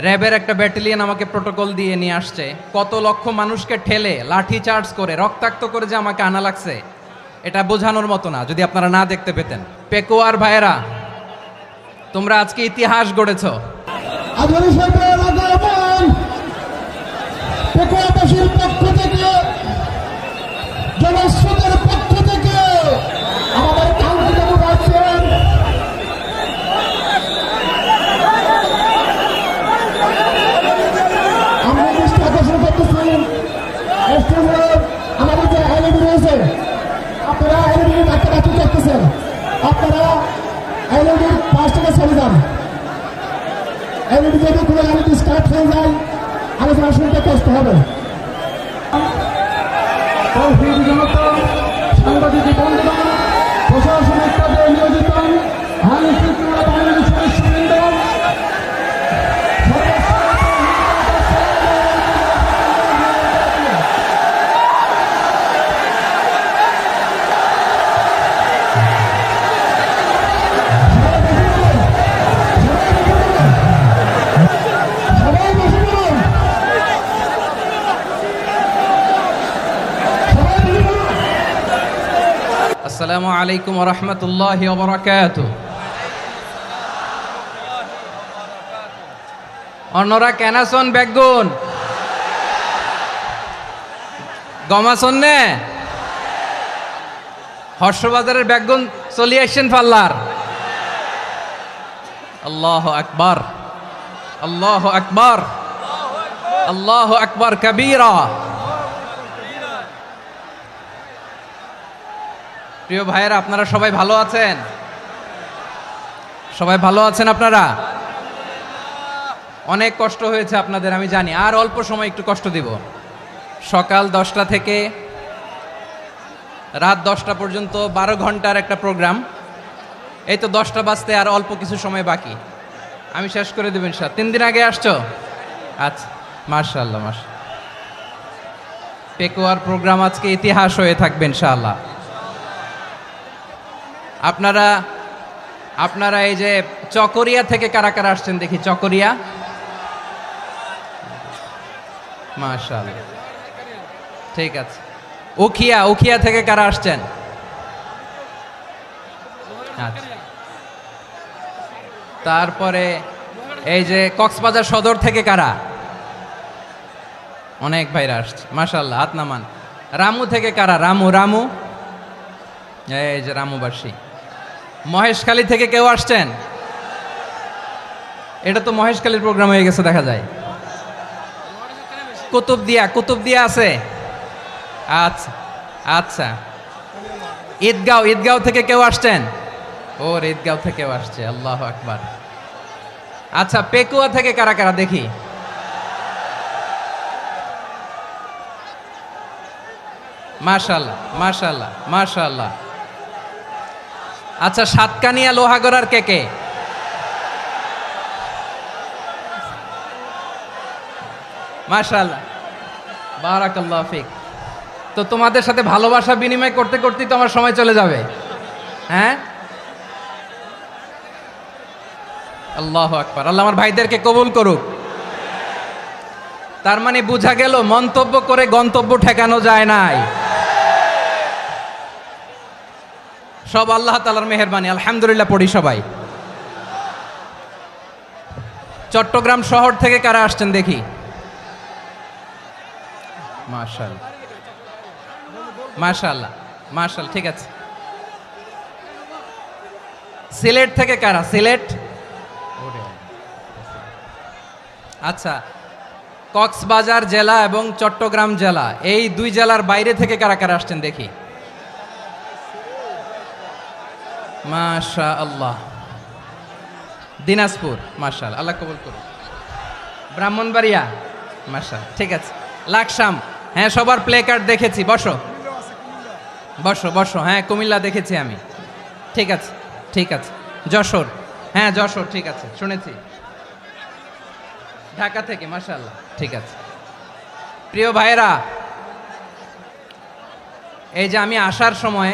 র্যাবের একটা ব্যাটালিয়ন আমাকে প্রোটোকল দিয়ে নিয়ে আসছে, কত লক্ষ মানুষকে ঠেলে লাঠি চার্জ করে রক্তাক্ত করে যে আমাকে আনা লাগছে, এটা বোঝানোর মতো না যদি আপনারা না দেখতে পেতেন। পেকুয়ার ভাইয়েরা, তোমরা আজকে ইতিহাস গড়েছ। পেকুয়াবাসীর পক্ষ থেকে, জনস্রোতের পক্ষ থেকে আমাদের কাঙ্ক্ষিত আছেন আমরা দৃষ্টি আকর্ষণ করতেছি আমাদের যে এলইডি রয়েছে, আপনারা এলইডি ডাক্তারাতি করতেছেন, আপনারা এলইডির পাশ থেকে চলে যান। এলইডি যদি কোনো এলইডি স্টার্ট হয়ে যায় আলোচনা শুনতে কষ্ট হবে। সাংবাদিক বন্ধুগণ, প্রশাসনিক কাজে নিয়োজিত আইন শৃঙ্খলা বাহিনীর সদস্যবৃন্দ, আসসালামু আলাইকুম ওয়া রাহমাতুল্লাহি ওয়া বারাকাতুহু। অন্যরা কেনাসন বেগুন গমাসন নে হর্ষবাজারের বেগুন চলি আসছেন পাল্লার। আল্লাহু আকবার, আল্লাহু আকবার, আল্লাহু আকবার কবীরা। প্রিয় ভাইয়েরা, আপনারা সবাই ভালো আছেন? সবাই ভালো আছেন? আপনারা অনেক কষ্ট হয়েছে আপনাদের, আমি জানি। আর অল্প সময় একটু কষ্ট দিব। সকাল 10টা থেকে রাত 10টা পর্যন্ত 12 ঘন্টার একটা প্রোগ্রাম। এই তো 10টা বাজতে আর অল্প কিছু সময় বাকি, আমি শেষ করে দেবেন। 3 দিন আগে আসছো? আচ্ছা, মাশাআল্লাহ, মাশাআল্লাহ। পেকুয়ার প্রোগ্রাম আজকে ইতিহাস হয়ে থাকবে ইনশাআল্লাহ। আপনারা এই যে চকরিয়া থেকে কারা কারা আসছেন দেখি? চকরিয়া, মাশাআল্লাহ, ঠিক আছে। উখিয়া থেকে কারা আসছেন? আচ্ছা। তারপরে এই যে কক্সবাজার সদর থেকে কারা? অনেক ভাইরা আসছে, মাশাআল্লাহ, হাত নামান। রামু থেকে কারা? রামু, এই যে রামুবাসী। মহেশখালী থেকে কেউ আসছেন? এটা তো মহেশখালীর প্রোগ্রাম হয়ে গেছে দেখা যায়। কুতুবদিয়া আছে? আচ্ছা আচ্ছা। ঈদগাঁও থেকে কেউ আসছেন? ওর ঈদগাঁও থেকেও আসছে, আল্লাহু আকবার। আচ্ছা, পেকুয়া থেকে কারা কারা দেখি? মাশাআল্লাহ, মাশাআল্লাহ, মাশাআল্লাহ। আচ্ছা, সাতকানিয়া লোহাগড়ার কে? মাশাআল্লাহ, বারাকাল্লাহু ফিক। তো তোমাদের সাথে ভালোবাসা বিনিময় করতে করতেই তো আমার সময় চলে যাবে। হ্যাঁ, আল্লাহু আকবার। আল্লাহ আমার ভাইদেরকে কবুল করুক। তার মানে বোঝা গেল মন্তব্য করে গন্তব্য ঠেকানো যায় নাই। সব আল্লাহ তাআলার মেহেরবানি, আলহামদুলিল্লাহ পড়ি সবাই। চট্টগ্রাম শহর থেকে কারা আসছেন দেখি? মাশাআল্লাহ, মাশাআল্লাহ, মাশাআল্লাহ, ঠিক আছে। সিলেট থেকে কারা? সিলেট, আচ্ছা। কক্সবাজার জেলা এবং চট্টগ্রাম জেলা, এই 2 জেলার বাইরে থেকে কারা কারা আসছেন দেখি? মাশাআল্লাহ। দিনাজপুর, মাশাআল্লাহ, আল্লাহ কবুল করুন। ব্রাহ্মণবাড়িয়া, মাশাআল্লাহ, ঠিক আছে। লাকসাম, হ্যাঁ, সবার প্লে কার্ড দেখেছি। বসো বসো। হ্যাঁ, কুমিল্লা দেখেছি আমি, ঠিক আছে, ঠিক আছে। যশোর, হ্যাঁ যশোর, ঠিক আছে, শুনেছি। ঢাকা থেকে, মাশাআল্লাহ, ঠিক আছে। প্রিয় ভাইয়েরা, এই যে আমি আসার সময়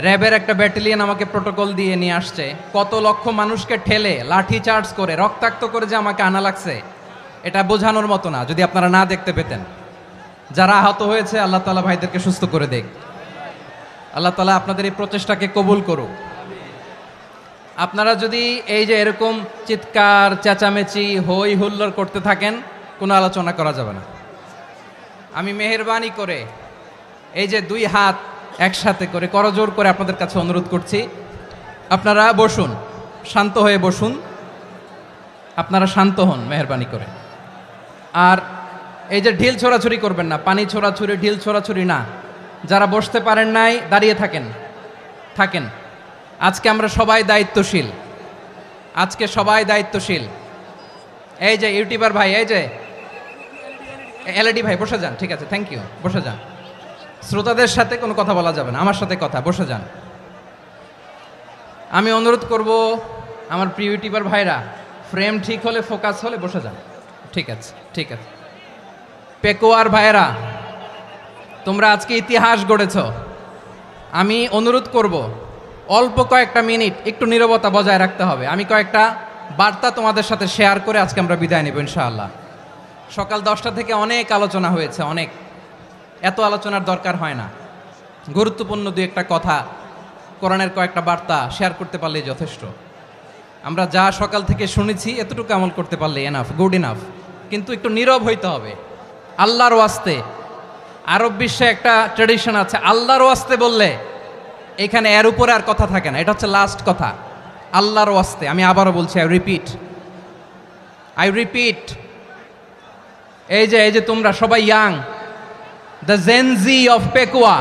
র্যাবের একটা ব্যাটালিয়ন আমাকে প্রোটোকল দিয়ে নিয়ে আসছে, কত লক্ষ মানুষকে ঠেলে লাঠি চার্জ করে রক্তাক্ত করে যে আমাকে আনা লাগছে, এটা বোঝানোর মতো না যদি আপনারা না দেখতে পেতেন। যারা আহত হয়েছে আল্লাহ তাআলা ভাইদেরকে সুস্থ করে দেখ। আল্লাহ তাআলা আপনাদের এই প্রচেষ্টাকে কবুল করুক। আপনারা যদি এই যে এরকম চিৎকার চেঁচামেচি হই হুল্লোড় করতে থাকেন, কোনো আলোচনা করা যাবে না। আমি মেহেরবানি করে এই যে দুই হাত একসাথে করে করজোর করে আপনাদের কাছে অনুরোধ করছি, আপনারা বসুন, শান্ত হয়ে বসুন, আপনারা শান্ত হন মেহেরবানি করে। আর এই যে ঢিল ছোড়াছুরি করবেন না, পানি ছোড়াছুরি ঢিল ছোড়াছুরি না। যারা বসতে পারেন নাই দাঁড়িয়ে থাকেন। আজকে আমরা সবাই দায়িত্বশীল, আজকে সবাই দায়িত্বশীল। এই যে ইউটিউবার ভাই, এই যে এলইডি ভাই বসে যান, ঠিক আছে, থ্যাংক ইউ, বসে যান। শ্রোতাদের সাথে কোনো কথা বলা যাবে না, আমার সাথে কথা, বসে যান। আমি অনুরোধ করব আমার প্রিয় ইউটিউবার ভাইরা, ফ্রেম ঠিক হলে ফোকাস হলে বসে যান, ঠিক আছে, ঠিক আছে। পেকোয়ার ভাইরা, তোমরা আজকে ইতিহাস গড়েছ। আমি অনুরোধ করব অল্প কয়েকটা মিনিট একটু নীরবতা বজায় রাখতে হবে। আমি কয়েকটা বার্তা তোমাদের সাথে শেয়ার করে আজকে আমরা বিদায় নেব ইনশাআল্লাহ। সকাল 10টা থেকে অনেক আলোচনা হয়েছে, অনেক, এত আলোচনার দরকার হয় না। গুরুত্বপূর্ণ দুই একটা কথা, কোরআনের কয়েকটা বার্তা শেয়ার করতে পারলেই যথেষ্ট। আমরা যা সকাল থেকে শুনেছি এতটুকু আমল করতে পারলে এনাফ, গুড ইনাফ। কিন্তু একটু নীরব হইতে হবে আল্লাহর ওয়াস্তে। আরব বিশ্বে একটা ট্র্যাডিশন আছে, আল্লাহর ওয়াস্তে বললে এখানে এর উপরে আর কথা থাকে না, এটা হচ্ছে লাস্ট কথা। আল্লাহর ওয়াস্তে, আমি আবারও বলছি, আই রিপিট। এই যে তোমরা সবাই young, the Gen Z of Pekua,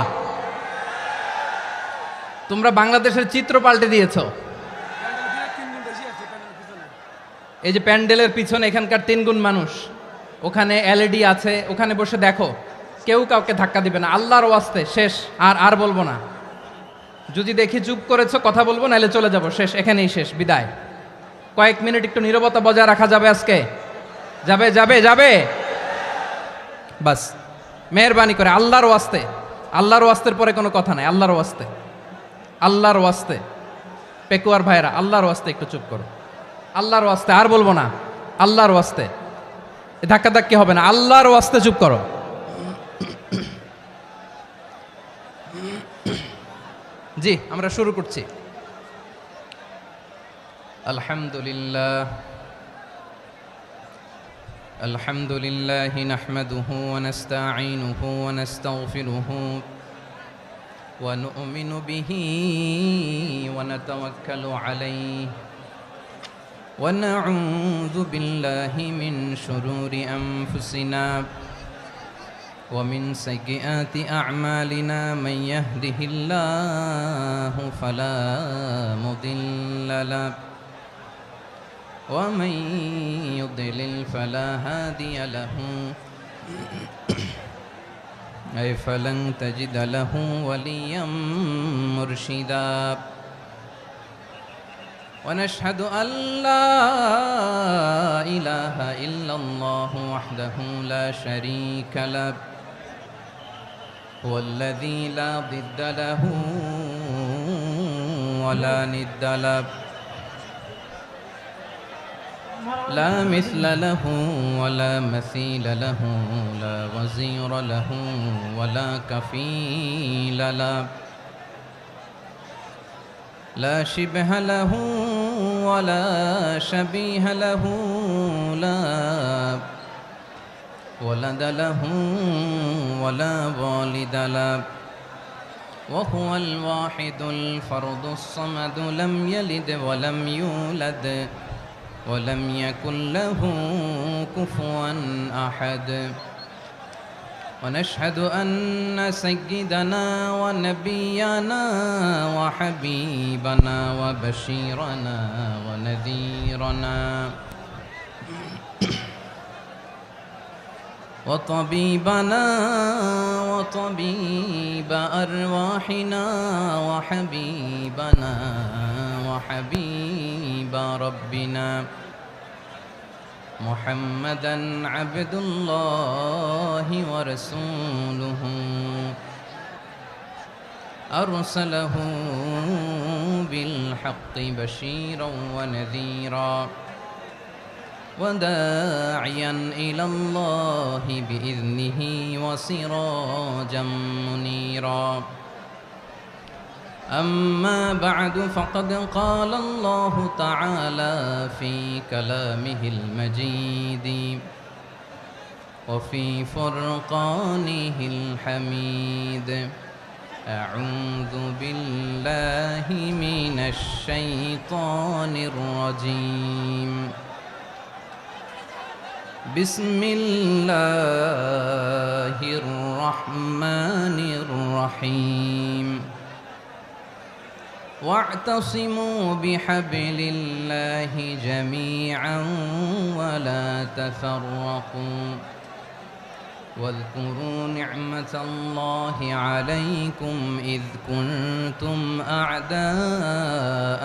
তোমরা বাংলাদেশের চিত্র পাল্টে দিয়েছ। এই যে প্যান্ডেলের পিছনে এখানকার 3 গুণ মানুষ, ওখানে এলইডি আছে, ওখানে বসে দেখো, কেউ কাউকে ধাক্কা দিবে না। আল্লাহর ওয়াস্তে শেষ, আর বলবো না। যদি দেখি চুপ করেছো, কথা বলবো, নাহলে চলে যাব, শেষ, এখানেই শেষ, বিদায়। কয়েক মিনিট একটু নীরবতা বজায় রাখা যাবে আজকে? যাবে বাস, মেহেরবানি করে আল্লাহর ওয়াস্তে। আল্লাহর ওয়াস্তের পরে কোনো কথা নাই, আল্লাহর ওয়াস্তে। পেকুয়ার ভাইরা, আল্লাহর ওয়াস্তে একটু চুপ করো, আল্লাহর ওয়াস্তে, আর বলবো না, আল্লাহর ওয়াস্তে। ধাক্কাধাক্কি হবে না, আল্লাহর ওয়াস্তে চুপ করো। জি, আমরা শুরু করছি। আলহামদুলিল্লাহ নাহমাদুহু ওয়া নাস্তাঈনুহু ওয়া নাস্তাগফিরুহু ওয়া নু'মিনু বিহি ওয়া নাতাওয়াক্কালু আলাইহি ওয়া নাউযু বিল্লাহি মিন শুরুরি আনফুসিনা ومن سيئات أعمالنا من يهده الله فلا مضل له ومن يضلل فلا هادي له أي فلن تجد له وليا مرشدا ونشهد أن لا إله إلا الله وحده لا شريك له هو الذي لا ضد له ولا ند له لا مثل له ولا مثيل له لا وزير له ولا كفيل له لا شبه له ولا شبيه له لا ولد له ولا والد له وهو الواحد الفرد الصمد لم يلد ولم يولد ولم يكن له كفوا أحد ونشهد أن سيدنا ونبينا وحبيبنا وبشيرنا ونذيرنا وطبيبنا وطبيب أرواحنا وحبيبنا وحبيب ربنا محمدا عبد الله ورسوله أرسله بالحق بشيرا ونذيرا وداعيا إلى الله بإذنه وسراجا منيرا أما بعد فقد قال الله تعالى في كلامه المجيد وفي فرقانه الحميد أعوذ بالله من الشيطان الرجيم بسم الله الرحمن الرحيم واعتصموا بحبل الله جميعا ولا تفرقوا واذكروا نعمة الله عليكم إذ كنتم أعداء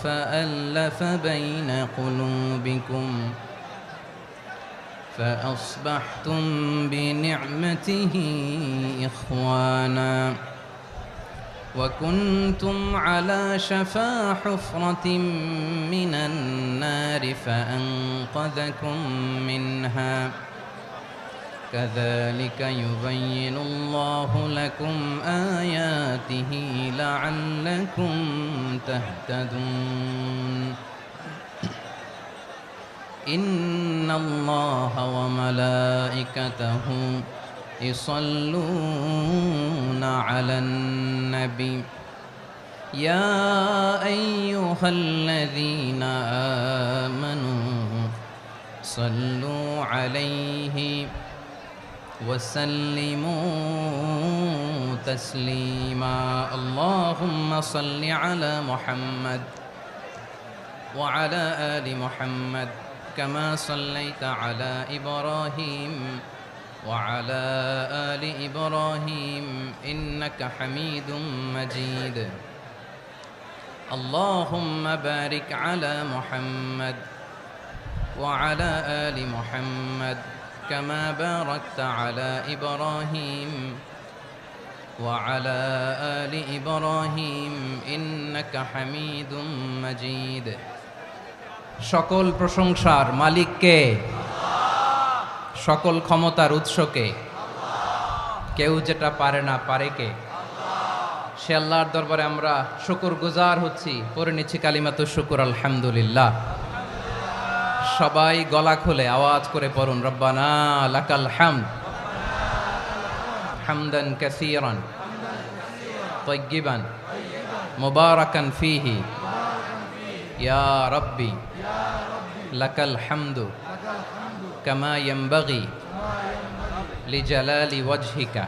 فألف بين قلوبكم فأصبحتم بنعمته إخوانا وكنتم على شفا حفرة من النار فأنقذكم منها كذلك يبين الله لكم آياته لعلكم تهتدون إن الله وملائكته يصلون على النبي يا أيها الذين آمنوا صلوا عليه وسلموا تسليما اللهم صل على محمد وعلى آل محمد كما صليت على إبراهيم وعلى آل إبراهيم إنك حميد مجيد اللهم بارك على محمد وعلى آل محمد كما باركت على إبراهيم وعلى آل إبراهيم إنك حميد مجيد সকল প্রশংসার মালিক কে? সকল ক্ষমতার উৎস কে? কেউ যেটা পারে না পারে কে? সে আল্লাহর দরবারে আমরা শুকরগুজার হচ্ছি, পড়ে নিচ্ছি কালিমাতুশ শুকর আলহামদুলিল্লাহ। সবাই গলা খুলে আওয়াজ করে পড়ুন রব্বানা লাকাল হামদ হামদান কাসীরান তাইয়্যিবান মুবারাকান ফীহি ইয়া রাব্বি লাকাল হামদু কামা ইয়ানবাগি লিজালালি ওয়াজহিকা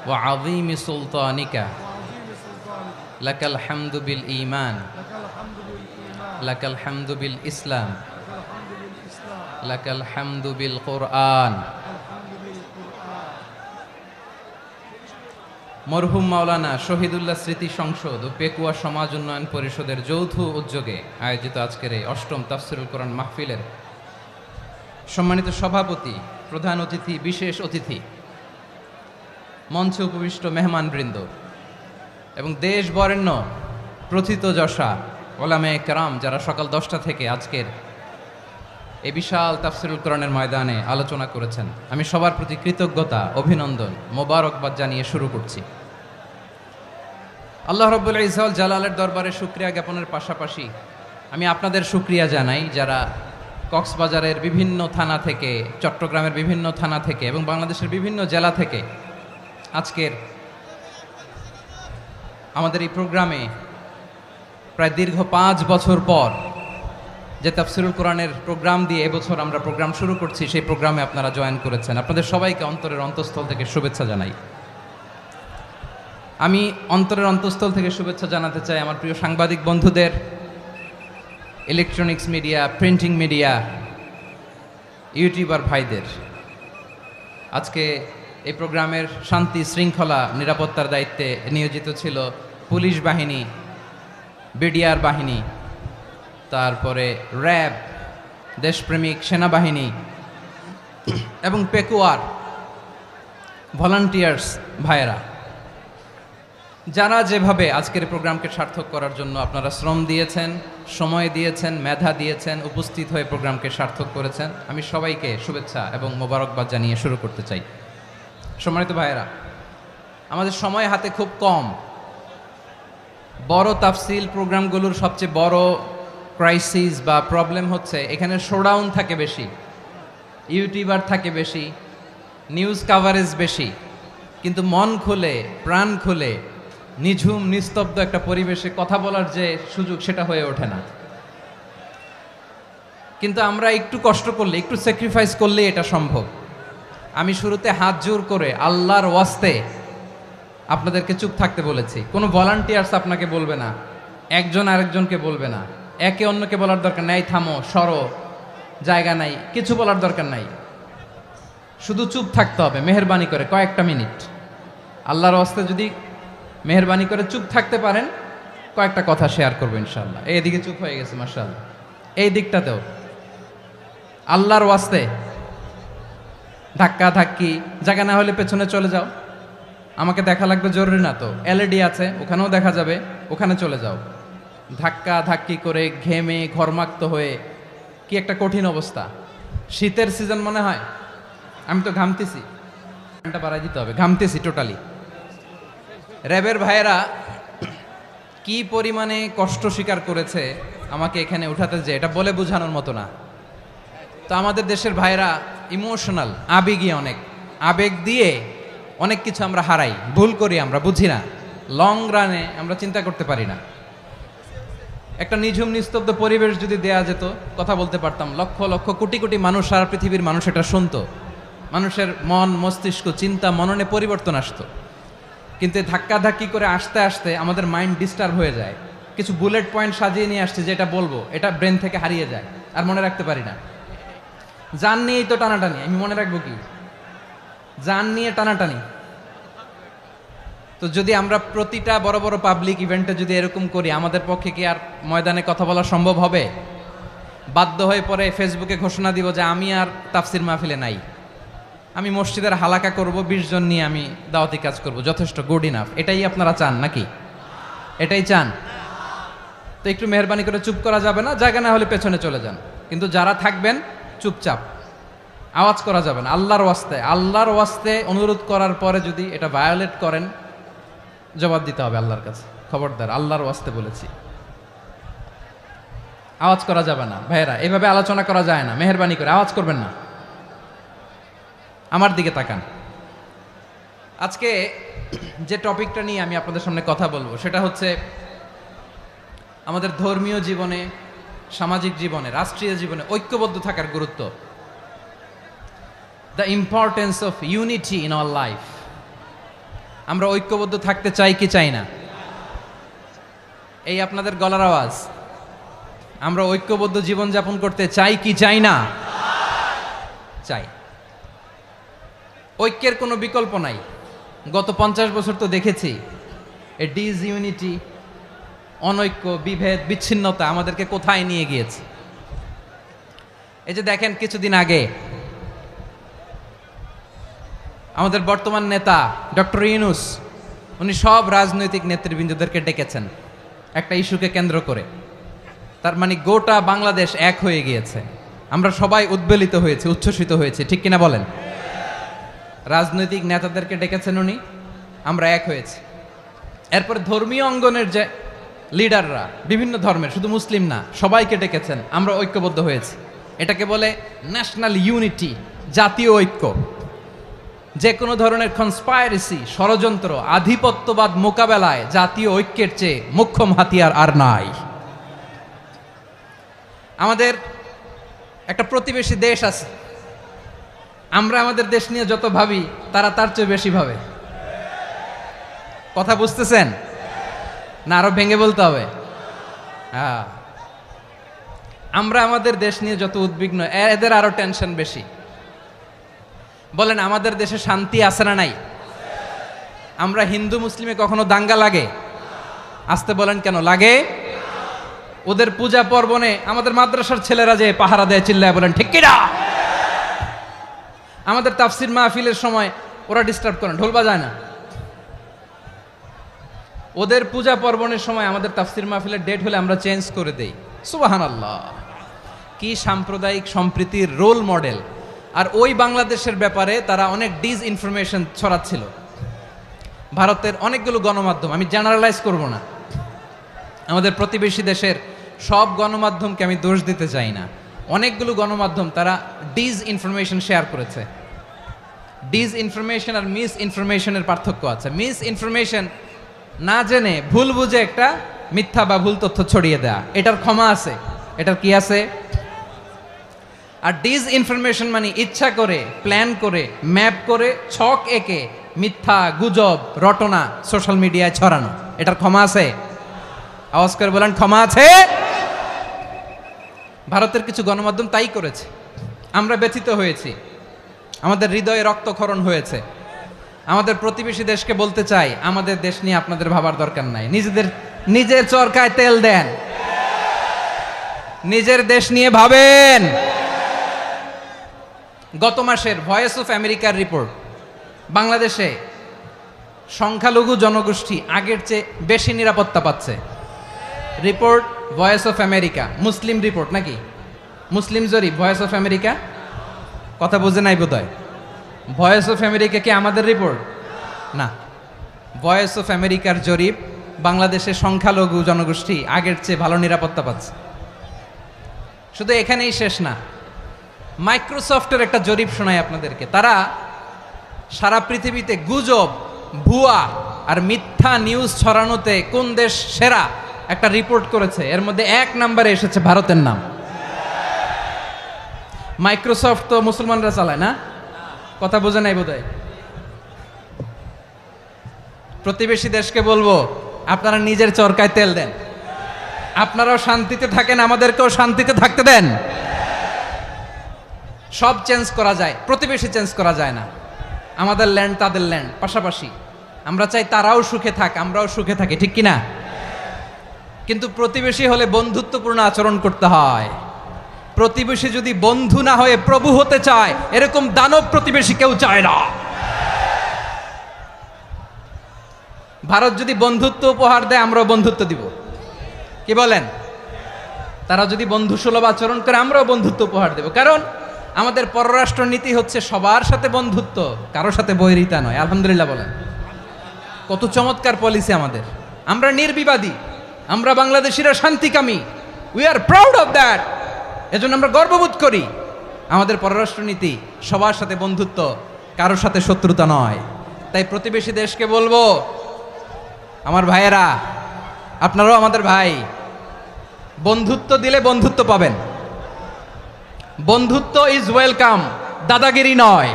ওয়া আযীমি সুলতানিকা লাকাল হামদু বিল ঈমান লাকাল হামদু বিল ইসলাম লাকাল হামদু বিল কুরআন। মরহুম মাওলানা শহীদুল্লাহ স্মৃতি সংসদ ও পেকুয়া সমাজ উন্নয়ন পরিষদের যৌথ উদ্যোগে আয়োজিত আজকের এই অষ্টম তাফসিরুল কোরআন মাহফিলের সম্মানিত সভাপতি, প্রধান অতিথি, বিশেষ অতিথি, মঞ্চে উপবিষ্ট মেহমানবৃন্দ এবং দেশ বরেণ্য প্রথিতযশা ওলামায়ে কেরাম যারা সকাল 10টা থেকে আজকের এই বিশাল তাফসিরুল কোরআনের ময়দানে আলোচনা করেছেন, আমি সবার প্রতি কৃতজ্ঞতা, অভিনন্দন, মোবারকবাদ জানিয়ে শুরু করছি। আল্লাহ রাব্বুল ইজ্জত ওয়াল জালালের দরবারে শুকরিয়া জ্ঞাপনের পাশাপাশি আমি আপনাদের শুকরিয়া জানাই যারা কক্সবাজারের বিভিন্ন থানা থেকে, চট্টগ্রামের বিভিন্ন থানা থেকে এবং বাংলাদেশের বিভিন্ন জেলা থেকে আজকের আমাদের এই প্রোগ্রামে প্রায় দীর্ঘ 5 বছর পর যে তাফসিরুল কোরআনের প্রোগ্রাম দিয়ে এবছর আমরা প্রোগ্রাম শুরু করছি, সেই প্রোগ্রামে আপনারা জয়েন করেছেন। আপনাদের সবাইকে অন্তরের অন্তঃস্থল থেকে শুভেচ্ছা জানাই। আমি অন্তরের অন্তঃস্থল থেকে শুভেচ্ছা জানাতে চাই আমার প্রিয় সাংবাদিক বন্ধুদের, electronics media, printing media, YouTuber ভাইদের। আজকে এই প্রোগ্রামের শান্তি শৃঙ্খলা নিরাপত্তার দায়িত্বে নিয়োজিত ছিল পুলিশ বাহিনী, বিডিআর বাহিনী, তারপরে র্যাব, দেশপ্রেমিক সেনাবাহিনী এবং পেকুয়ার ভলান্টিয়ার্স ভাইয়েরা। যারা যেভাবে আজকের প্রোগ্রামকে সার্থক করার জন্য আপনারা শ্রম দিয়েছেন, সময় দিয়েছেন, মেধা দিয়েছেন, উপস্থিত হয়ে প্রোগ্রামকে সার্থক করেছেন, আমি সবাইকে শুভেচ্ছা এবং মোবারকবাদ জানিয়ে শুরু করতে চাই। সম্মানিত ভাইয়েরা, আমাদের সময় হাতে খুব কম। বড় তাফসিল প্রোগ্রামগুলোর সবচেয়ে বড় ক্রাইসিস বা প্রবলেম হচ্ছে এখানে শোডাউন থাকে বেশি, ইউটিউবার থাকে বেশি, নিউজ কাভারেজ বেশি, কিন্তু মন খুলে প্রাণ খুলে নিঝুম নিস্তব্ধ একটা পরিবেশে কথা বলার যে সুযোগ সেটা হয়ে ওঠে না। কিন্তু আমরা একটু কষ্ট করলে, একটু স্যাক্রিফাইস করলে এটা সম্ভব। আমি শুরুতে হাত জোর করে আল্লাহর ওয়াস্তে আপনাদেরকে চুপ থাকতে বলেছি। কোনো ভলান্টিয়ার্স আপনাকে বলবে না, একজন আরেকজনকে বলবে না, একে অন্যকে বলার দরকার নাই, থামো সরো জায়গা নাই, কিছু বলার দরকার নাই, শুধু চুপ থাকতে হবে মেহেরবানি করে কয়েকটা মিনিট। আল্লাহর ওয়াস্তে যদি মেহেরবানি করে চুপ থাকতে পারেন, কয়েকটা কথা শেয়ার করবো ইনশাআল্লাহ। এইদিকে চুপ হয়ে গেছে মাশাআল্লাহ, এই দিকটাতেও আল্লাহর ওয়াস্তে ধাক্কা ধাক্কি জায়গা না হলে পেছনে চলে যাও। আমাকে দেখা লাগবে জরুরি না তো, এলইডি আছে ওখানেও দেখা যাবে, ওখানে চলে যাও। ধাক্কা ধাক্কি করে ঘেমে ঘরমাক্ত হয়ে কি একটা কঠিন অবস্থা। শীতের সিজন মনে হয়, আমি তো ঘামতেছি, ফ্যানটা বাড়াই দিতে হবে, ঘামতেছি টোটালি। র্যাবের ভাইয়েরা কি পরিমাণে কষ্ট স্বীকার করেছে আমাকে এখানে উঠাতে, যে এটা বলে বোঝানোর মতো না। তো আমাদের দেশের ভাইয়েরা ইমোশনাল, আবেগী অনেক, আবেগ দিয়ে অনেক কিছু আমরা হারাই, ভুল করি, আমরা বুঝি না, লং রানে আমরা চিন্তা করতে পারি না। একটা নিঝুম নিস্তব্ধ পরিবেশ যদি দেয়া যেত, কথা বলতে পারতাম, লক্ষ লক্ষ কোটি কোটি মানুষ, সারা পৃথিবীর মানুষ এটা শুনতো, মানুষের মন মস্তিষ্ক চিন্তা মননে পরিবর্তন আসতো। কিন্তু ধাক্কা ধাক্কি করে আসতে আসতে আমাদের মাইন্ড ডিস্টার্ব হয়ে যায়। কিছু বুলেট পয়েন্ট সাজিয়ে নিয়ে আসছে, যেটা বলবো এটা ব্রেন থেকে হারিয়ে যায়, আর মনে রাখতে পারি না। জান নিয়েই তো টানাটানি, আমি মনে রাখবো কি? জান নিয়ে টানাটানি। তো যদি আমরা প্রতিটা বড় বড় পাবলিক ইভেন্টে যদি এরকম করি, আমাদের পক্ষে কি আর ময়দানে কথা বলা সম্ভব হবে? বাধ্য হয়ে পরে ফেসবুকে ঘোষণা দিব যে আমি আর তাফসির মাহফিলে নাই, আমি মসজিদের হালাকা করব, 20 জন নিয়ে আমি দাওয়াতি কাজ করব, যথেষ্ট, গুড ইনাফ। এটাই আপনারা চান নাকি? এটাই চান? তো একটু মেহরবানি করে চুপ করা যাবে না, জায়গা না হলে পেছনে চলে যান। কিন্তু যারা থাকবেন চুপচাপ, আওয়াজ করা যাবে না। আল্লাহর ওয়াস্তে, আল্লাহর ওয়াস্তে অনুরোধ করার পরে যদি এটা ভায়োলেট করেন, জবাব দিতে হবে আল্লাহর কাছে। খবরদার, আল্লাহর ওয়াস্তে বলেছি, আওয়াজ করা যাবে না। ভাইয়েরা, এভাবে আলোচনা করা যায় না, মেহরবানি করে আওয়াজ করবেন না। আমার দিকে তাকান। আজকে যে টপিকটা নিয়ে আমি আপনাদের সামনে কথা বলবো সেটা হচ্ছে আমাদের ধর্মীয় জীবনে, সামাজিক জীবনে, রাষ্ট্রীয় জীবনে ঐক্যবদ্ধ থাকার গুরুত্ব। The importance of unity in our life. আমরা ঐক্যবদ্ধ থাকতে চাই কি চাই না? এই আপনাদের গলার আওয়াজ। আমরা ঐক্যবদ্ধ জীবনযাপন করতে চাই কি চাই না? চাই। ঐক্যের কোনো বিকল্প নাই। গত 50 বছর তো দেখেছি এ ডিসইউনিটি, অনৈক্য, বিভেদ, বিচ্ছিন্নতা আমাদেরকে কোথায় নিয়ে গিয়েছে। এই যে দেখেন, কিছুদিন আগে আমাদের বর্তমান নেতা ডক্টর ইউনূস, উনি সব রাজনৈতিক নেতৃবৃন্দদেরকে ডেকেছেন একটা ইস্যুকে কেন্দ্র করে। তার মানে গোটা বাংলাদেশ এক হয়ে গিয়েছে। আমরা সবাই উদ্বেলিত হয়েছে, উচ্ছ্বসিত হয়েছে, ঠিক কিনা বলেন? রাজনৈতিক নেতাদেরকে ডেকেছেন উনি, আমরা এক হয়েছি। এরপর ধর্মীয় অঙ্গনের যে লিডাররা, বিভিন্ন ধর্মের, শুধু মুসলিম না, সবাইকে ডেকেছেন, আমরা ঐক্যবদ্ধ হয়েছি। এটাকে বলে ন্যাশনাল ইউনিটি, জাতীয় ঐক্য। যে কোনো ধরনের কনস্পাইরেসি, ষড়যন্ত্র, আধিপত্যবাদ মোকাবেলায় জাতীয় ঐক্যের চেয়ে মোক্ষম হাতিয়ার আর নাই। আমাদের একটা প্রতিবেশী দেশ আছে, আমরা আমাদের দেশ নিয়ে যত ভাবি তারা তার চেয়ে বেশি ভাবে। কথা বুঝতেছেন না? আরো ভেঙে বলতে হবে। হ্যাঁ, আমরা আমাদের দেশ নিয়ে যত উদ্বিগ্ন, এদের আরো টেনশন বেশি। বলেন, আমাদের দেশে শান্তি আছে না নাই? আমরা হিন্দু মুসলিমে কখনো দাঙ্গা লাগে? আসতে বলেন, কেন লাগে? ওদের পূজা পার্বণে আমাদের মাদ্রাসার ছেলেরা যে পাহারা দেয়, চিল্লায় বলেন ঠিক কিনা? আমাদের তাফসির মাহফিলের সময় ওরা ডিস্টার্ব করেন, ঢোল বাজায় না। ওদের পূজা পার্বণের সময় আমাদের তাফসির মাহফিলের ডেট হলে আমরা চেঞ্জ করে দেই। সুবহানাল্লাহ, কি সাম্প্রদায়িক সম্প্রীতির রোল মডেল। আর ওই বাংলাদেশের ব্যাপারে তারা অনেক ডিসইনফরমেশন ছড়াচ্ছিল। ভারতের অনেকগুলো গণমাধ্যম, আমি জেনারেলাইজ করব না, আমাদের প্রতিবেশী দেশের সব গণমাধ্যমকে আমি দোষ দিতে চাই না, অনেকগুলো গণমাধ্যম তারা ডিসইনফরমেশন শেয়ার করেছে। ডিসইনফরমেশন আর মিস ইনফরমেশনের পার্থক্য আছে। মিস ইনফরমেশন না জেনে ভুল বুঝে একটা মিথ্যা বা ভুল তথ্য ছড়িয়ে দেয়া, এটার ক্ষমা আছে, এটার কি আছে। আর ডিসইনফরমেশন মানে ইচ্ছা করে, প্ল্যান করে, ম্যাপ করে, ছক এঁকে মিথ্যা, গুজব, রটনা সোশ্যাল মিডিয়ায় ছড়ানো, এটার ক্ষমা আছে? আওয়াজ করে বলেন, ক্ষমা আছে? ভারতের কিছু গণমাধ্যম তাই করেছে, আমরা ব্যথিত হয়েছি, আমাদের হৃদয়ে রক্তক্ষরণ হয়েছে। আমাদের প্রতিবেশী দেশকে বলতে চাই, আমাদের দেশ নিয়ে আপনাদের ভাবার দরকার নাই, নিজের চরকায় তেল দেন, নিজের দেশ নিয়ে ভাবেন। গত মাসের ভয়েস অফ আমেরিকার রিপোর্ট, বাংলাদেশে সংখ্যালঘু জনগোষ্ঠী আগের চেয়ে বেশি নিরাপত্তা পাচ্ছে। Report voice of America, Muslim report নাকি? মুসলিম জরিপ, ভয়েস অফ আমেরিকা। কথা বুঝে নাই বোধহয়। ভয়েস অফ আমেরিকা কি আমাদের রিপোর্ট? না, ভয়েস অফ আমেরিকার জরিপ, বাংলাদেশের সংখ্যালঘু জনগোষ্ঠী আগের চেয়ে ভালো নিরাপত্তা পাচ্ছে। শুধু এখানেই শেষ না, মাইক্রোসফটের একটা জরিপ শোনাই আপনাদেরকে। তারা সারা পৃথিবীতে গুজব, ভুয়া আর মিথ্যা নিউজ ছড়ানোতে কোন দেশ সেরা একটা রিপোর্ট করেছে। এর মধ্যে 1 নম্বরে এসেছে ভারতের নাম। মাইক্রোসফট তো মুসলমানরা চালায় না, কথা বোঝে নাই বোধহয়। প্রতিবেশী দেশকে বলবো, আপনারা নিজের চরকায় তেল দেন, আপনারাও শান্তিতে থাকেন, আমাদেরকেও শান্তিতে থাকতে দেন। সব চেঞ্জ করা যায়, প্রতিবেশী চেঞ্জ করা যায় না। আমাদের ল্যান্ড তাদের ল্যান্ড, পাশাপাশি। আমরা চাই তারাও সুখে থাক, আমরাও সুখে থাকি, ঠিক কিনা? কিন্তু প্রতিবেশী হলে বন্ধুত্বপূর্ণ আচরণ করতে হয়। প্রতিবেশী যদি বন্ধু না হয়ে প্রভু হতে চায়, এরকম দানব প্রতিবেশী কেউ চায় না। ভারত যদি বন্ধুত্ব উপহার দেয়, আমরাও বন্ধুত্ব দিব, কি বলেন? তারা যদি বন্ধু সুলভ আচরণ করে, আমরাও বন্ধুত্ব উপহার দেব। কারণ আমাদের পররাষ্ট্র নীতি হচ্ছে সবার সাথে বন্ধুত্ব, কারোর সাথে বৈরিতা নয়। আলহামদুলিল্লাহ বলেন, কত চমৎকার পলিসি আমাদের। আমরা নির্বিবাদী, আমরা বাংলাদেশিরা শান্তিকামী, we are proud of that. এজন্য আমরা গর্ববোধ করি। আমাদের পররাষ্ট্র নীতি সবার সাথে বন্ধুত্ব, কারোর সাথে শত্রুতা নয়। তাই প্রতিবেশী দেশকে বলবো, আমার ভাইয়েরা, আপনারাও আমাদের ভাই, বন্ধুত্ব দিলে বন্ধুত্ব পাবেন। বন্ধুত্ব ইজ ওয়েলকাম, দাদাগিরি নয়।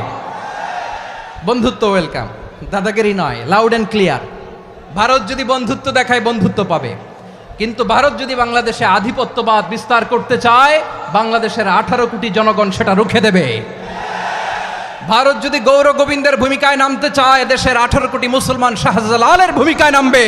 বন্ধুত্ব ওয়েলকাম, দাদাগিরি নয়, লাউড অ্যান্ড ক্লিয়ার। ভারত যদি বন্ধুত্ব দেখায়, বন্ধুত্ব পাবে। কিন্তু ভারত যদি বাংলাদেশে আধিপত্যবাদ বিস্তার করতে চায়, বাংলাদেশের 18 কোটি জনগণ সেটা রুখে দেবে। ভারত যদি গৌর গোবিন্দের ভূমিকায় নামতে চায়, দেশের 18 কোটি মুসলমান শাহজালালের ভূমিকায় নামবে।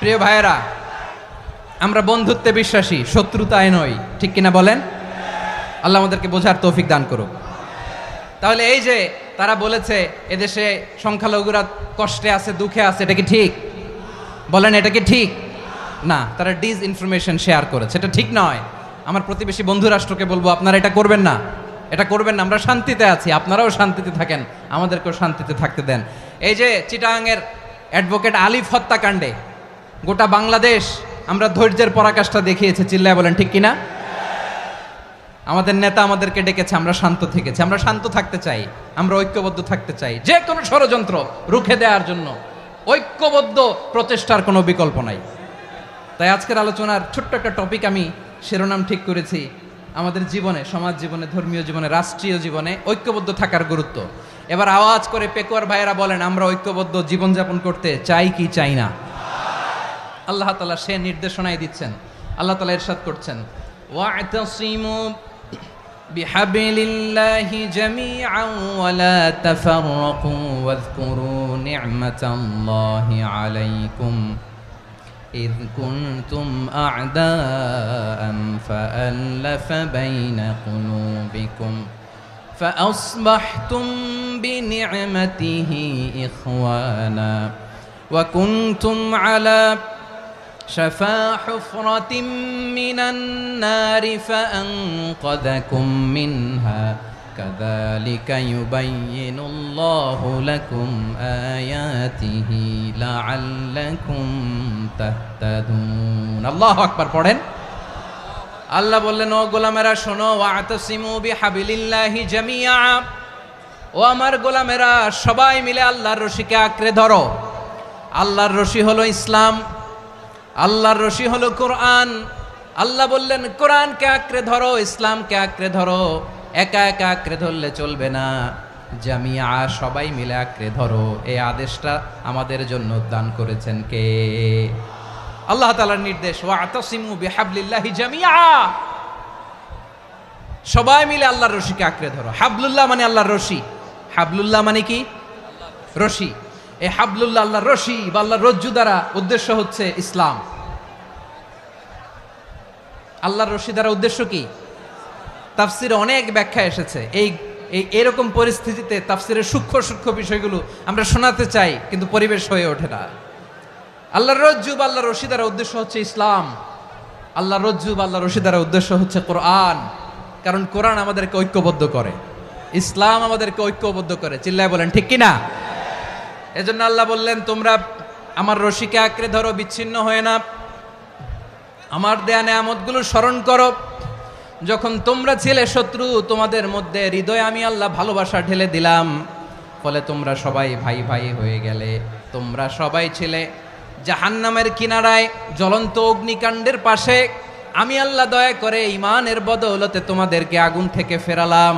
প্রিয় ভাইয়েরা, আমরা বন্ধুত্বে বিশ্বাসী, শত্রুতায় নই, ঠিক কিনা বলেন? আল্লাহ আমাদেরকে বোঝার তৌফিক দান করুক। তাহলে এই যে তারা বলেছে এদেশে সংখ্যালঘুরা কষ্টে আছে, দুঃখে আছে, এটা কি ঠিক? বলেন, এটা কি ঠিক? না, তারা ডিসইনফরমেশন শেয়ার করেছে, এটা ঠিক নয়। আমার প্রতিবেশী বন্ধু রাষ্ট্রকে বলবো, আপনারা এটা করবেন না, এটা করবেন না। আমরা শান্তিতে আছি, আপনারাও শান্তিতে থাকেন, আমাদেরকেও শান্তিতে থাকতে দেন। এই যে চিটাগাংয়ের অ্যাডভোকেট আলিফ হত্যাকাণ্ডে গোটা বাংলাদেশ আমরা ধৈর্যের পরাকাষ্ঠা দেখিয়েছে, চিল্লায় বলেন ঠিক কিনা? আমাদের নেতা আমাদেরকে ডেকেছে, আমরা শান্ত থেকেছি। আমরা শান্ত থাকতে চাই, আমরা ঐক্যবদ্ধ থাকতে চাই। যে কোনো ষড়যন্ত্র রুখে দেওয়ার জন্য ঐক্যবদ্ধ প্রচেষ্টার কোনো বিকল্প নাই। তাই আজকের আলোচনার ছোট্ট একটা টপিক আমি শিরোনাম ঠিক করেছি, আমাদের জীবনে, সমাজ জীবনে, ধর্মীয় জীবনে, রাষ্ট্রীয় জীবনে ঐক্যবদ্ধ থাকার গুরুত্ব। এবার আওয়াজ করে পেকুয়ার ভাইয়েরা বলেন, আমরা ঐক্যবদ্ধ জীবনযাপন করতে চাই কি চাই না? আল্লাহ তাআলা সে নির্দেশনাই দিচ্ছেন। আল্লাহ তাআলা ইরশাদ করছেন, ওয়া'তাসিমু বিহাবিলিল্লাহি জামিআন ওয়া লা তাফাররাকু ওয়াযকুরু নি'মাতাল্লাহি আলাইকুম إذ كنتم أعداء فألف بين قلوبكم فأصبحتم بنعمته إخوانا وكنتم على شفا حفرة من النار فأنقذكم منها كذلك يبين الله لكم آياته لعلكم تهتدون الله أكبر পড়েন আল্লাহ বললেন ও গোলামেরা শোনো ওয়াতাসিমু বিহাবিলিল্লাহি জামিআ ও আমার গোলামেরা সবাই মিলে আল্লাহর রশিকে আঁকড়ে ধরো আল্লাহর রশি হলো ইসলাম আল্লাহর রশি হলো কোরআন আল্লাহ বললেন কোরআনকে আঁকড়ে ধরো ইসলামকে আঁকড়ে ধরো একা একা আঁকড়ে ধরলে চলবে না জামিয়া সবাই মিলে আঁকড়ে ধরো এই আদেশটা আমাদের জন্য দান করেছেন কে আল্লাহ তাআলার নির্দেশ ওয়াতাসিমু বিহাবলিল্লাহি জামিআ সবাই মিলে আল্লাহর রশিকে আঁকড়ে ধরো হাবলুল্লাহ মানে আল্লাহর রশি হাবলুল্লাহ মানে কি রশি এই হাবলুল্লাহ আল্লাহর রশি বা আল্লাহর রজ্জু দ্বারা উদ্দেশ্য হচ্ছে ইসলাম আল্লাহর রশি দ্বারা উদ্দেশ্য কি তাফসিরে অনেক ব্যাখ্যা এসেছে এই এরকম পরিস্থিতিতে তাফসিরের সূক্ষ্ম সূক্ষ্ম বিষয়গুলো আমরা শোনাতে চাই কিন্তু পরিবেশ হয়ে ওঠে না আল্লাহর রজ্জু বা আল্লাহর রশি দ্বারা উদ্দেশ্য হচ্ছে ইসলাম আল্লাহর রজ্জু বা আল্লাহর রশি দ্বারা উদ্দেশ্য হচ্ছে কোরআন কারণ কোরআন আমাদেরকে ঐক্যবদ্ধ করে ইসলাম আমাদেরকে ঐক্যবদ্ধ করে চিল্লায় বলেন ঠিক কি না এজন্য আল্লাহ বললেন তোমরা আমার রশিকে আঁকড়ে ধরো বিচ্ছিন্ন হয়ে না আমার দেয়া নেয়ামতগুলো স্মরণ করো যখন তোমরা ছিলে শত্রু তোমাদের মধ্যে হৃদয়ে আমি আল্লাহ ভালোবাসা ঢেলে দিলাম ফলে তোমরা সবাই ভাই ভাই হয়ে গেলে তোমরা সবাই ছিলে জাহান্নামের কিনারায় জ্বলন্ত অগ্নিকাণ্ডের পাশে আমি আল্লাহ দয়া করে ঈমানের বদৌলতে তোমাদেরকে আগুন থেকে ফেরালাম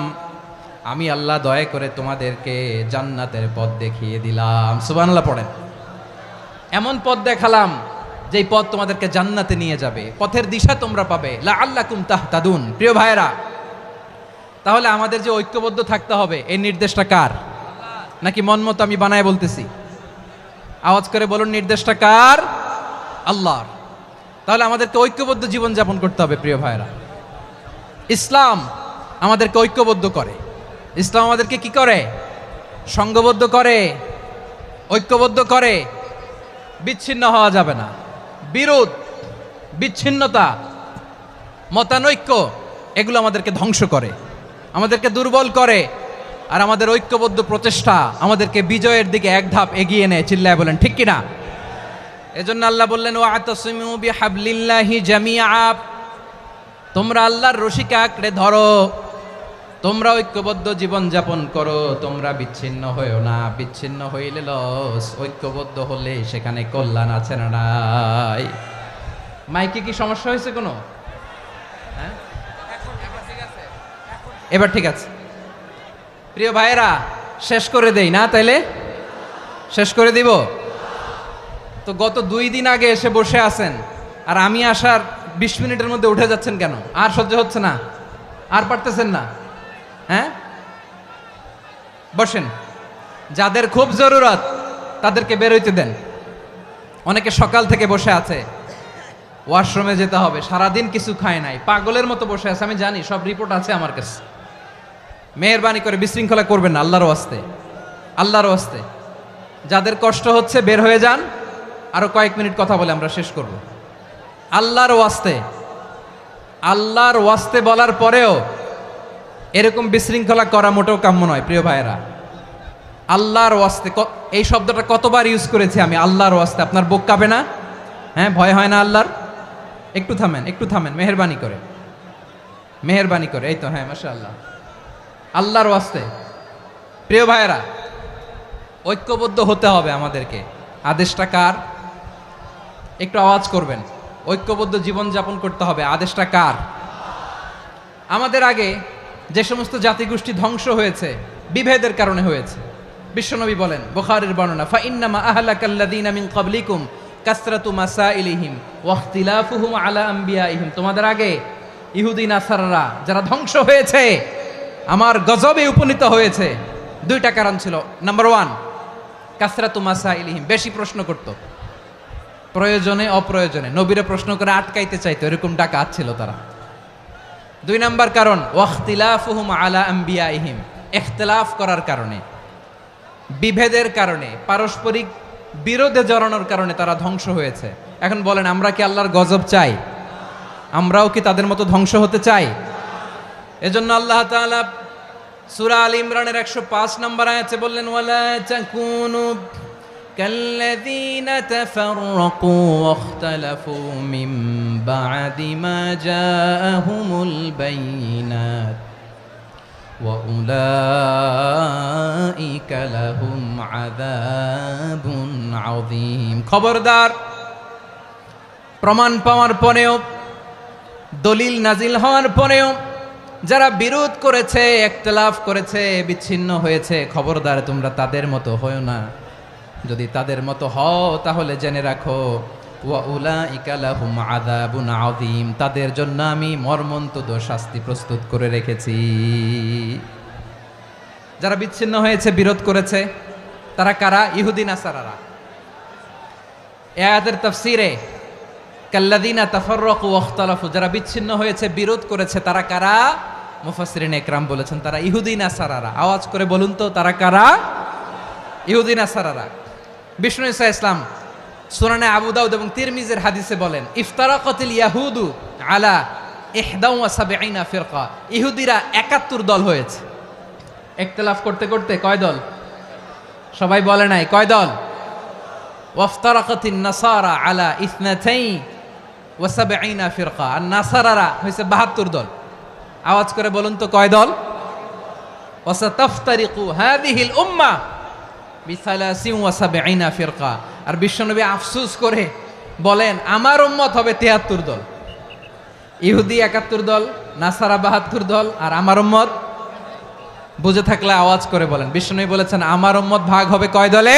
আমি আল্লাহ দয়া করে তোমাদেরকে জান্নাতের পথ দেখিয়ে দিলাম সুবহানাল্লাহ পড়েন এমন পথ দেখালাম যেই পথ তোমাদেরকে জান্নাতে নিয়ে যাবে পথের দিশা তোমরা পাবে লাআল্লাকুম তাহতাদুন প্রিয় ভাইরা তাহলে আমাদের যে ঐক্যবদ্ধ থাকতে হবে এই নির্দেশটা কার নাকি মন মতো আমি বানায় বলতেছি আওয়াজ করে বলুন নির্দেশটা কার আল্লাহর তাহলে আমাদেরকে ঐক্যবদ্ধ জীবন যাপন করতে হবে প্রিয় ভাইরা ইসলাম আমাদেরকে ঐক্যবদ্ধ করে ইসলাম আমাদেরকে কি করে সংঘবদ্ধ করে ঐক্যবদ্ধ করে বিচ্ছিন্ন হওয়া যাবে না বিরোধ বিচ্ছিন্নতা মতানৈক্য এগুলো আমাদেরকে ধ্বংস করে আমাদেরকে দুর্বল করে আর আমাদের ঐক্যবদ্ধ প্রচেষ্টা আমাদেরকে বিজয়ের দিকে এক ধাপ এগিয়ে নেয় চিল্লায় বলেন ঠিক কিনা এজন্য আল্লাহ বললেন ওয়াতাসিমু বিহাবলিল্লাহি জামিআ তোমরা আল্লাহর রশিকে আঁকড়ে ধরো তোমরা ঐক্যবদ্ধ জীবন যাপন করো তোমরা বিচ্ছিন্ন হইও না বিচ্ছিন্ন হইলে লস ঐক্যবদ্ধ হলে সেখানে কল্যাণ আছে না নাই মাইকে কি সমস্যা হয়েছে কোনো হ্যাঁ এবার ঠিক আছে প্রিয় ভাইয়েরা শেষ করে দেই না তাইলে শেষ করে দিব তো গত 2 দিন আগে এসে বসে আছেন আর আমি আসার 20 মিনিটের মধ্যে উঠে যাচ্ছেন কেন আর সহ্য হচ্ছে না আর পারতেছেন না হ্যাঁ বসেন যাদের খুব জরুরত তাদেরকে বের হইতে দেন অনেকে সকাল থেকে বসে আছে ওয়াশরুমে যেতে হবে সারাদিন কিছু খায় নাই পাগলের মতো বসে আছে আমি জানি সব রিপোর্ট আছে আমার কাছে মেহেরবানি করে বিশৃঙ্খলা করবেন না আল্লাহর ওয়াস্তে আল্লাহর ওয়াস্তে যাদের কষ্ট হচ্ছে বের হয়ে যান আরো কয়েক মিনিট কথা বলে আমরা শেষ করব আল্লাহর ওয়াস্তে বলার পরেও এরকম বিশৃঙ্খলা করা মোটেও কাম্য নয় প্রিয় ভাইয়েরা আল্লাহর ওয়াস্তে এই শব্দটা কতবার ইউজ করেছি আমি আল্লাহর ওয়াস্তে আপনার বুক কাঁপে না হ্যাঁ ভয় হয় না আল্লাহর একটু থামেন মেহেরবানি করে এই তো হ্যাঁ মাশাআল্লাহ আল্লাহর ওয়াস্তে প্রিয় ভাইয়েরা ঐক্যবদ্ধ হতে হবে আমাদেরকে আদেশটা কার একটু আওয়াজ করবেন ঐক্যবদ্ধ জীবন যাপন করতে হবে আদেশটা কার আমাদের আগে যে সমস্ত জাতিগোষ্ঠী ধ্বংস হয়েছে বিভেদের কারণে হয়েছে বিশ্বনবী বলেন বুখারীর বর্ণনা ফা ইন্নামা আহলাকাল্লাযীনা মিন ক্বাবলিকুম কাসরাতু মাসাইলিহিম ওয়া ইখতিলাফুহুম আলা আমবিয়াইহিম তোমাদের আগে ইহুদি নাসারারা যারা ধ্বংস হয়েছে, আমার গজবে উপনীত হয়েছে, দুইটা কারণ ছিল। নাম্বার ওয়ান, কাসরাতু মাসাইলিহিম, বেশি প্রশ্ন করত, প্রয়োজনে অপ্রয়োজনে নবীরে প্রশ্ন করে আটকাইতে চাইতো, এরকম ডাকাত ছিল তারা। দুই নাম্বার কারণ, ওয়াখতিলাফুহুম আলা আম্বিয়াইহিম, ইখতিলাফ করার কারণে, বিভেদের কারণে, পারস্পরিক বিরোধে জড়ানোর কারণে তারা ধ্বংস হয়েছে। এখন বলেন, আমরা কি আল্লাহর গজব চাই? আমরাও কি তাদের মতো ধ্বংস হতে চাই? এজন্য আল্লাহ তাআলা সূরা আল ইমরানের 105 নম্বর আয়াতে বললেন, ওয়ালা তাকুনু কাল্লাযীনা তাফাররাকু ওয়াখতালাফু মিন বা'দি মা জাআহুমুল বাইয়িনাত ওয়া উলাইকা লাহুম আযাবুন আযীম। খবরদার, প্রমাণ পাওয়ার পরেও, দলিল নাজিল হওয়ার পরেও যারা বিরোধ করেছে, ইখতিলাফ করেছে, বিচ্ছিন্ন হয়েছে, খবরদার তোমরা তাদের মতো হয়ো না। যদি তাদের মতো হও তাহলে জেনে রাখো, ওয়া উলাইকা লাহুম আযাবুন আযীম, তাদের জন্য আমি মর্মন্তুদ শাস্তি প্রস্তুত করে রেখেছি। যারা বিচ্ছিন্ন হয়েছে, বিরোধ করেছে, তারা কারা? ইহুদি নাসারারা। এই আয়াতের তাফসীরে কাল্লাযীনা তাফাররাকু ওয়াখতালাফু, যারা বিচ্ছিন্ন হয়েছে, বিরোধ করেছে, তারা কারা? মুফাসসিরিন ইকরাম বলেছেন তারা ইহুদি নাসারারা। আওয়াজ করে বলুন তো, তারা কারা? ইহুদি নাসারারা। বিষ্ণু ঈসা ইসলাম সুনানে আবু দাউদ এবং তিরমিজির হাদিসে বলেন, ইফতারাকাতিল ইয়াহুদু আলা 71 ফিরকা, ইহুদিরা 71 দল হয়েছে। ইখতিলাফ করতে করতে কয় দল? সবাই বলে নাই, কয় দল? ওয়াফতারাকাতিন নাসারা আলা 72 ফিরকা, আর নাসারারা হয়েছে 72 দল। আওয়াজ করে বলুন তো, কয় দল? ওয়াসাতাফতারিকু হাযিহিল উম্মাহ বি73 ফিরকা। আর বিশ্বনবী আফসোস করে বলেন, আমার উম্মত হবে 73 দল। ইহুদি 71 দল, নাসারা 72 দল, আর আমার উম্মত, বুঝে থাকলে আওয়াজ করে বলেন। বিশ্বনবী বলেছেন, আমার উম্মত ভাগ হবে কয় দলে?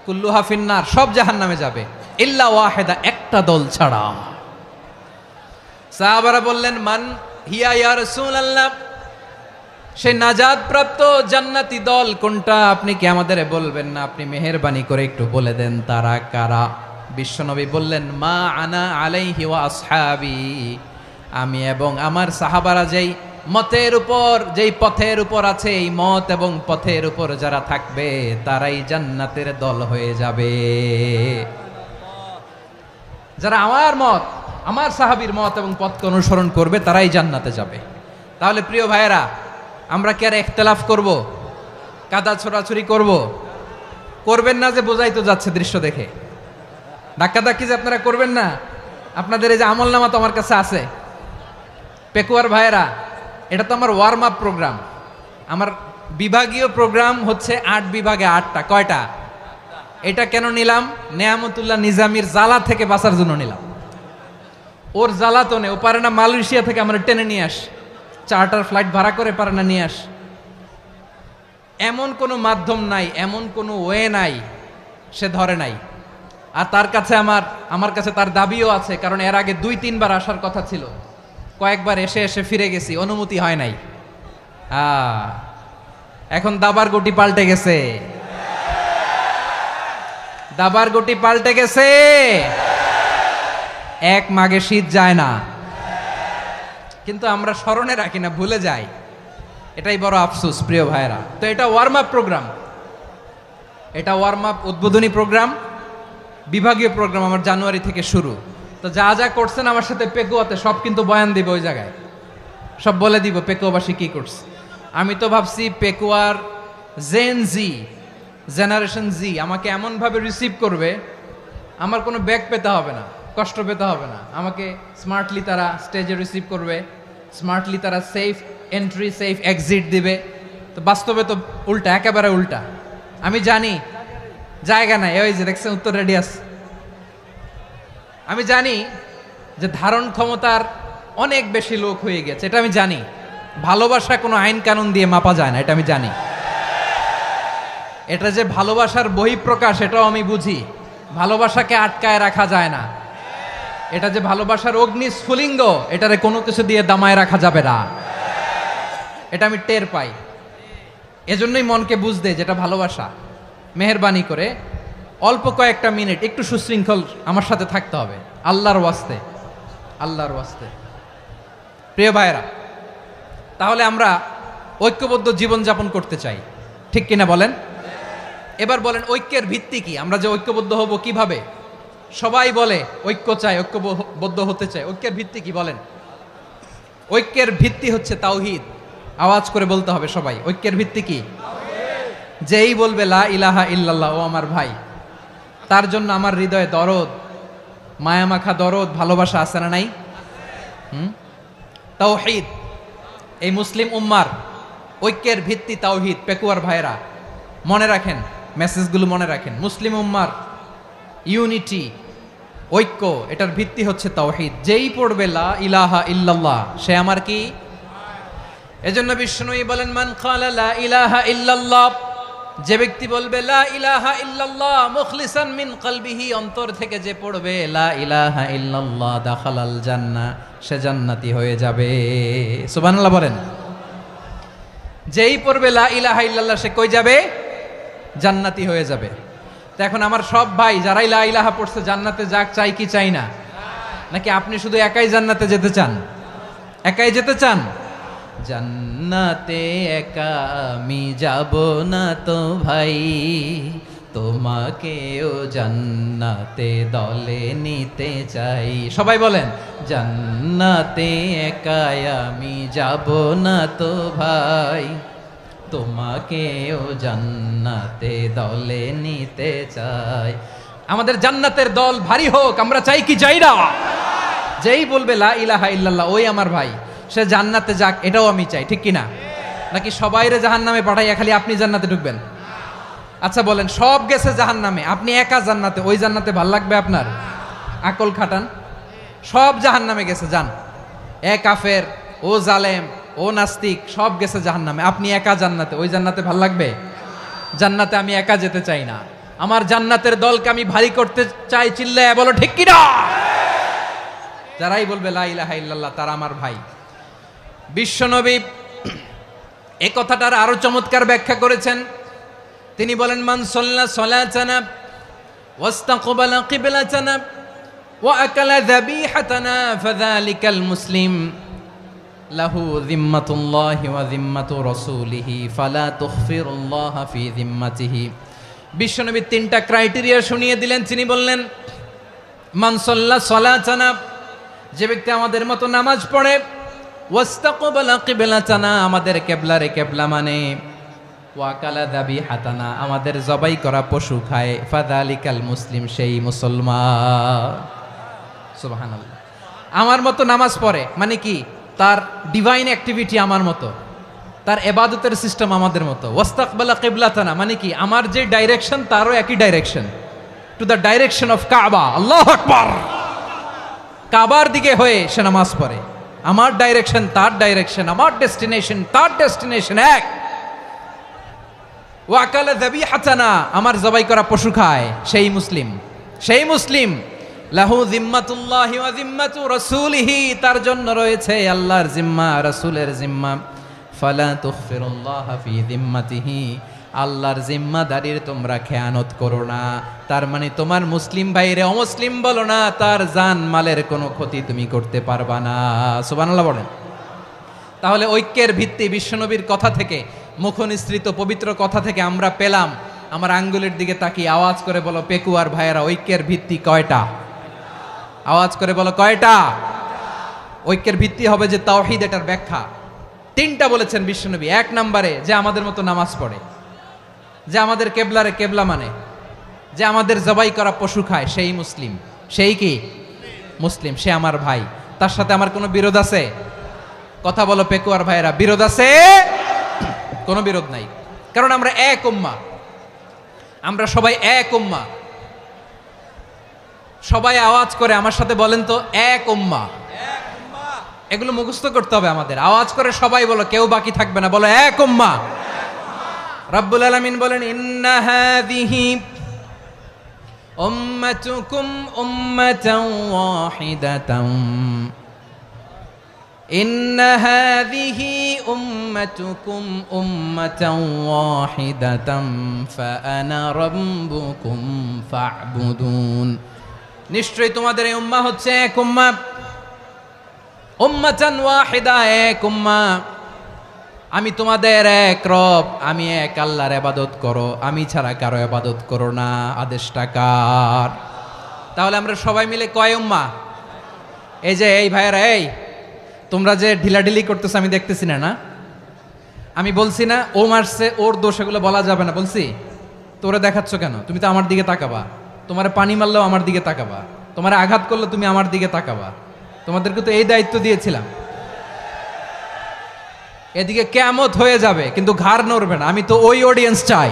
কুল্লুহা ফিন্নার, সব জাহান্নামে যাবে, ইল্লা ওয়াহিদা, একটা দল ছাড়া। সাহাবারা বললেন, মান হিয়া ইয়া রাসূলুল্লাহ, সেই নাজাত প্রাপ্ত জান্নাতি দল কোনটা? আপনি কি আমাদের বলবেন না? আপনি মেহেরবানি করে একটু বলে দেন তারা কারা। বিশ্বনবী বললেন, মা আনা আলাইহি ওয়া আসহাবি, আমি এবং আমার সাহাবারা যেই মতের উপর, যেই পথের উপর আছে, এই মত এবং পথের উপর যারা থাকবে তারাই জান্নাতের দল হয়ে যাবে। যারা আমার মত, আমার সাহাবীর মত এবং পথকে অনুসরণ করবে তারাই জান্নাতে যাবে। তাহলে প্রিয় ভাইয়েরা, আমরা কি আর ইখতিলাফ করব? কাদা ছোড়াছুরি করব? করবেন না যে বোঝাই তো যাচ্ছে দৃশ্য দেখে। ধাক্কাধাক্কি যে আপনারা করবেন না। আপনাদের এই যে আমলনামা তো আমার কাছে আছে। পেকুয়ার ভাইয়েরা, এটা তো আমার ওয়ার্ম আপ প্রোগ্রাম। আমার বিভাগীয় প্রোগ্রাম হচ্ছে 8 বিভাগে 8টা। কয়টা? এটা কেন নিলাম? নেয়ামতুল্লাহ নিজামীর জ্বালা থেকে বাঁচার জন্য নিলাম। ওর জ্বালাতনে ও পারে না মালয়েশিয়া থেকে আমরা টেনে নিয়ে আস, চার্টার ফ্লাইট ভাড়া করে পারে না নিয়ে আস। এমন কোনো মাধ্যম নাই, এমন কোনো ওয়ে নাই সে ধরে নাই। আর তার কাছে আমার কাছে তার দাবিও আছে, কারণ এর আগে 2-3 বার আসার কথা ছিল। কয়েকবার এসে এসে ফিরে গেছি, অনুমতি হয় নাই। এখন দাবার গুটি পাল্টে গেছে, দাবার গুটি পাল্টে গেছে। এক মাঘে শীত যায় না, কিন্তু আমরা স্মরণে রাখি না, ভুলে যাই। এটাই বড় আফসোস প্রিয় ভাইরা। তো এটা ওয়ার্ম আপ প্রোগ্রাম, এটা ওয়ার্ম আপ উদ্বোধনী প্রোগ্রাম, বিভাগীয় প্রোগ্রাম আমার জানুয়ারি থেকে শুরু। তো যা যা করছেন আমার সাথে পেকুয়াতে সব কিন্তু বয়ান দিব, ওই জায়গায় সব বলে দিব পেকুয়াবাসী কি করছে। আমি তো ভাবছি পেকুয়ার জেনারেশন জি আমাকে এমনভাবে রিসিভ করবে, আমার কোনো ব্যাক পেতে হবে না, কষ্ট পেতে হবে না। আমাকে স্মার্টলি তারা স্টেজে রিসিভ করবে, স্মার্টলি তারা সেফ এন্ট্রি সেফ এক্সিট দিবে। তো বাস্তবে তো উল্টা, একেবারে উল্টা। আমি জানি জায়গা নাই, ওই যে দেখছেন উত্তর রেডি আছে। আমি জানি যে ধারণ ক্ষমতার অনেক বেশি লোক হয়ে গেছে, এটা আমি জানি। ভালোবাসা কোনো আইন কানুন দিয়ে মাপা যায় না, এটা আমি জানি। এটা যে ভালোবাসার বহিঃপ্রকাশ এটাও আমি বুঝি। ভালোবাসাকে আটকায় রাখা যায় না। এটা যে ভালোবাসার অগ্নি স্ফুলিঙ্গ, এটারে কোনো কিছু দিয়ে দামায় রাখা যাবে না। এটা আমি টের পাই, এজন্যই মনকে বুঝতে যেটা ভালোবাসা। মেহেরবানি করে অল্প কয়েকটা মিনিট একটু সুশৃঙ্খল আমার সাথে থাকতে হবে, আল্লাহর ওয়াস্তে, আল্লাহর ওয়াস্তে। প্রিয় ভাইরা, তাহলে আমরা ঐক্যবদ্ধ জীবনযাপন করতে চাই, ঠিক কিনা বলেন? এবার বলেন ঐক্যের ভিত্তি কি? আমরা যে ঐক্যবদ্ধ হব কিভাবে? সবাই বলে ঐক্য চাই, ঐক্যবদ্ধ হতে চাই। ঐক্যের ভিত্তি কি বলেন? ঐক্যের ভিত্তি হচ্ছে তাওহীদ। আওয়াজ করে বলতে হবে সবাই, ঐক্যের ভিত্তি কি? যেই বলবে লা ইলাহা ইল্লাল্লাহ, ও আমার ভাই, তার জন্য আমার হৃদয়ে দরদ, মায়ামাখা দরদ, ভালোবাসা আছে না নাই? তাওহীদ। এই মুসলিম উম্মার ঐক্যের ভিত্তি তাওহীদ। পেকুয়ার ভাইরা মনে রাখেন, মেসেজগুলো মনে রাখেন। মুসলিম উম্মার ইউনিটি, ঐক্য, এটার ভিত্তি হচ্ছে তাওহীদ। যেই পড়বে লা ইলাহা ইল্লাল্লাহ, সে আমার কি? এজন্য বিষ্ণুই বলেন, মান ক্বালা লা ইলাহা ইল্লাল্লাহ, যে ব্যক্তি বলবে লা ইলাহা ইল্লাল্লাহ মুখলিসান মিন কলবিহি, অন্তর থেকে যে পড়বে লা ইলাহা ইল্লাল্লাহ, দাখালাল জান্নাহ, সে জান্নাতি হয়ে যাবে। সুবহানাল্লাহ বলেন। যেই পড়বে লা ইলাহা ইল্লাল্লাহ, সে কই যাবে? জান্নাতি হয়ে যাবে। তো এখন আমার সব ভাই যারাই লা ইলাহা পড়ছে জান্নাতে যাক, চাই কি চাই না? নাকি আপনি শুধু একাই জান্নাতে যেতে চান? একাই যেতে চান? জান্নাতে একা আমি যাব না তো ভাই, তোমাকেও জান্নাতে দলে নিতে চাই। সবাই বলেন, জান্নাতে একা আমি যাব না তো ভাই, তোমাকেও জান্নাতে দলে নিতে চাই। আমাদের জান্নাতের দল ভারী হোক, আমরা চাই কি চাই না? যেই বলবে লা ইলাহা ইল্লাল্লাহ, ওই আমার ভাই, সে জান্নাতে যাক, এটাও আমি চাই, ঠিক কিনা? নাকি সবাইরে জাহান্নামে পাঠাইয়া খালি আপনি জান্নাতে ঢুকবেন? আচ্ছা বলেন, সব গেছে জাহান্নামে, আপনি একা জান্নাতে, ওই জান্নাতে ভাল লাগবে আপনার? আকল খাটান। সব জাহান্নামে গেছে, যান। এ কাফের, ও জালেম, ও নাস্তিক, সব গেছে জাহান্নামে, আপনি একা জান্নাতে, ওই জান্নাতে ভাল লাগবে? জান্নাতে আমি একা যেতে চাই না, আমার জান্নাতের দলকে আমি ভারী করতে চাই। চিল্লায় বলো ঠিক কিনা? যারাই বলবে লা ইলাহা ইল্লাল্লাহ, তারা আমার ভাই। বিশ্বনবী এ কথাটার আরো চমৎকার ব্যাখ্যা করেছেন। তিনি বলেন, মান সাল্লা সালাতানা ওয়াস্তাকবালা কিবলাতানা ওয়া আকালা যাবিহাতানা ফাযালিকাল মুসলিম লাহু যিম্মাতুল্লাহি ওয়া যিম্মাতু রাসূলিহি ফালা তুখফিরুল্লাহা ফি যিম্মাতিহি। বিশ্বনবী তিনটা ক্রাইটেরিয়া শুনিয়ে দিলেন। তিনি বললেন, মান সাল্লা সালাতানা, যে ব্যক্তি আমাদের মতো নামাজ পড়ে, ওয়াস্তাকবালা কিবলাতানা, আমাদের কিবলারে কিবলা মানে, ওয়াকালা যাবিহাতানা, আমাদের জবাই করা পশু খায়, ফাযালিকাল মুসলিম, সেই মুসলমান। সুবহানাল্লাহ। আমার মতো নামাজ পড়ে মানে কি? তার ডিভাইন অ্যাক্টিভিটি আমার মতো, তার ইবাদতের সিস্টেম আমাদের মতো। ওয়াস্তাকবালা কিবলাতানা মানে কি? আমার যে ডাইরেকশন তারও একই direction, to the direction of কাবা। আল্লাহু আকবার। কাবার দিকে হয়ে সে নামাজ পড়ে। আমার ডাইরেকশন তার ডাইরেকশন, আমার ডেস্টিনেশন তার ডেস্টিনেশন এক। ওয়াকালা যাবিহাতানা, আমার জবাই করা পশু খায়, সেই মুসলিম, সেই মুসলিম। লাহু যিম্মাতুল্লাহি ওয়া যিম্মাতু রাসূলিহি, তার জন্য রয়েছে আল্লাহর জিম্মা, রাসূলের জিম্মা। ফালা তুখফিরুল্লাহা ফি যিম্মাতিহি, আল্লাহর জিম্মাদারির তোমরা খেয়ানত করো না। তার মানে তোমার মুসলিম ভাইরে অমুসলিম বলো না, তার জান মালের কোনো ক্ষতি তুমি করতে পারবা না। সুবহানাল্লাহ বলেন। তাহলে ঐক্যের ভিত্তি বিশ্বনবীর কথা থেকে, মুখনিসৃত পবিত্র কথা থেকে আমরা পেলাম। আমার আঙ্গুলের দিকে তাকিয়ে আওয়াজ করে বলো পেকুয়ার ভাইয়েরা, ঐক্যের ভিত্তি কয়টা? আওয়াজ করে বলো কয়টা? ঐক্যের ভিত্তি হবে যে তাওহীদ, এটার ব্যাখ্যা তিনটা বলেছেন বিশ্বনবী। এক নম্বরে, যে আমাদের মতো নামাজ পড়ে, যে আমাদের কেবলারে কেবলা মানে, যে আমাদের জবাই করা পশু খায়, সেই মুসলিম। সেই কি? মুসলিম, সে আমার ভাই। তার সাথে আমার কোনো বিরোধ আছে? কথা বলো পেকুয়ার ভাইয়েরা, বিরোধ আছে? কোনো বিরোধ নাই, কারণ আমরা এক উম্মাহ, আমরা সবাই এক উম্মাহ। সবাই আওয়াজ করে আমার সাথে বলেন তো, এক উম্মাহ। এগুলো মুখস্থ করতে হবে আমাদের। আওয়াজ করে সবাই বলো, কেউ বাকি থাকবে না, বলো এক উম্মাহ। রব্বুল আলামিন বলেন, ইন্না হাযিহি উম্মাতুকুম উম্মাতান ওয়াহিদাতাম ইন্না হাযিহি উম্মাতুকুম উম্মাতান ওয়াহিদাতাম ফাআনা রাব্বুকুম ফা'বুদুন। নিশ্চয়ই তোমাদের এই উম্মাহ হচ্ছে এক উম্মাহ, উম্মাতান ওয়াহিদা, এক উম্মাহ। আমি তোমাদের এক রব, আমি এক আল্লাহর ইবাদত করো, আমি ছাড়া কারো ইবাদত করো না। আদেশটা কার? তাহলে আমরা সবাই মিলে কয় উম্মাহ? এই যে এই ভাইয়েরা, এই তোমরা যে ঢিলাঢিলি করতেছো আমি দেখতেছি না, না আমি বলছি না ও মারছে ওর দোষ, এগুলো বলা যাবে না বলছি? তোরে দেখাচ্ছ কেন? তুমি তো আমার দিকে তাকাবা। তোমার পানি মারলেও আমার দিকে তাকাবা, তোমার আঘাত করলে তুমি আমার দিকে তাকাবা। তোমাদেরকে তো এই দায়িত্ব দিয়েছিলাম। এদিকে কিয়ামত হয়ে যাবে কিন্তু ঘাড় নড়বে না, আমি তো ওই অডিয়েন্স চাই।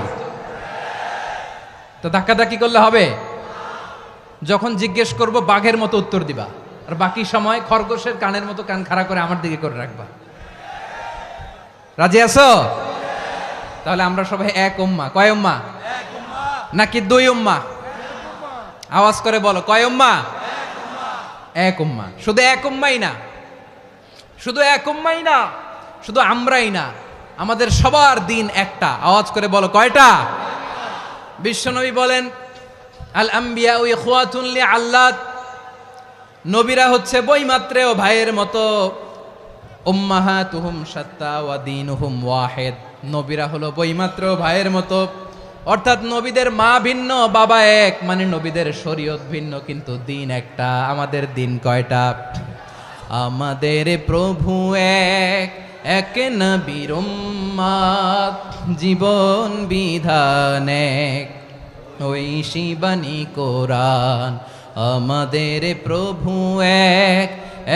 তো ধাক্কাধাক্কি করলে হবে? যখন জিজ্ঞেস করব বাঘের মতো উত্তর দিবা, আর বাকি সময় খরগোশের কানের মতো কান খাড়া করে আমার দিকে করে রাখবা। রাজি আছো? তাহলে আমরা সবাই এক উম্মাহ। কয় উম্মাহ? নাকি দুই উম্মাহ? আওয়াজ করে বলো, কয় উম্মাহ? এক উম্মাহ। শুধু এক উম্মাই না, শুধু এক উম্মাই না, শুধু আমরাই না, আমাদের সবার দিন একটা। আওয়াজ করে বলো, কয়টা? বিশ্বনবী বলেন, আল আম্বিয়া ইখওয়াতুন লিআল্লাত, নবীরা হচ্ছে বইমাত্রেও ভাইয়ের মতো। উম্মাহাতুহুম শাত্তা ওয়া দীনুহুম ওয়াহিদ, নবীরা হলো বইমাত্রেও ভাইয়ের মতো। অর্থাৎ নবীদের মা ভিন্ন, বাবা এক, মানে নবীদের শরীয়ত ভিন্ন কিন্তু দিন একটা। আমাদের দিন কয়টা? আমাদের প্রভু এক, এক নবীর উম্মাত, জীবন বিধান এক, ওই শিবানী কোরআন। আমাদের প্রভু এক,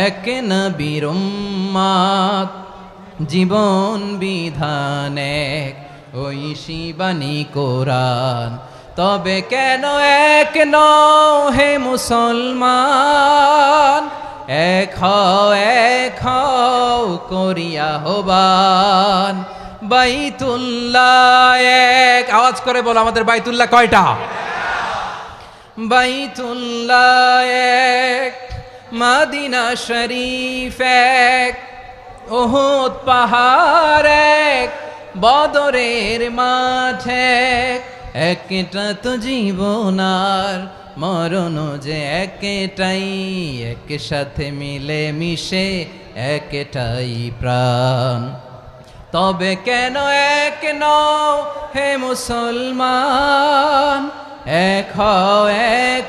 এক নবীর উম্মাত, জীবন বিধান এক, ওই শিবানী কোরআন। তবে কেন এক নও হে মুসলমান? এক হও করিয়া হবান। বাইতুল্লাহ এক, আওয়াজ করে বলো আমাদের বাইতুল্লাহ কয়টা? বাইতুল্লাহ এক, মদিনা শরীফ এক, উহুদ পাহাড় এক, বদরের মাঠ এক। একটা তো জীবন আর মরণ যে একটাই, একসাথে মিলে মিশে একটাই প্রাণ। তবে কেন এক নও হে মুসলমান? এক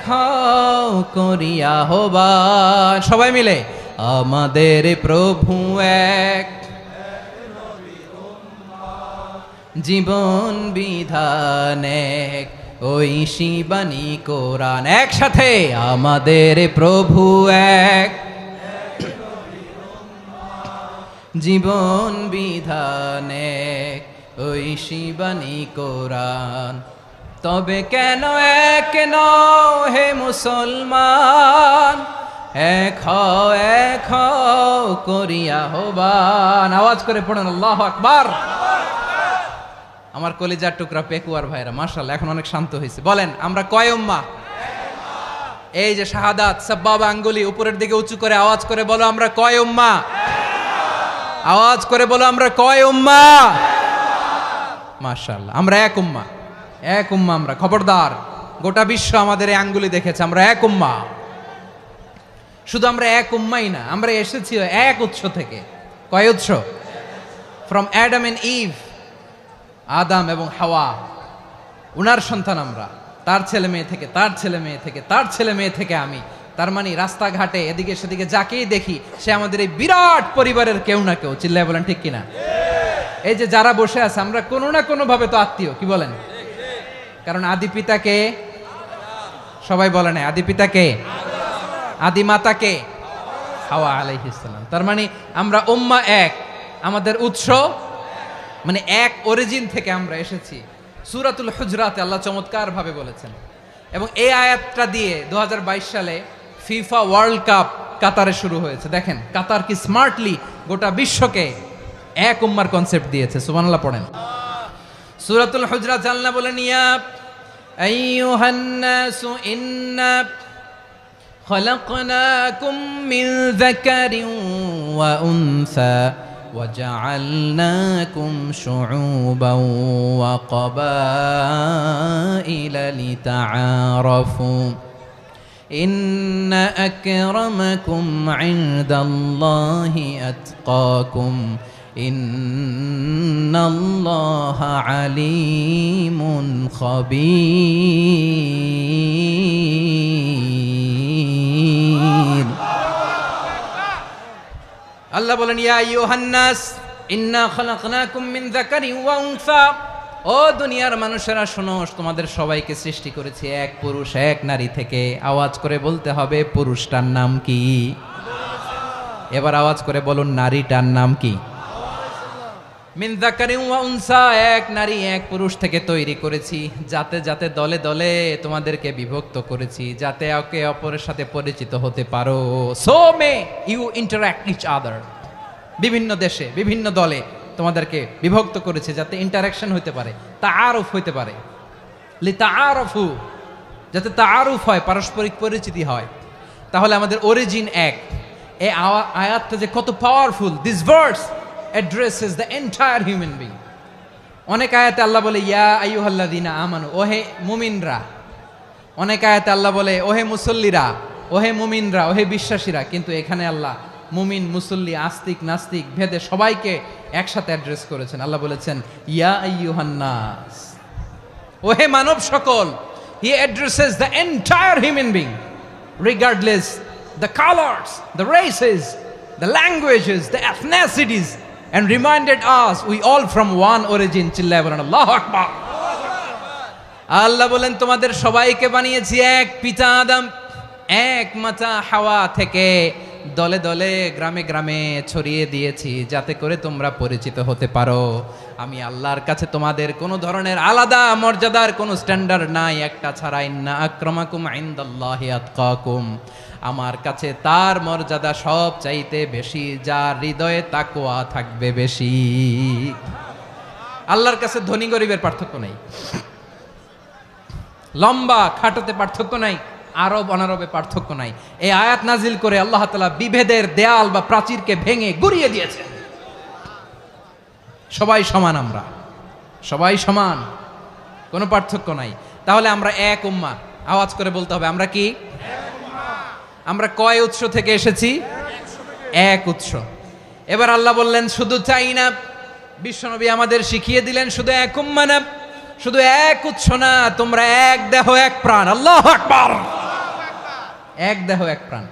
হও করিয়া হবান। সবাই মিলে, আমাদের প্রভু এক, জীবন বিধান এক, ওই শিবানী কোরআন। একসাথে, আমাদের প্রভু এক, জীবন বিধান এক, ওই শিবানী কোরআন। তবে কেন এক নও হে মুসলমান? এক হও করিয়া হবান। আওয়াজ করে পড়েন আল্লাহু আকবার। আমার কলিজার টুকরা পেকুয়ার ভাইরা মাশাআল্লাহ এখন অনেক শান্ত হয়েছে। বলেন আমরা কয় উম্মাহ? এই যে শাহাদাত সাব্বাবা আঙ্গুলি উপরের দিকে উঁচু করে আওয়াজ করে বলো আমরা কয় উম্মাহ? আওয়াজ করে বলো আমরা কয় উম্মাহ? মাশাআল্লাহ আমরা এক উম্মাহ, এক উম্মাহ আমরা। খবরদার, গোটা বিশ্ব আমাদের এই আঙ্গুলি দেখেছে, আমরা এক উম্মাহ। শুধু আমরা এক উম্মাই না, আমরা এসেছি এক উৎস থেকে। কয় উৎস? ফ্রম অ্যাডাম এন্ড ইভ, আদাম এবং হাওয়া, উনার সন্তান আমরা। তার ছেলে মেয়ে থেকে, তার ছেলে মেয়ে থেকে, তার ছেলে মেয়ে থেকে আমি। তার মানে রাস্তাঘাটে এদিকে সেদিকে যাকেই দেখি সে আমাদের এই বিরাট পরিবারের কেউ না কেউ। চিল্লায় বলেন ঠিক কিনা? এই যে যারা বসে আছে আমরা কোনো না কোনো ভাবে তো আত্মীয়, কি বলেন? কারণ আদি পিতাকে সবাই বলে না, আদি পিতাকে, আদি মাতাকে হাওয়া আলাইহিস সালাম। তার মানে আমরা উম্মাহ এক, আমাদের উৎস মানে এক অরিজিন থেকে আমরা এসেছি। সূরাতুল হুজরাতে আল্লাহ চমৎকার ভাবে বলেছেন, এবং এই আয়াতটা দিয়ে 2022 সালে ফিফা ওয়ার্ল্ড কাপ কাতারে শুরু হয়েছে। দেখেন কাতার কি স্মার্টলি গোটা বিশ্বকে এক উম্মার কনসেপ্ট দিয়েছে। সুবহানাল্লাহ পড়েন। সূরাতুল হুজরাত আল্লাহ বলেন, ইয়া আইয়ুহান নাসু ইন্না খলাকনাকুম মিন যাকারিন ওয়া উনসা وجعلناكم شعوبا وقبائل لتعارفوا إن أكرمكم عند الله أتقاكم إن الله عليم خبير আল্লাহ বলেন ইয়া আইয়ুহান নাস ইন্না খালাকনাকুম মিন যাকারিন ওয়া উনসা, ও দুনিয়ার মানুষেরা শোনো, তোমাদের সবাইকে সৃষ্টি করেছি এক পুরুষ এক নারী থেকে। আওয়াজ করে বলতে হবে পুরুষটার নাম কি? এবার আওয়াজ করে বলুন নারীটার নাম কি? মিন যাকারিন ওয়া উনসা, এক নারী এক পুরুষ থেকে তৈরি করেছি, যাতে যাতে দলে দলে তোমাদেরকে বিভক্ত করেছি, যাতে একে অপরের সাথে পরিচিত হতে পারো। So may you interact each other, বিভিন্ন দেশে বিভিন্ন দলে তোমাদেরকে বিভক্ত করেছে যাতে ইন্টারাকশন হতে পারে, তাআরুফ হতে পারে। লিতাআরফু, যাতে তাআরুফ হয়, পারস্পরিক পরিচিতি হয়। তাহলে আমাদের অরিজিন এক। এই আয়াতটা যে কত powerful! This verse addresses the entire human being. অনেক আয়াতে আল্লাহ বলে ইয়া আইয়ুহাল্লাযীনা আমানু, ওহে মুমিনরা। অনেক আয়াতে আল্লাহ বলে ওহে মুসল্লিরা, ওহে মুমিনরা, ওহে বিশ্বাসীরা। কিন্তু এখানে আল্লাহ মুমিন মুসল্লি আস্তিক নাস্তিক ভেদে সবাইকে একসাথে অ্যাড্রেস করেছেন। আল্লাহ বলেছেন ইয়া আইয়ুহান নাস, ওহে মানব সকল। He addresses the entire human being regardless the colors, the races, the languages, the ethnicities, and reminded us we all from one origin. চিল্লায় বলেন আল্লাহু আকবার। আল্লাহ বলেন তোমাদের সবাইকে বানিয়েছি এক পিতা আদম, এক মাতা হাওয়া থেকে, দলে দলে গ্রামে গ্রামে ছড়িয়ে দিয়েছি যাতে করে তোমরা পরিচিত হতে পারো। আমি আল্লাহর কাছে তোমাদের কোনো ধরনের আলাদা মর্যাদার কোনো স্ট্যান্ডার্ড নাই একটা ছাড়া। ইন্না আক্রামাকুম ইনদাল্লাহি আতকাকুম, আমার কাছে তার মর্যাদা সব চাইতে বেশি যার হৃদয়ে তাকওয়া থাকবে বেশি। আল্লাহর কাছে ধনী গরিবের পার্থক্য নাই, লম্বা খাটোতে পার্থক্য নাই, আরব অনারবে পার্থক্য নাই। এই আয়াত নাজিল করে আল্লাহ তাআলা বিভেদের দেয়াল বা প্রাচীরকে ভেঙে গুড়িয়ে দিয়েছেন। সবাই সমান, আমরা সবাই সমান, কোনো পার্থক্য নাই। তাহলে আমরা এক উম্মাহ। আওয়াজ করে বলতে হবে আমরা কি? আমরা কয় উৎস থেকে এসেছি? এক উৎস। এবার আল্লাহ বললেন শুধু চাই না, বিশ্বনবী আমাদের শিখিয়ে দিলেন শুধু এক উম্মাহ না, শুধু এক উৎস না, তোমরা এক দেহ এক প্রাণ। আল্লাহু আকবার। এক দেহ এক প্রাণ,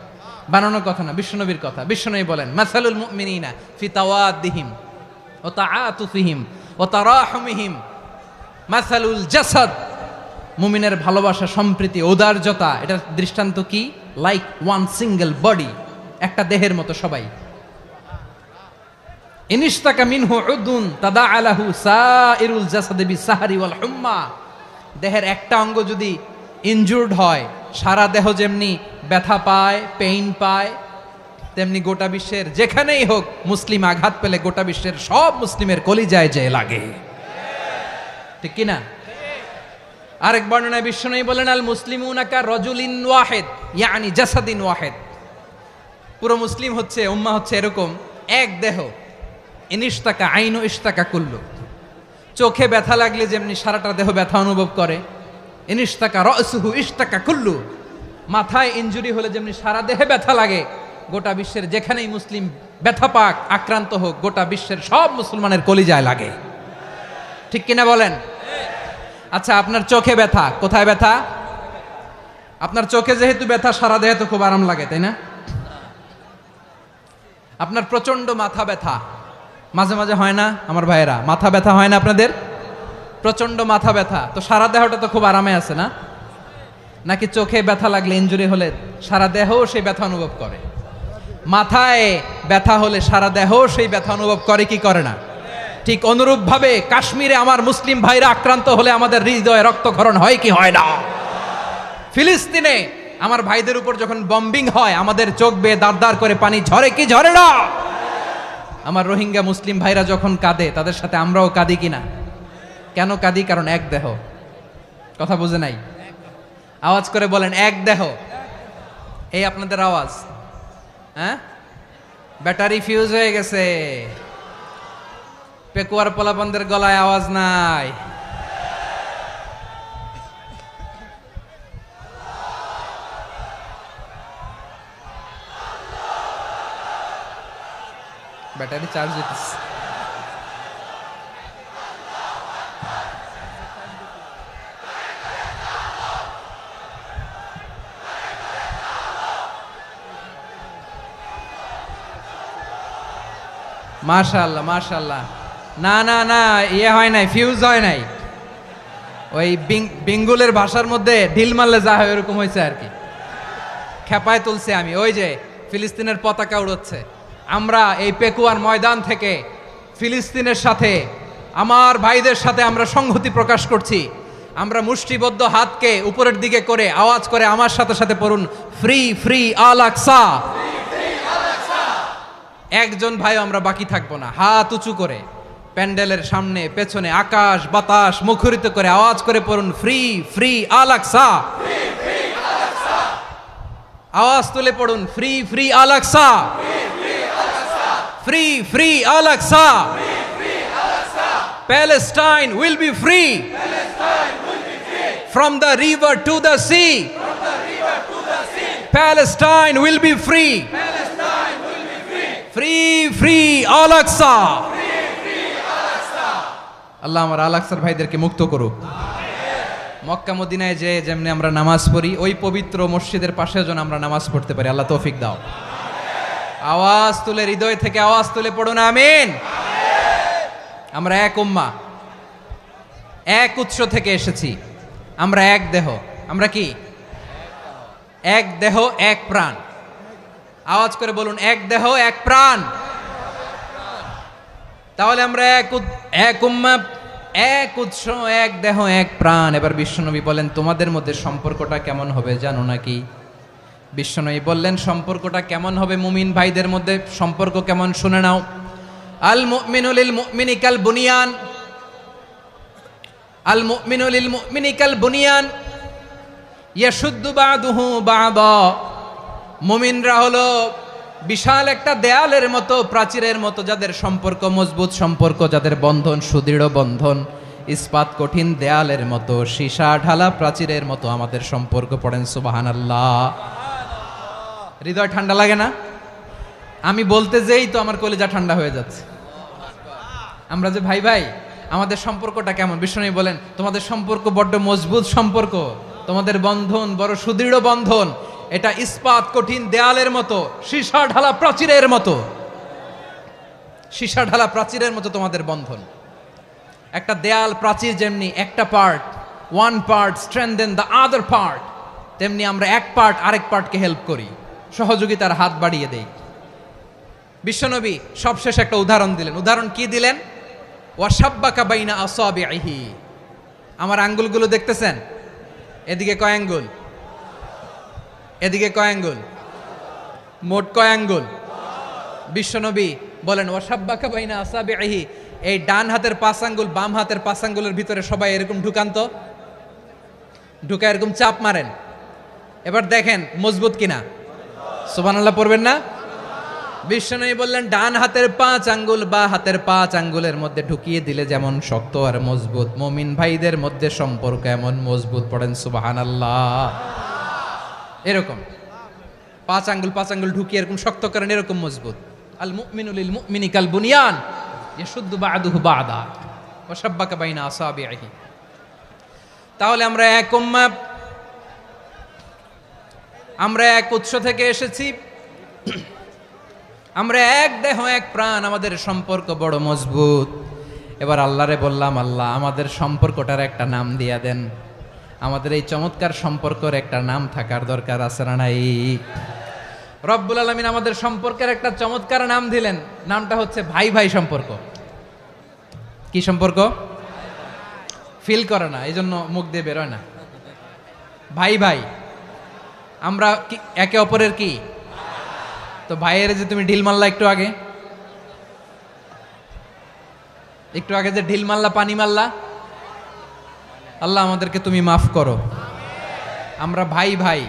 বানানোর কথা না, বিশ্বনবীর কথা। বিশ্বনবী বলেন মাসালুল মুমিনিনা ফি তাওয়াদ্দিহিম ওয়া তাআতুফিহিম ওয়া তারাহুমিহিম মাসালুল জাসাদ, মুমিনের ভালোবাসা, সম্প্রীতি, ঔদার্যতা, এটা দৃষ্টান্ত কি? লাইক ওয়ান সিঙ্গেল বডি, একটা দেহের মতো সবাই। ইনিশতাকা মিনহু উদুন তাদাআলাহু সাইরুল জাসাদি বিসাহরি ওয়াল হুম্মা, দেহের একটা অঙ্গ যদি ইনজুর্ড হয় সারা দেহ যেমনি ব্যথা পায়, পেইন পায়, তেমনি গোটা বিশ্বের যেখানেই হোক মুসলিম আঘাত পেলে গোটা বিশ্বের সব মুসলিমের কলিজায় যে লাগে, ঠিক কিনা? আরেক বর্ণনায় বিশ্বনবী বলেন আল মুসলিমুনা কা রাজুলিন ওয়াহিদ ইয়ানি জাসাদিন ওয়াহিদ, পুরো মুসলিম হচ্ছে, উম্মাহ হচ্ছে এরকম এক দেহ। ইনিশতাকা আইনু ইশতাকা কুল্লু, চোখে ব্যথা লাগলে যেমনি সারাটা দেহ ব্যথা অনুভব করে, ইনিশতাকা রাসুহু ইশতাকা কুল্লু, মাথায় ইনজুরি হলে যেমনি সারা দেহে ব্যথা লাগে, গোটা বিশ্বের যেখানেই মুসলিম ব্যথা পাক, আক্রান্ত হোক, গোটা বিশ্বের সব মুসলমানের কলিজায় লাগে, ঠিক কিনা বলেন? আচ্ছা, আপনার চোখে ব্যথা, কোথায় ব্যথা? আপনার চোখে যেহেতু ব্যথা, সারা দেহে তো খুব আরাম লাগে, তাই না? আপনার প্রচন্ড মাথা ব্যথা মাঝে মাঝে হয় না আমার ভাইয়েরা? মাথা ব্যথা হয় না আপনাদের? প্রচন্ড মাথা ব্যথা, তো সারা দেহটা তো খুব আরামে আছে না? নাকি চোখে ব্যথা লাগলে, ইনজুরি হলে সারা দেহ সেই ব্যথা অনুভব করে? মাথায় ব্যথা হলে সারা দেহ সেই ব্যথা অনুভব করে কি করে না? ঠিক অনুরূপ ভাবে কাশ্মীরে আমার মুসলিম ভাইরা আক্রান্ত হলে আমাদের হৃদয়ে রক্তক্ষরণ হয় কি হয় না? ফিলিস্তিনে আমার ভাইদের উপর যখন বম্বিং হয় আমাদের চোখ বেয়ে দাঁড় দাঁড় করে পানি ঝরে কি ঝরে না? আমার রোহিঙ্গা মুসলিম ভাইরা যখন কাঁদে তাদের সাথে আমরাও কাঁদি কিনা? কেন কাঁদি? কারণ এক দেহ। কথা বুঝে নাই? আওয়াজ করে বলেন এক দেহ। এই আপনাদের আওয়াজ। হ্যাঁ, ব্যাটারি ফিউজ হয়ে গেছে। পেকুয়ার পোলাপানদের গলায় আওয়াজ নাই। ব্যাটারি চার্জ হইতেছে। মাশাআল্লাহ মাশাআল্লাহ। না না না, ইয়ে হয় নাই, ফিউজ হয় নাই। ওই বিঙ্গুলের ভাষার মধ্যে ঢিল মারলে যা হয় ওরকম হয়েছে আর কি। খেপায় তুলছে আমি। ওই যে ফিলিস্তিনের পতাকা উড়োচ্ছে। আমরা এই পেকুয়ার ময়দান থেকে ফিলিস্তিনের সাথে, আমার ভাইদের সাথে আমরা সংহতি প্রকাশ করছি। আমরা মুষ্টিবদ্ধ হাতকে উপরের দিকে করে আওয়াজ করে আমার সাথে সাথে পড়ুন, ফ্রি ফ্রি আল আকসা। একজন ভাই আমরা বাকি থাকবো না। হাত উঁচু করে প্যান্ডেলের সামনে পেছনে আকাশ বাতাস মুখরিত করে আওয়াজ করে পড়ুন, ফ্রি ফ্রি আল আকসা। আওয়াজ তুলে পড়ুন, free free Al Aqsa, free free Al Aqsa. Palestine will be free from the river to the sea. Palestine will be free. Free free Al Aqsa. আল্লাহ আমার আল আকসার ভাইদেরকে মুক্ত করুক। মক্কা মদিনায় যে যেমনি আমরা নামাজ পড়ি, ওই পবিত্র মসজিদের পাশে যেন আমরা নামাজ পড়তে পারি। আল্লাহ তৌফিক দাও। আওয়াজ তুলে, হৃদয় থেকে আওয়াজ তুলে পড়ুন আমিন। আমরা এক উম্মাহ, এক উৎস থেকে এসেছি। আমরা এক দেহ। আমরা কি? এক দেহ এক প্রাণ। আওয়াজ করে বলুন, এক দেহ এক প্রাণ। তাহলে আমরা এক উম্মাহ, এক উৎস, এক দেহ এক প্রাণ। এবার বিশ্বনবী বলেন, তোমাদের মধ্যে সম্পর্কটা কেমন হবে জানো নাকি? বিশ্বনবী বললেন, সম্পর্কটা কেমন হবে মুমিন ভাইদের মধ্যে? সম্পর্ক কেমন শুনে নাও। আল মুমিনু লিল মুমিনি কাল বুনিয়ান, আল মুমিনু লিল মুমিনি কাল বুনিয়ান ইয়াশুদ্দু বাদুহু বাদা। মুমিনরা হলো বিশাল একটা দেয়ালের মতো, প্রাচীরের মতো, যাদের সম্পর্ক মজবুত সম্পর্ক, যাদের বন্ধন সুদৃঢ় বন্ধন, ইস্পাত কঠিন দেয়ালের মতো, সীসা ঢালা প্রাচীরের মতো আমাদের সম্পর্ক। পড়েন সুবহানাল্লাহ। হৃদয় ঠান্ডা লাগে না? আমি বলতে যেই তো আমার কলিজা ঠান্ডা হয়ে যাচ্ছে। আমরা যে ভাই ভাই, আমাদের সম্পর্কটা কেমন? বিষ্ণু বলেন, তোমাদের সম্পর্ক বড্ড মজবুত সম্পর্ক, তোমাদের বন্ধন বড় সুদৃঢ় বন্ধন। এটা ইস্পাত কঠিন দেয়ালের মতো, সীসা ঢালা প্রাচীরের মতো, সীসা ঢালা প্রাচীরের মতো তোমাদের বন্ধন। একটা দেয়াল প্রাচীর যেমনি একটা part, one part strengthen the other part, তেমনি আমরা এক পার্ট আরেক পার্টকে হেল্প করি, সহযোগিতার হাত বাড়িয়ে দেই। বিশ্বনবী সবশেষ একটা উদাহরণ দিলেন। উদাহরণ কি দিলেন? ওয়াশাব্বাকা বাইনা আসাবিহি। আমার আঙ্গুলগুলো দেখতেছেন? এদিকে কয় আঙ্গুল, এদিকে কয় আঙ্গুল, মোট কয় আঙ্গুল? বিশ্বনবী বলেন, ওয়াশাব্বাকা বাইনা আসাবিহি। এই ডান হাতের 5 আঙ্গুল বাম হাতের 5 আঙ্গুলের ভিতরে সবাই এরকম ঢুকান তো, ঢুকা এরকম চাপ মারেন। এবার দেখেন মজবুত কিনা। সুবহানাল্লাহ পড়বেন না? বিশ্বনবী বললেন, ডান হাতের 5 আঙ্গুল বা হাতের 5 আঙ্গুলের মধ্যে ঢুকিয়ে দিলে যেমন শক্ত আর মজবুত, মুমিন ভাইদের মধ্যে সম্পর্ক এমন মজবুত। পড়েন সুবহানাল্লাহ। এরকম 5 আঙ্গুল ঢুকিয়ে এরকম শক্ত করেন, এরকম মজবুত। আল মুমিনু লিল মুমিনি কাল বুনিয়ান ইয়াশুদ্দু বাদুহু বাদা ওয়া শাব্বাকা বাইনা আসাবিহি। তাহলে আমরা এক উম্মাহ, আমরা এক উৎস থেকে এসেছি, আমরা এক দেহ এক প্রাণ, আমাদের সম্পর্ক বড় মজবুত। এবার আল্লাহরে বললাম, আল্লাহ আমাদের সম্পর্কটার একটা নাম দিয়া দেন। আমাদের এই চমৎকার সম্পর্কের একটা নাম থাকার দরকার আছে না নাই? রব্বুল আলামিন আমাদের সম্পর্কের একটা চমৎকার নাম দিলেন। নামটা হচ্ছে ভাই ভাই সম্পর্ক। কি সম্পর্ক? ফিল করে না, এই জন্য মুখ দিয়ে বেরোয় না। ভাই ভাই, আমরা একে অপরের কি? তো ভাইয়ের যে তুমি ঢিল মারলা একটু আগে, একটু আগে যে ঢিল মারলা, পানি মারলা, আল্লাহ আমাদেরকে তুমি মাফ করো। আমরা ভাই ভাই,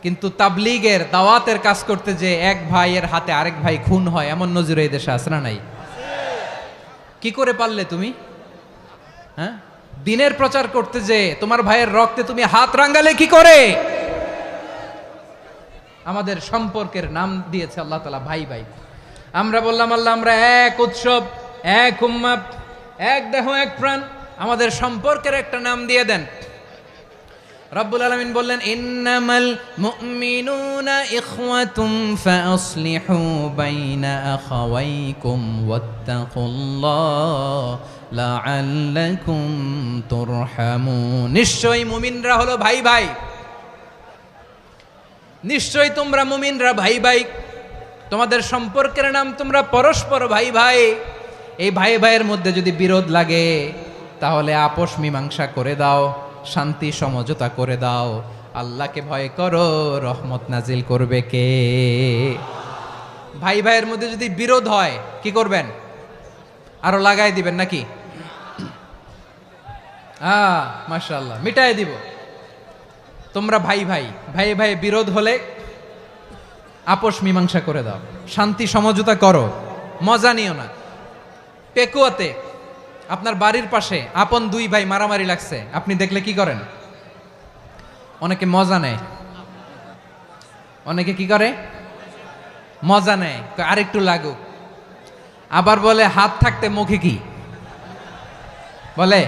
কিন্তু তাবলীগের দাওয়াতের কাজ করতে যে এক ভাইয়ের হাতে আরেক ভাই খুন হয়, এমন নজির এই দেশে আছে না নাই? কি করে পারলে তুমি? হ্যাঁ, দিনের প্রচার করতে যে তোমার ভাইয়ের রক্তে তুমি হাত রাঙ্গালে কি করে? আমাদের সম্পর্কের নাম দিয়েছে আল্লাহ তাআলা ভাই ভাই। আমরা বললাম আল্লাহ আমরা এক উৎসব, এক উম্মাত, এক দেহ এক প্রাণ, আমাদের সম্পর্কের একটা নাম দিয়ে দেন। রব্বুল আলামিন বললেন ইন্নামাল মুমিনুনা ইখওয়াতুম ফাসলিহু বাইনা আখাওয়াইকুম ওয়াত্তাকুল্লাহ লাআল্লাকুম তুরহামুন। নিশ্চয়ই মুমিনরা হলো ভাই ভাই, নিশ্চয়ই তোমরা মুমিনরা ভাই ভাই, তোমাদের সম্পর্কের নাম তোমরা পরস্পর ভাই ভাই। এই ভাই ভাইয়ের মধ্যে যদি বিরোধ লাগে তাহলে আপোষ মীমাংসা করে দাও, শান্তি সমঝোতা করে দাও। আল্লাহকে ভয় করো, রহমত নাজিল করবে কে? ভাই ভাইয়ের মধ্যে যদি বিরোধ হয় কি করবেন? আরো লাগাই দিবেন নাকি? মাশাআল্লাহ, মিটাই দিব। তোমরা ভাই ভাই, ভাই ভাই বিরোধ হলে আপোষ মীমাংসা করে দাও, শান্তি সমঝোতা করো, মজা নিও না। পেকুয়াতে আপনার বাড়ির পাশে আপন দুই ভাই মারামারি লাগছে, আপনি দেখলে কি করেন? অনেকে মজা নেয়, অনেকে কি করে? মজা নেয়, আরেকটু লাগুক। আবার বলে হাত থাকতে মুখে কি বলে?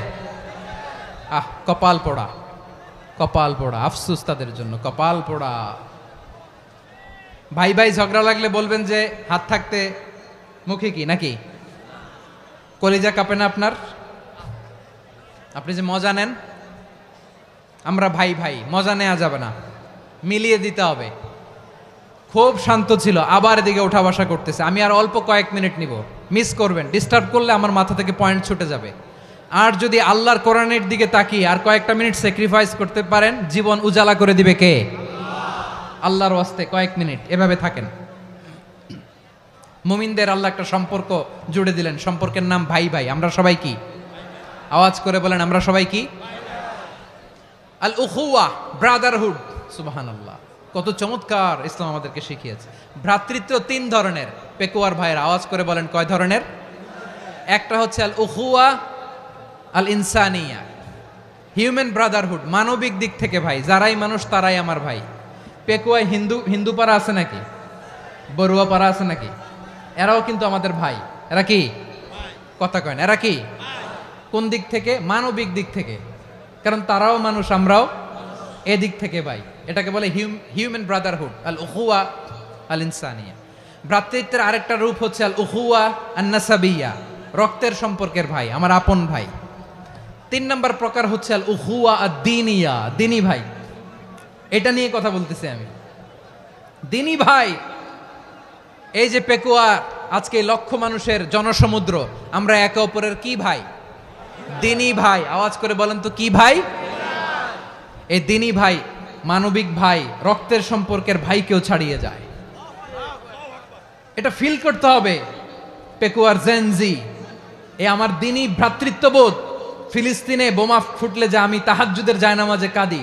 কপাল পোড়া, কপাল পোড়া। আফসোস তাদের জন্য, কপাল পোড়া। ভাই ভাই ঝগড়া লাগলে বলবেন যে হাত থাকতে মুখে কি, নাকি? কলিজা কাঁপে না আপনার? আপনি যে মজা নেন। আমরা ভাই ভাই, মজা নেওয়া যাবে না, মিলিয়ে দিতে হবে। খুব শান্ত ছিল, আবার এদিকে ওঠা বসা করতেছে। আমি আর অল্প কয়েক মিনিট নিব, মিস করবেন। ডিস্টার্ব করলে আমার মাথা থেকে পয়েন্ট ছুটে যাবে। আর যদি আল্লাহর কোরআনের দিকে তাকিয়ে আর কয়েকটা মিনিট স্যাক্রিফাইস করতে পারেন, জীবন উজালা করে দিবে কে? আল্লাহর ওয়াস্তে কয়েক মিনিট এভাবে থাকেন। মুমিনদের আল্লাহ একটা সম্পর্ক জুড়ে দিলেন, সম্পর্কের নাম ভাই ভাই। আমরা সবাই কি? আওয়াজ করে বলেন, আমরা সবাই কি? আল উখুয়া, ব্রাদারহুড। সুবহানাল্লাহ, কত চমৎকার ইসলাম আমাদেরকে শিখিয়েছে। ভ্রাতৃত্ব তিন ধরনের। পেকুয়ার ভাইয়ের আওয়াজ করে বলেন, কয় ধরনের? একটা হচ্ছে আল উখুয়া আল ইনসানিয়া, হিউম্যান ব্রাদারহুড, মানবিক দিক থেকে ভাই। যারাই মানুষ তারাই আমার ভাই। পেকুয়ায় হিন্দু পাড়া আছে নাকি? বড়ুয়া পাড়া আছে নাকি? এরাও কিন্তু আমাদের ভাই। এরা কি? কথা কয় না, এরা কি? কোন দিক থেকে? মানবিক দিক থেকে। কারণ তারাও মানুষ, আমরাও এদিক থেকে ভাই। এটাকে বলে হিউম্যান ব্রাদারহুড, আল উখুয়া আল ইনসানিয়া। ভ্রাতৃত্বের আরেকটা রূপ হচ্ছে আল উখুয়া আন নাসাবিয়া, রক্তের সম্পর্কের ভাই, আমার আপন ভাই। তিন নম্বর প্রকার হচ্ছে আল উখুয়া আদ দ্বীনিয়া, দ্বীনি ভাই। এটা নিয়ে কথা বলতেছি আমি। দ্বীনি ভাই, এই যে পেকুয়া, আজকে লক্ষ মানুষের জনসমুদ্র, আমরা একে অপরের কি ভাই? দ্বীনি ভাই। আওয়াজ করে বলেন তো, কি ভাই? এই দ্বীনি ভাই, মানবিক ভাই, রক্তের সম্পর্কের ভাইকেও ছাড়িয়ে যায়। এটা ফিল করতে হবে। পেকুয়ার জেনজি, এ আমার দ্বীনি ভ্রাতৃত্ববোধ। ফিলিস্তিনে বোমা ফুটলে যে আমি তাহাজ্জুদের জায়নামাজে কাঁদি,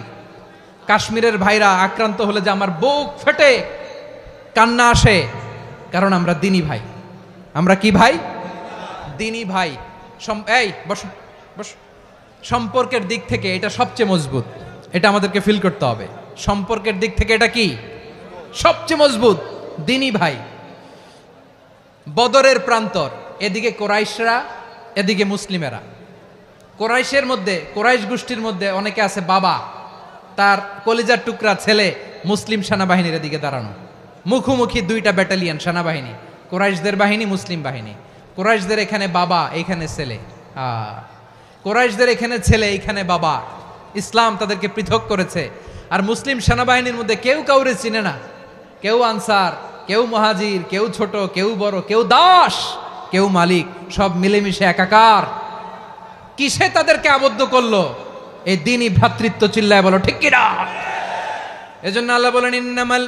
কাশ্মীরের ভাইরা আক্রান্ত হলে যে আমার বুক ফেটে কান্না আসে, কারণ আমরা দ্বীনি ভাই। আমরা কি ভাই? দ্বীনি ভাই। এই বস বস। সম্পর্কের দিক থেকে এটা সবচেয়ে মজবুত। এটা আমাদেরকে ফিল করতে হবে। সম্পর্কের দিক থেকে এটা কি? সবচেয়ে মজবুত, দ্বীনি ভাই। বদরের প্রান্তর, এদিকে কোরাইশরা, এদিকে মুসলিমেরা। কোরাইশের মধ্যে, কোরাইশ গোষ্ঠীর মধ্যে অনেকে আছে বাবা, তার কলিজার টুকরা ছেলে মুসলিম সেনাবাহিনীর এদিকে দাঁড়ানো, মুখোমুখি দুইটা ব্যাটালিয়ন সেনাবাহিনী, কোরাইশদের বাহিনী, মুসলিম বাহিনী। কোরাইশদের এখানে বাবা, এইখানে ছেলে। কোরাইশদের এখানে ছেলে, এইখানে বাবা। ইসলাম তাদেরকে পৃথক করেছে। আর মুসলিম সেনাবাহিনীর মধ্যে কেউ কাউরে চিনে না। কেউ আনসার, কেউ মুহাজির, কেউ ছোট, কেউ বড়, কেউ দাস, কেউ মালিক, সব মিলেমিশে একাকার। কিসে তাদেরকে আবদ্ধ করলো? এই দ্বীনি ভ্রাতৃত্ব। চিল্লায় বলো ঠিক কিনা? এজন্য আল্লাহ বলেন, ইন্নামাল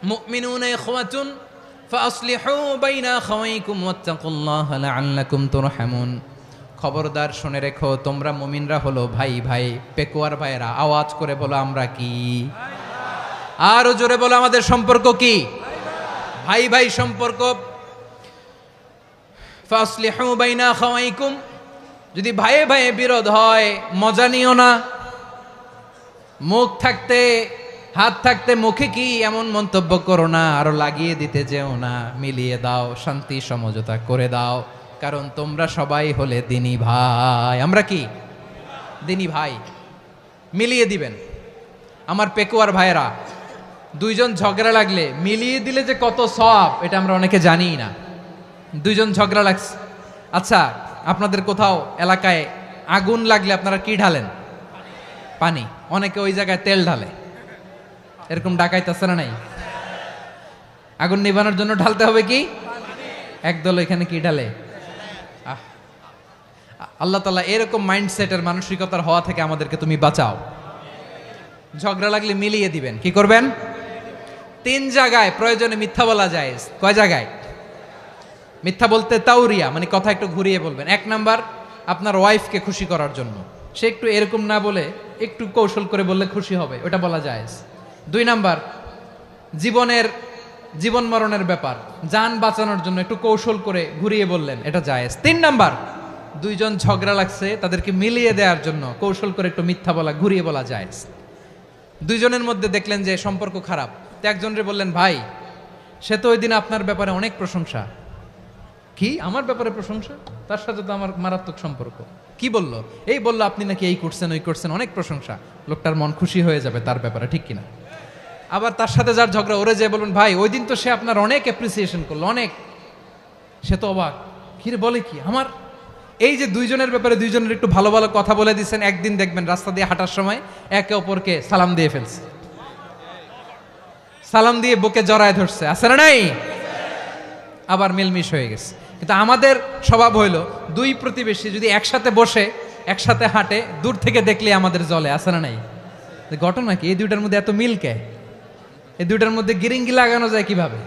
মুমিনুনা ইখওয়াতুন ফাসলিহু বাইনা আখাওয়াইকুম ওয়াত্তাকুল্লাহা লাআল্লাকুম তুরহামুন। খবরদার শুনে রেখো, তোমরা মুমিনরা হলো ভাই ভাই। পেকুয়ার ভাইয়েরা আওয়াজ করে বলো আমরা কি? আরো জোরে বলো আমাদের সম্পর্ক কি? ভাই ভাই সম্পর্ক। ফাসলিহু বাইনা খাওয়াইকুম, যদি ভাইয়ে ভাইয়ে বিরোধ হয় মজা নিও না। মুখ থাকতে হাত থাকতে মুখে কি এমন মন্তব্য করো না, আরো লাগিয়ে দিতে যেও না। মিলিয়ে দাও, শান্তি সমঝোতা করে দাও, কারণ তোমরা সবাই হলে দিনী ভাই। আমরা কি দিনী ভাই? মিলিয়ে দিবেন। আমার পেকুয়ার ভাইয়েরা, দুইজন ঝগড়া লাগলে মিলিয়ে দিলে যে কত সওয়াব, এটা আমরা অনেকে জানিই না। দুইজন ঝগড়া লাগছে, আচ্ছা আপনাদের কোথাও এলাকায় আগুন লাগলে আপনারা কি ঢালেন? পানি। অনেকে ওই জায়গায় তেল ঢালে, এরকম ডাকাইতেছে না নাই? আগুন নিভানোর জন্য ঢালতে হবে কি? একদল এখানে কি ঢালে? আল্লাহ তাআলা এরকম মাইন্ডসেটের মানসিকতার হওয়া থেকে আমাদেরকে তুমি বাঁচাও। ঝগড়া লাগলে মিলিয়ে দিবেন। কি করবেন? 3 জায়গায় প্রয়োজনে মিথ্যা বলা যায়। কয় জায়গায় মিথ্যা বলতে? তাউরিয়া, মানে কথা একটু ঘুরিয়ে বলবেন। 1 নাম্বার, আপনার ওয়াইফকে খুশি করার জন্য, সে একটু এরকম না বলে একটু কৌশল করে বললে খুশি হবে, ওটা বলা যায়। 2 নাম্বার, জীবন মরণের ব্যাপার, জান বাঁচানোর জন্য একটু কৌশল করে ঘুরিয়ে বললেন, এটা জায়েজ। 3 নাম্বার, দুইজন ঝগড়া লাগছে তাদেরকে মিলিয়ে দেওয়ার জন্য কৌশল করে একটু মিথ্যা বলা, ঘুরিয়ে বলা জায়েজ। দুইজনের মধ্যে দেখলেন যে সম্পর্ক খারাপ, তো একজনরে বললেন, ভাই সে তো ওই দিন আপনার ব্যাপারে অনেক প্রশংসা। কি আমার ব্যাপারে প্রশংসা? তার সাথে তো আমার মারাত্মক সম্পর্ক। কি বলল? এই বলল আপনি নাকি এই করছেন ওই করছেন, অনেক প্রশংসা। লোকটার মন খুশি হয়ে যাবে তার ব্যাপারে, ঠিক কিনা? আবার তার সাথে যার ঝগড়া, ওরে যে বলবেন, ভাই ওই দিন তো সে আপনার অনেক অ্যাপ্রিসিয়েশন করলো, অনেক। সে তো অবাক, কি রে বলে কি আমার? এই যে দুইজনের ব্যাপারে দুইজনের একটু ভালো ভালো কথা বলে দিচ্ছেন, একদিন দেখবেন রাস্তা দিয়ে হাঁটার সময় একে অপরকে সালাম দিয়ে ফেলছে, সালাম দিয়ে বুকে জড়ায় ধরছে, আছে না নাই? আবার মিলমিশ হয়ে গেছে। কিন্তু আমাদের স্বভাব হইল, দুই প্রতিবেশী যদি একসাথে বসে একসাথে হাঁটে, দূর থেকে দেখলে আমাদের জলে, আছে না নাই? ঘটনা কি? এই দুইটার মধ্যে এত মিল কে? এই দুইটার মধ্যে গিরিঙ্গি লাগানো যায় কিভাবে?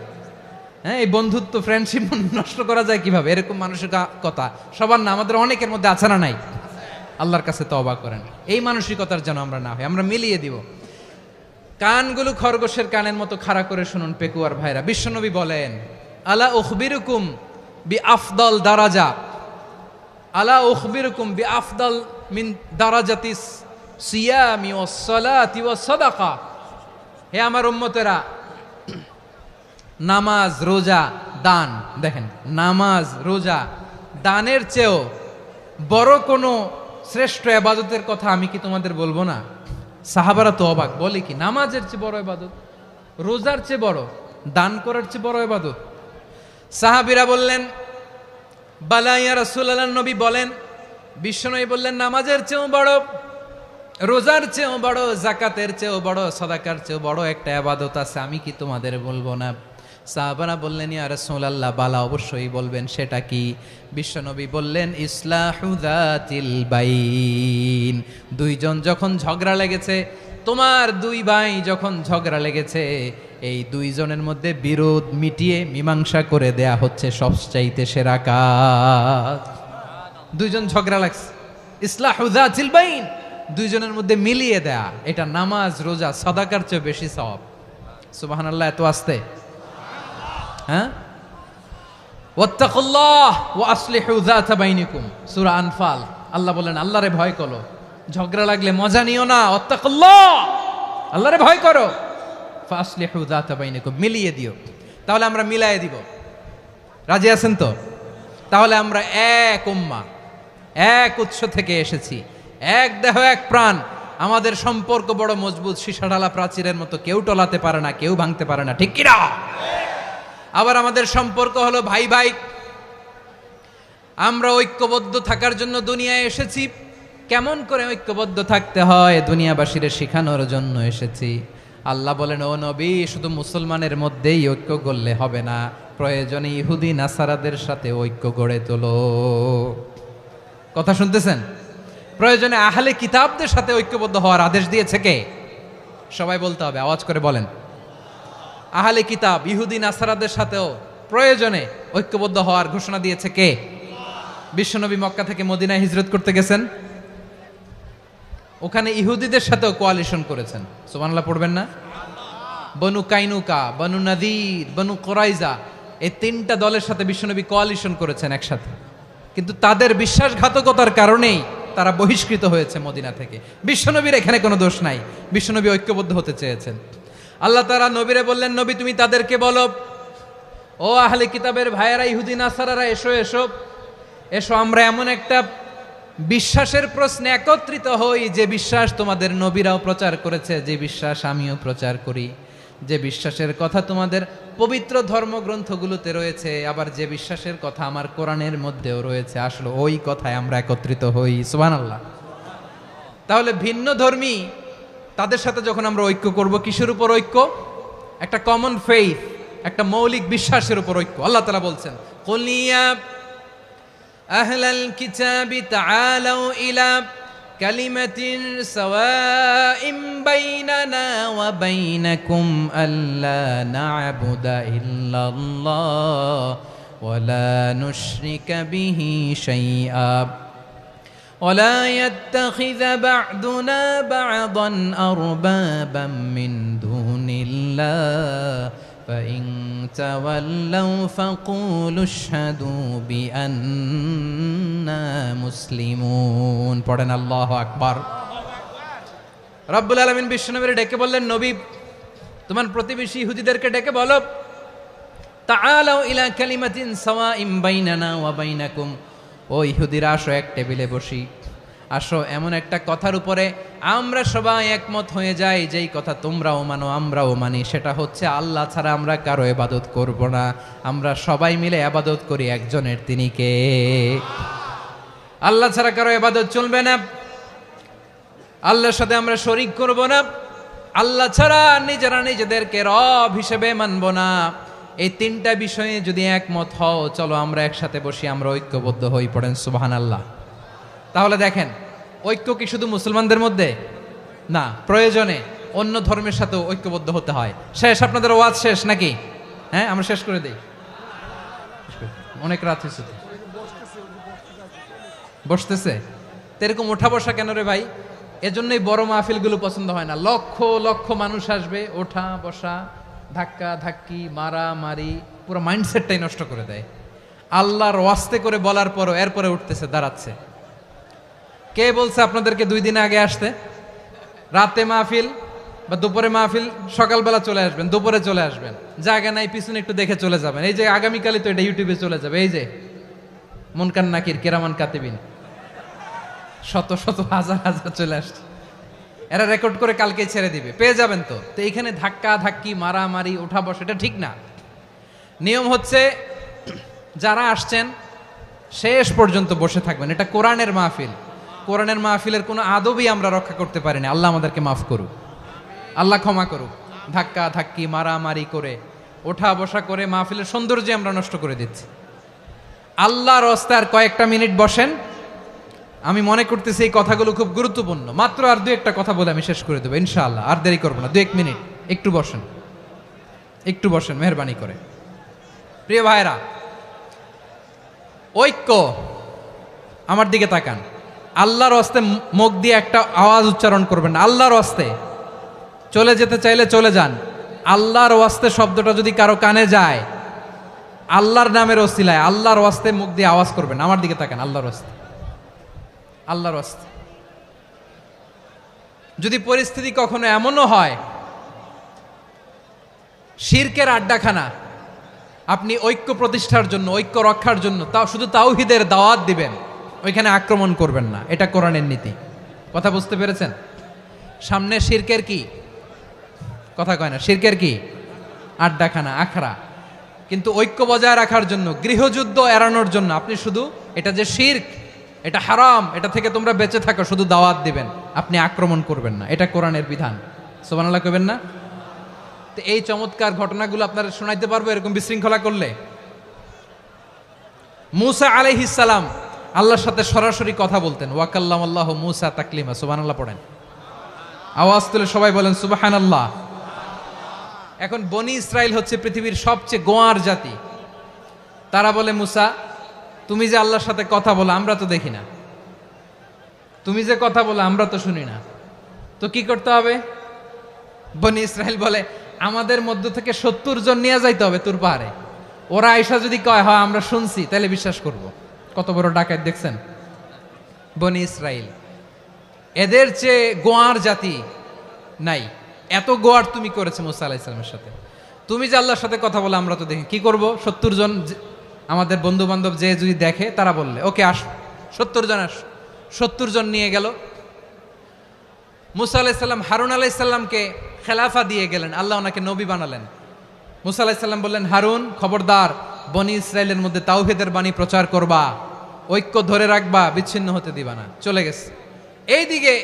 হ্যাঁ, এই বন্ধুত্ব ফ্রেন্ডশিপ নষ্ট করা যায় কিভাবে? এরকম মানসিকতা সবার না, আমাদের অনেকের মধ্যে আছে না নাই? আল্লাহর কাছে তওবা করেন, এই মানসিকতার যেন আমরা না হই, আমরা মিলিয়ে দিব। কানগুলো খরগোশের কানের মতো খাড়া করে শুনুন পেকুয়ার ভাইরা। বিশ্বনবী বলেন, আলা উখবিরুকুম বি আফদল দারাজা, আলা উখবিরুকুম বি আফদল মিন দারাজাতিস সিয়ামি ওয়াস সালাতি ওয়াস সাদাকা। হে আমার উম্মতেরা, নামাজ, রোজা, দান, দেখেন নামাজ, রোজা, দানের চেয়েও বড় কোনো শ্রেষ্ঠ ইবাদতের কথা আমি কি তোমাদের বলবো না? সাহাবারা তো অবাক, বলে কি নামাজের চেয়ে বড় ইবাদত, রোজার চেয়ে বড়, দান করার চেয়ে বড় ইবাদত? সাহাবীরা বললেন, বালা ইয়া রাসূলুল্লাহ। নবী বলেন, বিশ্বনবী বললেন, নামাজের চেয়েও বড়, রোজার চেয়েও বড়, যাকাতের চেয়েও বড়, সাদাকার চেয়েও বড় একটা ইবাদত আছে, আমি কি তোমাদের বলবো না? সাহাবারা বললেন, ইয়া রাসূলুল্লাহ, বালা অবশ্যই বলবেন, সেটা কি? বিশ্বনবী বললেন, ইসলাহু যাতিল বাইন। দুইজন যখন ঝগড়া লেগেছে, তোমার দুই ভাই যখন ঝগড়া লেগেছে, এই দুইজনের মধ্যে বিরোধ মিটিয়ে মীমাংসা করে দেয়া হচ্ছে সবচাইতে সেরা কাজ। দুইজন ঝগড়া লাগছে, ইসলাহু যাতিল বাইন, দুইজনের মধ্যে মিলিয়ে দেয়া, এটা নামাজ, রোজা, সাদাকার চেয়ে বেশি সওয়াব। সুবহানাল্লাহ, এত আস্তে? হ্যাঁ, ওয়াত্তাকুল্লাহ ওয়া আসলিহু যাতা বাইনিকুম, সূরা আনফাল। আল্লাহ বলেন, আল্লাহরে ভয় করো, ঝগড়া লাগলে মজা নিও না, ওয়াত্তাকুল্লাহ, আল্লাহরে ভয় করো, ফাসলিহু যাতা বাইনিকুম, মিলিয়ে দিও। তাহলে আমরা মিলায়ে দিব, রাজি আছেন তো? তাহলে আমরা এক উম্মাহ, এক উৎস থেকে এসেছি, এক দেহ এক প্রাণ, আমাদের সম্পর্ক বড় মজবুত, সীসাঢালা প্রাচীরের মতো, কেউ টলাতে পারে না, কেউ ভাঙতে পারে না, ঠিক কিনা? আবার আমাদের সম্পর্ক হলো ভাই ভাই, আমরা ঐক্যবদ্ধ থাকার জন্য দুনিয়ায় এসেছি। কেমন করে ঐক্যবদ্ধ থাকতে হয় দুনিয়াবাসীর শেখানোর জন্য এসেছি। আল্লাহ বলেন, ও নবী, শুধু মুসলমানের মধ্যেই ঐক্য গড়লে হবে না, প্রয়োজনে ইহুদি নাসারাদের সাথে ঐক্য গড়ে তোলো। কথা শুনতেছেন? প্রয়োজনে আহলে কিতাবদের সাথে ঐক্যবদ্ধ হওয়ার আদেশ দিয়েছে কে? সবাই বলতে হবে, আওয়াজ করে বলেন। আহলে কিতাব ইহুদি নাসারাদের সাথেও প্রয়োজনে ঐক্যবদ্ধ হওয়ার ঘোষণা দিয়েছে কে? বিশ্বনবী মক্কা থেকে মদিনায় হিজরত করতে গেছেন, ওখানে ইহুদিদের সাথেও কোয়ালিশন করেছেন। সুবহানাল্লাহ পড়বেন না? বনু কাইনুকা, বনু নাদির, বনু কোরাইজা, এই তিনটা দলের সাথে বিশ্বনবী কোয়ালিশন করেছেন একসাথে। কিন্তু তাদের বিশ্বাসঘাতকতার কারণেই তারা বহিষ্কৃত হয়েছে মদিনা থেকে। বিশ্বনবীর এখানে কোনো দোষ নাই, বিশ্বনবী ঐক্যবদ্ধ হতে চেয়েছেন। আল্লাহ তাআলা নবীরে বললেন, নবী তুমি তাদেরকে বলো, ও আহলে কিতাবের ভাইয়েরা, ইহুদি নাসারারা, এসো এসো এসো, আমরা এমন একটা বিশ্বাসের প্রশ্নে একত্রিত হই যে বিশ্বাস তোমাদের নবীরাও প্রচার করেছে, যে বিশ্বাস আমিও প্রচার করি, যে বিশ্বাসের কথা তোমাদের পবিত্র ধর্মগ্রন্থগুলোতে রয়েছে, আবার যে বিশ্বাসের কথা আমার কোরআনের মধ্যেও রয়েছে, আসলে ওই কথায় আমরা একত্রিত হই। সুবহানাল্লাহ। তাহলে ভিন্ন ধর্মী তাদের সাথে যখন আমরা ঐক্য করব, কিসের উপর ঐক্য? একটা কমন ফেইথ, একটা মৌলিক বিশ্বাসের উপর ঐক্য। আল্লাহ তাআলা বলছেন, কুল ইয়া আহলাল কিতাবি তাআলাউ ইলা কালিমাতিন সাওয়াইম বাইনানা ওয়া বাইনাকুম আল্লা না'বুদা ইল্লাল্লাহ ওয়া লা নুশরিকা বিহি শাইআ ولا يتخذ بعضنا بعضا أربابا من دون الله فإن تولوا فقولوا اشهدوا بأننا مسلمون পড়েন আল্লাহু আকবার। রব্বুল আলামিন বিশ্বনবীর ডেকে বললেন, নবী তোমার প্রতিবেশী ইহুদিদেরকে ডেকে বলো, তাআলাউ ইলা কালিমাতিন সাওয়াইম বাইনানা ওয়া বাইনাকুম, ও ইহুদিরা আসো, এক টেবিলে বসি, আসো এমন একটা কথার উপরে আমরা সবাই একমত হয়ে যাই, যেই কথা তোমরাও মানো আমরাও মানি, সেটা হচ্ছে আল্লাহ ছাড়া আমরা কারো ইবাদত করব না, আমরা সবাই মিলে ইবাদত করি একজনের, তিনি কে? আল্লাহ ছাড়া কারো ইবাদত চলবে না, আল্লাহর সাথে আমরা শরীক করব না, আল্লাহ ছাড়া নিজেরা নিজেদেরকে রব হিসেবে মানব না। এই তিনটা বিষয়ে যদি একমত হও, চলো আমরা একসাথে বসি, আমরা ঐক্যবদ্ধ হই। পড়েন সুবহানাল্লাহ। তাহলে দেখেন, ঐক্য কি শুধু মুসলমানদের মধ্যে না, প্রয়োজনে অন্য ধর্মের সাথে ঐক্যবদ্ধ হতে হয়। শেষ, আপনাদের ওয়াজ শেষ নাকি? হ্যাঁ, আমরা শেষ করে দেই, অনেক রাত হয়েছে। বসতেছে তো এরকম ওঠা বসা কেন রে ভাই? এজন্যই বড় মাহফিলগুলো পছন্দ হয় না। লক্ষ লক্ষ মানুষ আসবে, ওঠা বসা, ধাক্কা ধাক্কি, মারামারি, পুরো মাইন্ডসেটটাই নষ্ট করে দেয়। আল্লাহর ওয়াস্তে করে বলার পরও এরপরে উঠতেছে, দাঁড়াচ্ছে। কে বলছে আপনাদেরকে 2 দিন আগে আসতে? রাতে মাহফিল বা দুপুরে মাহফিল, সকালবেলা চলে আসবেন, দুপুরে চলে আসবেন, জায়গা নাই পিছনে একটু দেখে চলে যাবেন। এই যে আগামীকালই তো এটা ইউটিউবে চলে যাবে, এই যে মুনকার নাকির কিরামান কাতিবিন, শত শত হাজার হাজার চলে আসছে, এরা রেকর্ড করে কালকে ছেড়ে দিবে, পেয়ে যাবেন। তো এইখানে ধাক্কা ধাক্কি, মারামারি, ওঠা বসা, এটা ঠিক না। নিয়ম হচ্ছে যারা আসছেন শেষ পর্যন্ত বসে থাকবেন। এটা কোরআনের মাহফিল, কোরআনের মাহফিলের কোনো আদবই আমরা রক্ষা করতে পারিনি। আল্লাহ আমাদেরকে মাফ করুক, আল্লাহ ক্ষমা করুক। ধাক্কা ধাক্কি, মারামারি করে, ওঠা বসা করে মাহফিলের সৌন্দর্য আমরা নষ্ট করে দিচ্ছি। আল্লাহর রাস্তায় আর কয়েকটা মিনিট বসেন। আমি মনে করতেছি এই কথাগুলো খুব গুরুত্বপূর্ণ। মাত্র আর 2-1টা কথা বলে আমি শেষ করে দেবো ইনশাআল্লাহ, আর দেরি করবো না। 2-1 মিনিট একটু বসেন, একটু বসেন মেহরবানি করে। প্রিয় ভাইরা, ঐক্য, আমার দিকে তাকান। আল্লাহর ওয়াস্তে মুখ দিয়ে একটা আওয়াজ উচ্চারণ করবেন, আল্লাহর ওয়াস্তে। চলে যেতে চাইলে চলে যান। আল্লাহর ওয়াস্তে শব্দটা যদি কারো কানে যায়, আল্লাহর নামের ওসিলায় আল্লাহর ওয়াস্তে মুখ দিয়ে আওয়াজ করবেন। আমার দিকে তাকান, আল্লাহর ওয়াস্তে, আল্লাহর ওয়াস্তে। যদি পরিস্থিতি কখনো এমনও হয় শিরকের আড্ডাখানা, আপনি ঐক্য প্রতিষ্ঠার জন্য, ঐক্য রক্ষার জন্য তাও শুধু তাওহীদের দাওয়াত দিবেন, ওইখানে আক্রমণ করবেন না। এটা কোরআনের নীতি। কথা বুঝতে পেরেছেন? সামনে শিরকের কি কথা কয় না, শিরকের কি আড্ডাখানা, আখড়া। কিন্তু ঐক্য বজায় রাখার জন্য, গৃহযুদ্ধ এড়ানোর জন্য আপনি শুধু এটা যে শিরক, এটা হারাম, এটা থেকে তোমরা বেঁচে থাকো, শুধু দাওয়াত দিবেন, আপনি আক্রমণ করবেন না। এটা কোরআনের বিধান। সুবহানাল্লাহ কইবেন না? তো এই চমৎকার ঘটনাগুলো আপনারা শোনাইতে পারবো এরকম বিশৃঙ্খলা করলে। মূসা আলাইহিস সালাম আল্লাহর সাথে সরাসরি কথা বলতেন। ওয়াকাল্লামাল্লাহু মূসা তাকলিমা। সুবহানাল্লাহ পড়েন, আওয়াজ তুলে সবাই বলেন সুবহানাল্লাহ। এখন বনি ইসরাইল হচ্ছে পৃথিবীর সবচেয়ে গোয়ার জাতি। তারা বলে, মূসা তুমি যে আল্লাহর সাথে কথা বলো আমরা তো দেখি না, তুমি যে কথা বলো আমরা তো শুনি না, তো কি করতে হবে? বনি ইসরাইল বলে আমাদের মধ্য থেকে 70 জন নিয়ে যাইতে হবে তুর পাহাড়ে। ওরা আয়সা যদি কয় হয় আমরা শুনছি তাহলে বিশ্বাস করব। কত বড় ডাকাত দেখছেন বনি ইসরাইল। এদের চেয়ে গোয়ার জাতি নাই, এত গোয়ার তুমি করেছে মুসা আলাইহিস সালামের সাথে। তুমি যে আল্লাহর সাথে কথা বলে আমরা তো দেখি, কি করব? 70 জন আমাদের বন্ধু বান্ধব যে যদি দেখে তারা বললে ওকে আস, 70 জন আস। 70 জন নিয়ে গেল। মুসা আলাইহিস সালাম হারুন আলাইহিস সালামকে খেলাফা দিয়ে গেলেন, আল্লাহ ওনাকে নবী বানালেন। মুসা আলাইহিস সালাম বললেন, হারুন খবরদার বনি ইসরাইলের মধ্যে তাওহীদের বাণী প্রচার করবা, ঐক্য ধরে রাখবা, বিচ্ছিন্ন হতে দিবা না। চলে গেছে। এইদিকে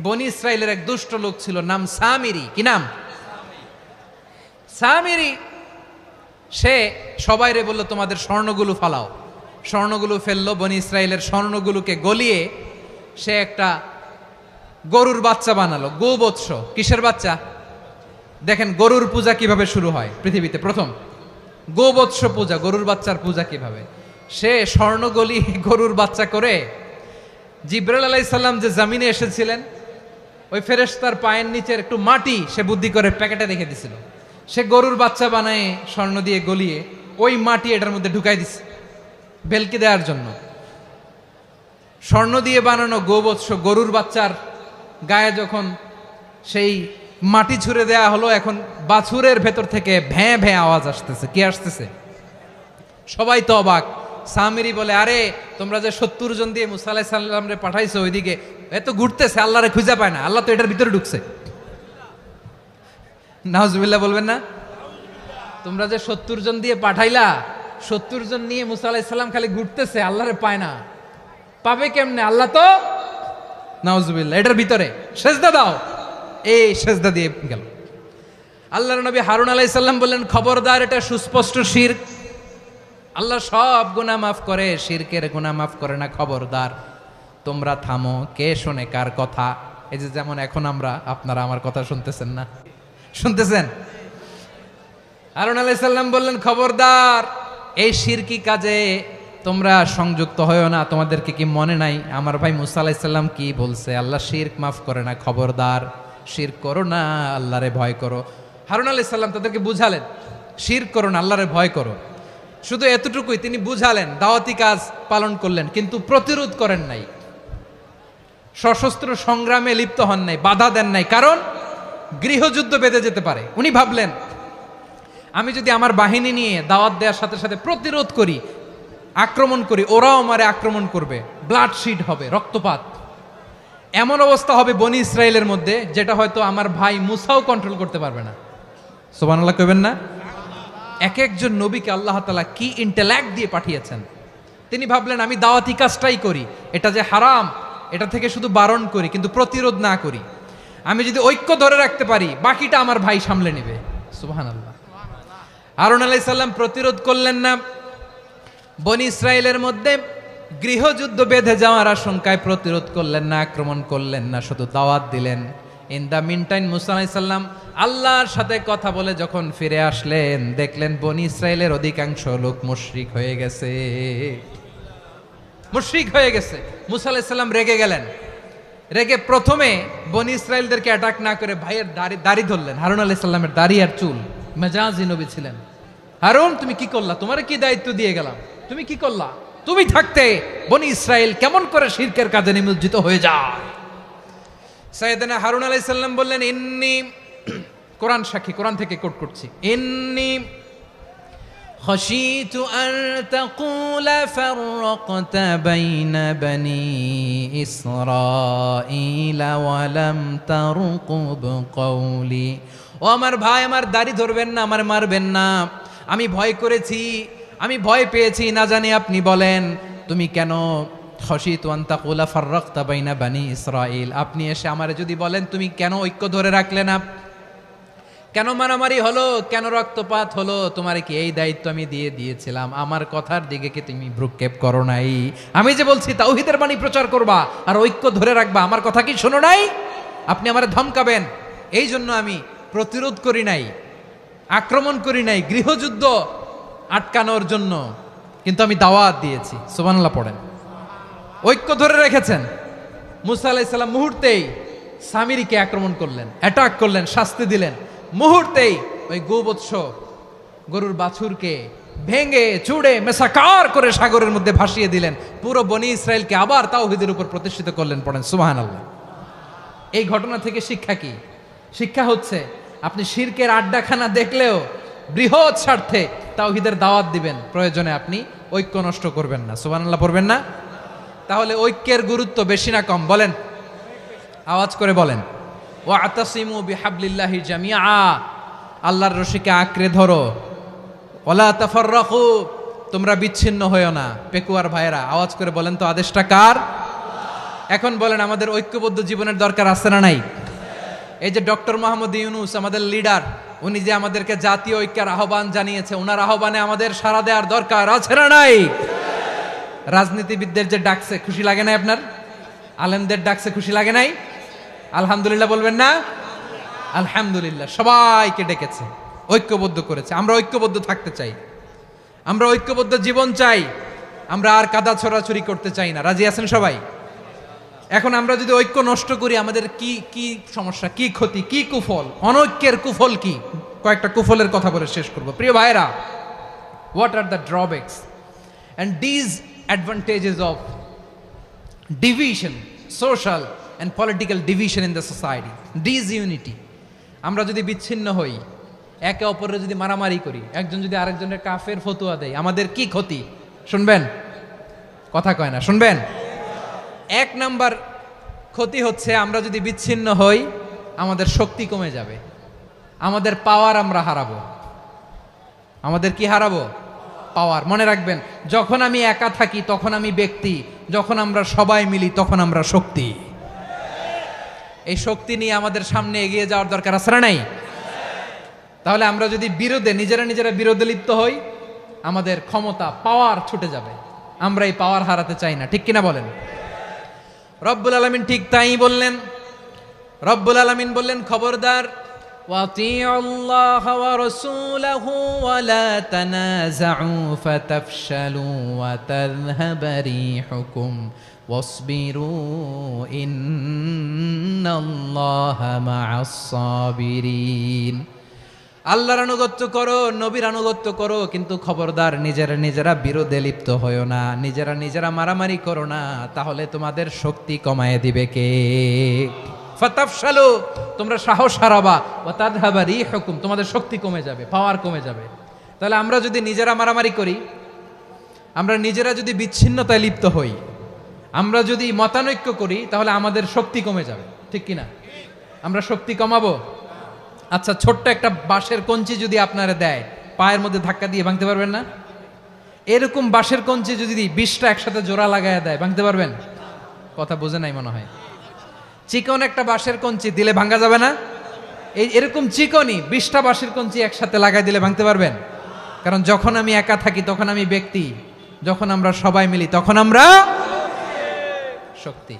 বনি ইসরাইলের এক দুষ্ট লোক ছিল, নাম সামিরি। কি নাম? সামিরি। সে সবাইরে বলল তোমাদের স্বর্ণগুলো ফালাও। স্বর্ণগুলো ফেললো, বনি ইসরাইলের স্বর্ণগুলোকে গলিয়ে সে একটা গরুর বাচ্চা বানালো। গোবৎস। কিসের বাচ্চা? দেখেন গরুর পূজা কিভাবে শুরু হয় পৃথিবীতে প্রথম, গোবৎস পূজা, গরুর বাচ্চার পূজা কিভাবে। সে স্বর্ণ গলিয়ে গরুর বাচ্চা করে জিবরাইল আলাইহিস সালাম যে জমিনে এসেছিলেন ওই ফেরেশতার পায়ের নিচের একটু মাটি সে বুদ্ধি করে প্যাকেটে রেখে দিছিল। সে গরুর বাচ্চা বানায় স্বর্ণ দিয়ে গলিয়ে ওই মাটি এটার মধ্যে ঢুকাই দিছে ভেলকি দেওয়ার জন্য। স্বর্ণ দিয়ে বানানো গোবৎস গরুর বাচ্চার গায়ে যখন সেই মাটি ছুঁড়ে দেয়া হলো, এখন বাছুরের ভেতর থেকে ভ্যাঁ ভ্যাঁ আওয়াজ আসতেছে। কি আসতেছে? সবাই তো অবাক। সামিরি বলে, আরে তোমরা যে 70 জন দিয়ে মুসা আলাইহিস সালামরে পাঠাইছো ওইদিকে, এত ঘুরতেছে, আল্লাহরে খুঁজে পায় না, আল্লাহ তো এটার ভিতরে ঢুকছে। নাউজুবিল্লাহ বলবেন না? তোমরা যে 70 জন দিয়ে পাঠাইলা, 70 জন নিয়ে মুসা আলাইহিস সালাম খালি ঘুরতেছে, আল্লাহরে পায় না। পাবে কেমনে? আল্লাহ তো নাউজুবিল্লাহ এটার ভিতরে। সেজদা দাও। এই সেজদা দিয়ে গেল। আল্লাহর নবী হারুন আলাইহিস সালাম বললেন, খবরদার, এটা সুস্পষ্ট শিরক। আল্লাহ সব গুনাহ মাফ করে, শিরকের গুনাহ মাফ করে না। খবরদার, তোমরা থামো। কে শোনে কার কথা? এই যে যেমন এখন আপনারা আমার কথা শুনতেছেন না? শুনতেছেন? হারুন আলাইহিস সালাম বললেন, খবরদার, এই শিরকি কাজে তোমরা সংযুক্ত হয়ো না। তোমাদেরকে কি মনে নাই আমার ভাই মুসা আলাইহিস সালাম কি বলছে? আল্লাহ শিরক মাফ করে না। খবরদার, শিরক করো না, আল্লাহরে ভয় করো। হারুন আলাইহিস সালাম তাদেরকে বুঝালেন, শিরক করো না, আল্লাহরে ভয় করো। শুধু এতটুকুই তিনি বুঝালেন, দাওয়াতি কাজ পালন করলেন, কিন্তু প্রতিরোধ করেন নাই, সশস্ত্র সংগ্রামে লিপ্ত হন নাই, বাধা দেন নাই। কারণ গৃহযুদ্ধ বেঁধে যেতে পারে। উনি ভাবলেন, আমি যদি আমার বাহিনী নিয়ে দাওয়াত দেওয়ার সাথে সাথে প্রতিরোধ করি, আক্রমণ করি, ওরাও আমারে আক্রমণ করবে, ব্লাডশিড হবে, রক্তপাত। এমন অবস্থা হবে বনি ইসরায়েলের মধ্যে যেটা হয়তো আমার ভাই মুসাও কন্ট্রোল করতে পারবে না। সুবহানাল্লাহ কইবেন না? এক একজন নবীকে আল্লাহ তাআলা কি ইন্টেলেক্ট দিয়ে পাঠিয়েছেন। তিনি ভাবলেন, আমি দাওয়াতি কাজটাই করি, এটা যে হারাম এটা থেকে শুধু বারণ করি, কিন্তু প্রতিরোধ না করি। আমি যদি ঐক্য ধরে রাখতে পারি, বাকিটা আমার ভাই সামলে নেবে। সুবহানাল্লাহ। হারুন আলাইহিস সালাম প্রতিরোধ করলেন না। বনি ইসরায়েলের মধ্যে গৃহযুদ্ধ বেঁধে যাওয়ার আশঙ্কায় প্রতিরোধ করলেন না, আক্রমণ করলেন না, শুধু দাওয়াত দিলেন। ইন দ্য মিন টাইম মুসা আলাইহিস সালাম আল্লাহর সাথে কথা বলে যখন ফিরে আসলেন, দেখলেন বনি ইসরায়েলের অধিকাংশ লোক মুশরিক হয়ে গেছে। মুশরিক হয়ে গেছে। মুসা আলাইহিস সালাম রেগে গেলেন। রেগে প্রথমে বনি ইসরায়েলদেরকে অ্যাটাক না করে ভাইয়ের দাড়ি ধরলেন। হারুন আলাইহিস সালামের দাড়ি আর চুল। মেজাজি নবী ছিলেন। হারুন, তুমি কি করলা? তোমারে কি দায়িত্ব দিয়ে গেলাম? তুমি কি করলা? তুমি থাকতে বনি ইসরায়েল কেমন করে শিরকের কাজে নিমজ্জিত হয়ে যায়? সাইয়েদনা হারুন আলাইহিস সালাম বললেন, ইন্নী, কোরআন সাক্ষী, কোরআন থেকে কোট করছি, ইন্নী খাশিতু আন তাকুলা ফাররাকতা বাইনা বনি ইসরাঈলা ওয়া লাম তারকুব কওলি। ও আমার ভাই, আমার দাড়ি ধরবেন না, আমার মারবেন না। আমি ভয় করেছি, আমি ভয় পেয়েছি, না জানি আপনি বলেন তুমি কেন খাশিতু আন তাকুলা ফাররাকতা বাইনা বনি ইসরাঈল, আপনি এসে আমারে যদি বলেন তুমি কেন ঐক্য ধরে রাখলে না, কেন মারামারি হলো, কেন রক্তপাত হলো, তোমারে কি এই দায়িত্ব আমি দিয়ে দিয়েছিলাম? আমার কথার দিকে কি তুমি ভ্রুক্ষেপ করো নাই? আমি যে বলছি তাওহীদের বাণী প্রচার করবা আর ঐক্য ধরে রাখবা, আমার কথা কি শোনো নাই? আপনি আমারে ধমকাবেন, এই জন্য আমি প্রতিরোধ করি নাই, আক্রমণ করি নাই, গৃহযুদ্ধ আটকানোর জন্য কিন্তু আমি দাওয়াত দিয়েছি। সুবহানাল্লাহ পড়েন। ঐক্য ধরে রেখেছেন। মুসা আলাইহিস সালাম মুহূর্তেই সামিরীকে আক্রমণ করলেন, অ্যাটাক করলেন, শাস্তি দিলেন। মুহূর্তেই ওই গোবৎস গরুর বাছুরকে ভেঙে চুড়ে মেসাকার করে সাগরের মধ্যে ভাসিয়ে দিলেন। পুরো বনি ইসরায়েলকে আবার তাওহীদের উপর প্রতিষ্ঠিত করলেন। পড়েন সুবহানাল্লাহ। এই ঘটনা থেকে শিক্ষা কি? শিক্ষা হচ্ছে আপনি শিরকের আড্ডাখানা দেখলেও বৃহৎ স্বার্থে তাওহীদের দাওয়াত দিবেন, প্রয়োজনে আপনি ঐক্য নষ্ট করবেন না। সুবহানাল্লাহ পড়বেন না? তাহলে ঐক্যের গুরুত্ব বেশি না কম বলেন? আওয়াজ করে বলেন। ওয়াতাসিমু বিহাবলিল্লাহি জামিআ, আল্লাহর রশিকে আঁকড়ে ধরো। ওয়ালা তাফাররাকু, তোমরা বিচ্ছিন্ন হয়ো না। পেকুয়ার ভাইরা আওয়াজ করে বলেন তো আদেশটা কার? এখন বলেন আমাদের ঐক্যবদ্ধ জীবনের দরকার আছে না নাই? এই যে ডক্টর মোহাম্মদ ইউনূস আমাদের লিডার, উনি যে আমাদেরকে জাতীয় ঐক্যের আহ্বান জানিয়েছে, ওনার আহ্বানে আমাদের সাড়া দেওয়ার দরকার আছে না নাই? রাজনীতিবিদদের যে ডাকছে খুশি লাগে নাই আপনার? আলেমদের ডাকছে খুশি লাগে নাই? আলহামদুলিল্লাহ বলবেন না? আলহামদুলিল্লাহ। সবাইকে ডেকেছে, ঐক্যবদ্ধ করেছে। আমরা ঐক্যবদ্ধ থাকতে চাই, আমরা ঐক্যবদ্ধ জীবন চাই, আমরা আর কাদা ছড়াছড়ি করতে চাই না। রাজি আছেন সবাই? এখন আমরা যদি ঐক্য নষ্ট করি আমাদের কি কি সমস্যা, কি ক্ষতি, কি কুফল? অনৈক্যের কুফল কি? কয়েকটা কুফলের কথা বলে শেষ করব। প্রিয় ভাইরা, what are the drawbacks and disadvantages of division, social and political division in the society, disunity? আমরা যদি বিচ্ছিন্ন হই, একে অপরের যদি মারামারি করি, একজন যদি আরেকজনের কাফের ফতোয়া দেয়, আমাদের কি ক্ষতি? শুনবেন? কথা কয় না, শুনবেন? এক নাম্বার ক্ষতি হচ্ছে আমরা যদি বিচ্ছিন্ন হই আমাদের শক্তি কমে যাবে, আমাদের পাওয়ার আমরা হারাবো। আমাদের কি হারাবো? পাওয়ার। মনে রাখবেন, যখন আমি একা থাকি তখন আমি ব্যক্তি, যখন আমরা সবাই মিলি তখন আমরা শক্তি। এই শক্তি নিয়ে আমাদের সামনে এগিয়ে যাওয়ার দরকার আছে না নাই? তাহলে আমরা যদি বিরোধে নিজেরা বিরোধে লিপ্ত হই আমাদের ক্ষমতা, পাওয়ার ছুটে যাবে। আমরা এই পাওয়ার হারাতে চাই না, ঠিক কিনা বলেন? রব্বুল আলামিন ঠিক তাই বললেন। রব্বুল আলামিন বললেন, খবরদার, ওয়াতিউল্লাহ ওয়া রাসূলাহু ওয়া লা তানাযাউ ফাতাফশালু ওয়া তাযহাবা রিহুকুম ওয়াসবিরু ইন্নাল্লাহা মা'আস সাবিরিন। আল্লাহর আনুগত্য করো, নবীর আনুগত্য করো, কিন্তু খবরদার নিজেরা বিরোধে লিপ্ত হয়ো না, নিজেরা মারামারি করো না, তাহলে তোমাদের শক্তি কমায় দিবে কে? ফাতাফশালু, তোমরা সাহস হারাবা, ওয়া তাযহাবা রিহুকুম, তোমাদের শক্তি কমে যাবে, পাওয়ার কমে যাবে। তাহলে আমরা যদি নিজেরা মারামারি করি, আমরা নিজেরা যদি বিচ্ছিন্নতায় লিপ্ত হই, আমরা যদি মতানৈক্য করি, তাহলে আমাদের শক্তি কমে যাবে, ঠিক কিনা? আমরা শক্তি কমাবো। আচ্ছা, ছোট্ট একটা বাঁশের কঞ্চি যদি আপনারা দেয়, পায়ের মধ্যে ধাক্কা দিয়ে ভাঙতে পারবেন না? এরকম বাঁশের কঞ্চি যদি 20টা একসাথে জোড়া লাগায় দেয়, ভাঙতে পারবেন? কথা বোঝে নাই মনে হয়। চিকন একটা বাঁশের কঞ্চি দিলে ভাঙা যাবে না? এরকম চিকনই 20টা বাঁশের কঞ্চি একসাথে লাগাই দিলে ভাঙতে পারবেন? কারণ যখন আমি একা থাকি তখন আমি ব্যক্তি, যখন আমরা সবাই মিলি তখন আমরা শক্তি।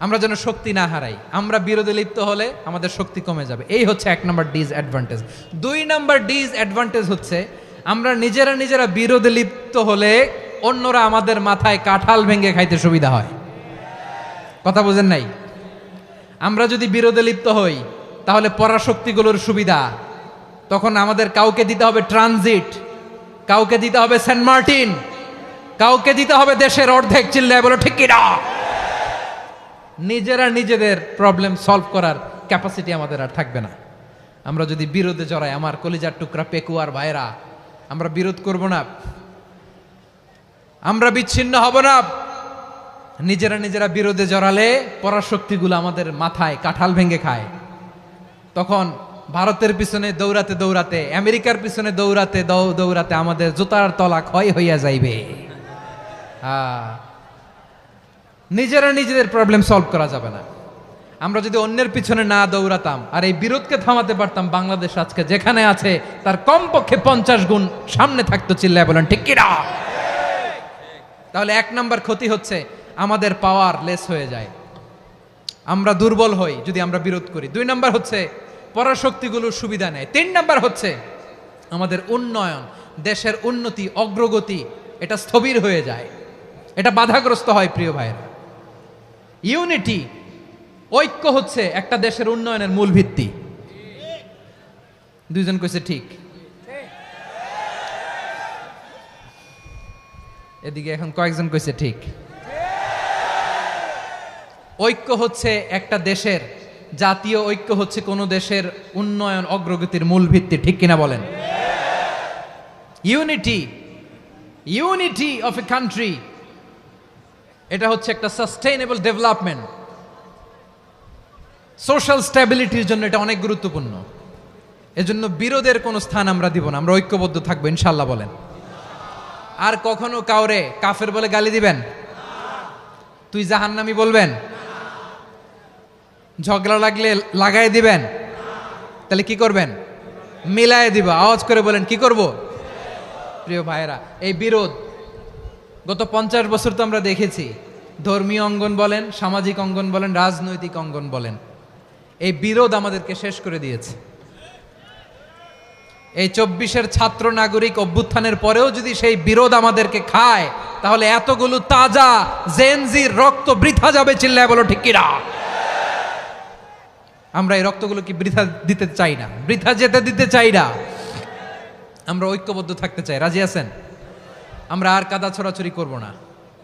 আমরা যেন শক্তি না হারাই। আমরা বিরোধে লিপ্ত হলে আমাদের শক্তি কমে যাবে। এই হচ্ছে 1 নম্বর ডিসঅ্যাডভান্টেজ। 2 নম্বর ডিসঅ্যাডভান্টেজ হচ্ছে আমরা নিজেরা বিরোধে লিপ্ত হলে অন্যরা আমাদের মাথায় কাঁঠাল ভেঙে খাইতে সুবিধা হয়। কথা বোঝেন নাই? আমরা যদি বিরোধে লিপ্ত হই তাহলে পরাশক্তিগুলোর সুবিধা, তখন আমাদের কাউকে দিতে হবে ট্রানজিট, কাউকে দিতে হবে সেন্ট মার্টিন, কাউকে দিতে হবে দেশের অর্ধেক। চিল্লায় বলো ঠিক কিনা? নিজেদের প্রবলেম সলভ করার ক্যাপাসিটি আমাদের আর থাকবে না। আমরা যদি বিরোধে জড়াই, আমার কলিজার টুকরা পেকুয়ার ভাইরা, আমরা বিরোধ করব না, আমরা বিচ্ছিন্ন হব না। নিজেরা বিরোধে জড়ালে পরাশক্তিগুলো আমাদের মাথায় কাঁঠাল ভেঙে খায়। তখন ভারতের পিছনে দৌড়াতে, আমেরিকার পিছনে দৌড়াতে আমাদের জুতার তলা ক্ষয় হইয়া যাইবে। নিজেদের প্রবলেম সলভ করা যাবে না। আমরা যদি অন্যের পিছনে না দৌড়াতাম আর এই বিরোধকে থামাতে পারতাম, বাংলাদেশ আজকে যেখানে আছে তার কমপক্ষে 50 গুণ সামনে থাকতো। চিল্লায় বলেন ঠিক কিনা? তাহলে 1 নম্বর ক্ষতি হচ্ছে আমাদের পাওয়ার লেস হয়ে যায়, আমরা দুর্বল হই যদি আমরা বিরোধ করি। 2 নম্বর হচ্ছে পরাশক্তিগুলোর সুবিধা নেয়। 3 নম্বর হচ্ছে আমাদের উন্নয়ন, দেশের উন্নতি, অগ্রগতি এটা স্থবির হয়ে যায়, এটা বাধাগ্রস্ত হয়। প্রিয় ভাইয়েরা, ইউনিটি, ঐক্য হচ্ছে একটা দেশের উন্নয়নের মূল ভিত্তি। দুইজন কইছে ঠিক। এদিকে এখন কয়েকজন কইছে ঠিক। ঐক্য হচ্ছে একটা দেশের, জাতীয় ঐক্য হচ্ছে কোন দেশের উন্নয়ন অগ্রগতির মূল ভিত্তি, ঠিক কিনা বলেন? Unity, unity of a country, এটা হচ্ছে একটা সাস্টেইনেবল ডেভেলপমেন্ট, সোশ্যাল স্ট্যাবিলিটির জন্য এটা অনেক গুরুত্বপূর্ণ। এজন্য বিরোধের কোনো স্থান আমরা দিব না, আমরা ঐক্যবদ্ধ থাকবো ইনশাআল্লাহ বলেন। আর কখনো কাউরে কাফের বলে গালি দিবেন? তুই জাহান্নামী বলবেন? ঝগড়া লাগলে লাগাই দিবেন? তাহলে কি করবেন? মিলায় দিব। আওয়াজ করে বলেন, কি করব? প্রিয় ভাইয়েরা, এই বিরোধ গত 50 বছর তো আমরা দেখেছি। ধর্মীয় অঙ্গন বলেন, সামাজিক অঙ্গন বলেন, রাজনৈতিক অঙ্গন বলেন, এই বিরোধ আমাদেরকে শেষ করে দিয়েছে। এই 24-এর ছাত্র নাগরিক অভ্যুত্থানের পরেও যদি সেই বিরোধ আমাদেরকে খায়, তাহলে এতগুলো তাজা জেনজির রক্ত বৃথা যাবে। চিল্লায় বলো ঠিক কিনা? আমরা এই রক্তগুলো কি বৃথা দিতে চাই না, বৃথা যেতে দিতে চাই না। আমরা ঐক্যবদ্ধ থাকতে চাই। রাজি আছেন? আমরা আর কাদা ছড়াছড়ি করব না।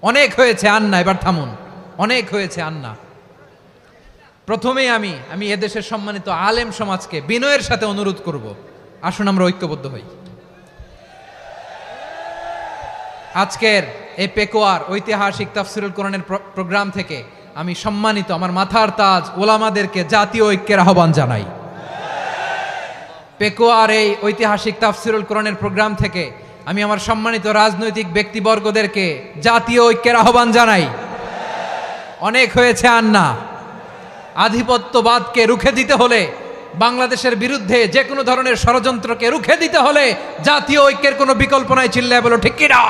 অনেক হয়েছে আন্না, এবার থামুন। অনেক হয়েছে আন্না। প্রথমেই আমি এদেশের সম্মানিত আলেম সমাজকে বিনয়ের সাথে অনুরোধ করব, আসুন আমরা ঐক্যবদ্ধ হই। আজকের এই পেকুয়ার ঐতিহাসিক তাফসিরুল কোরআনের প্রোগ্রাম থেকে আমি সম্মানিত আমার মাথার তাজ ওলামাদেরকে জাতীয় ঐক্যের আহ্বান জানাই। পেকুয়ার এই ঐতিহাসিক তাফসিরুল কোরআনের প্রোগ্রাম থেকে আমি আমার সম্মানিত রাজনৈতিক ব্যক্তিবর্গদেরকে জাতীয় ঐক্যের আহ্বান জানাই। অনেক হয়েছে আন্না। আধিপত্যবাদকে রুখে দিতে হলে, বাংলাদেশের বিরুদ্ধে যে কোনো ধরনের ষড়যন্ত্রকে রুখে দিতে হলে জাতীয় ঐক্যের কোনো বিকল্প নাই। চিল্লায় বলো ঠিক কিনা?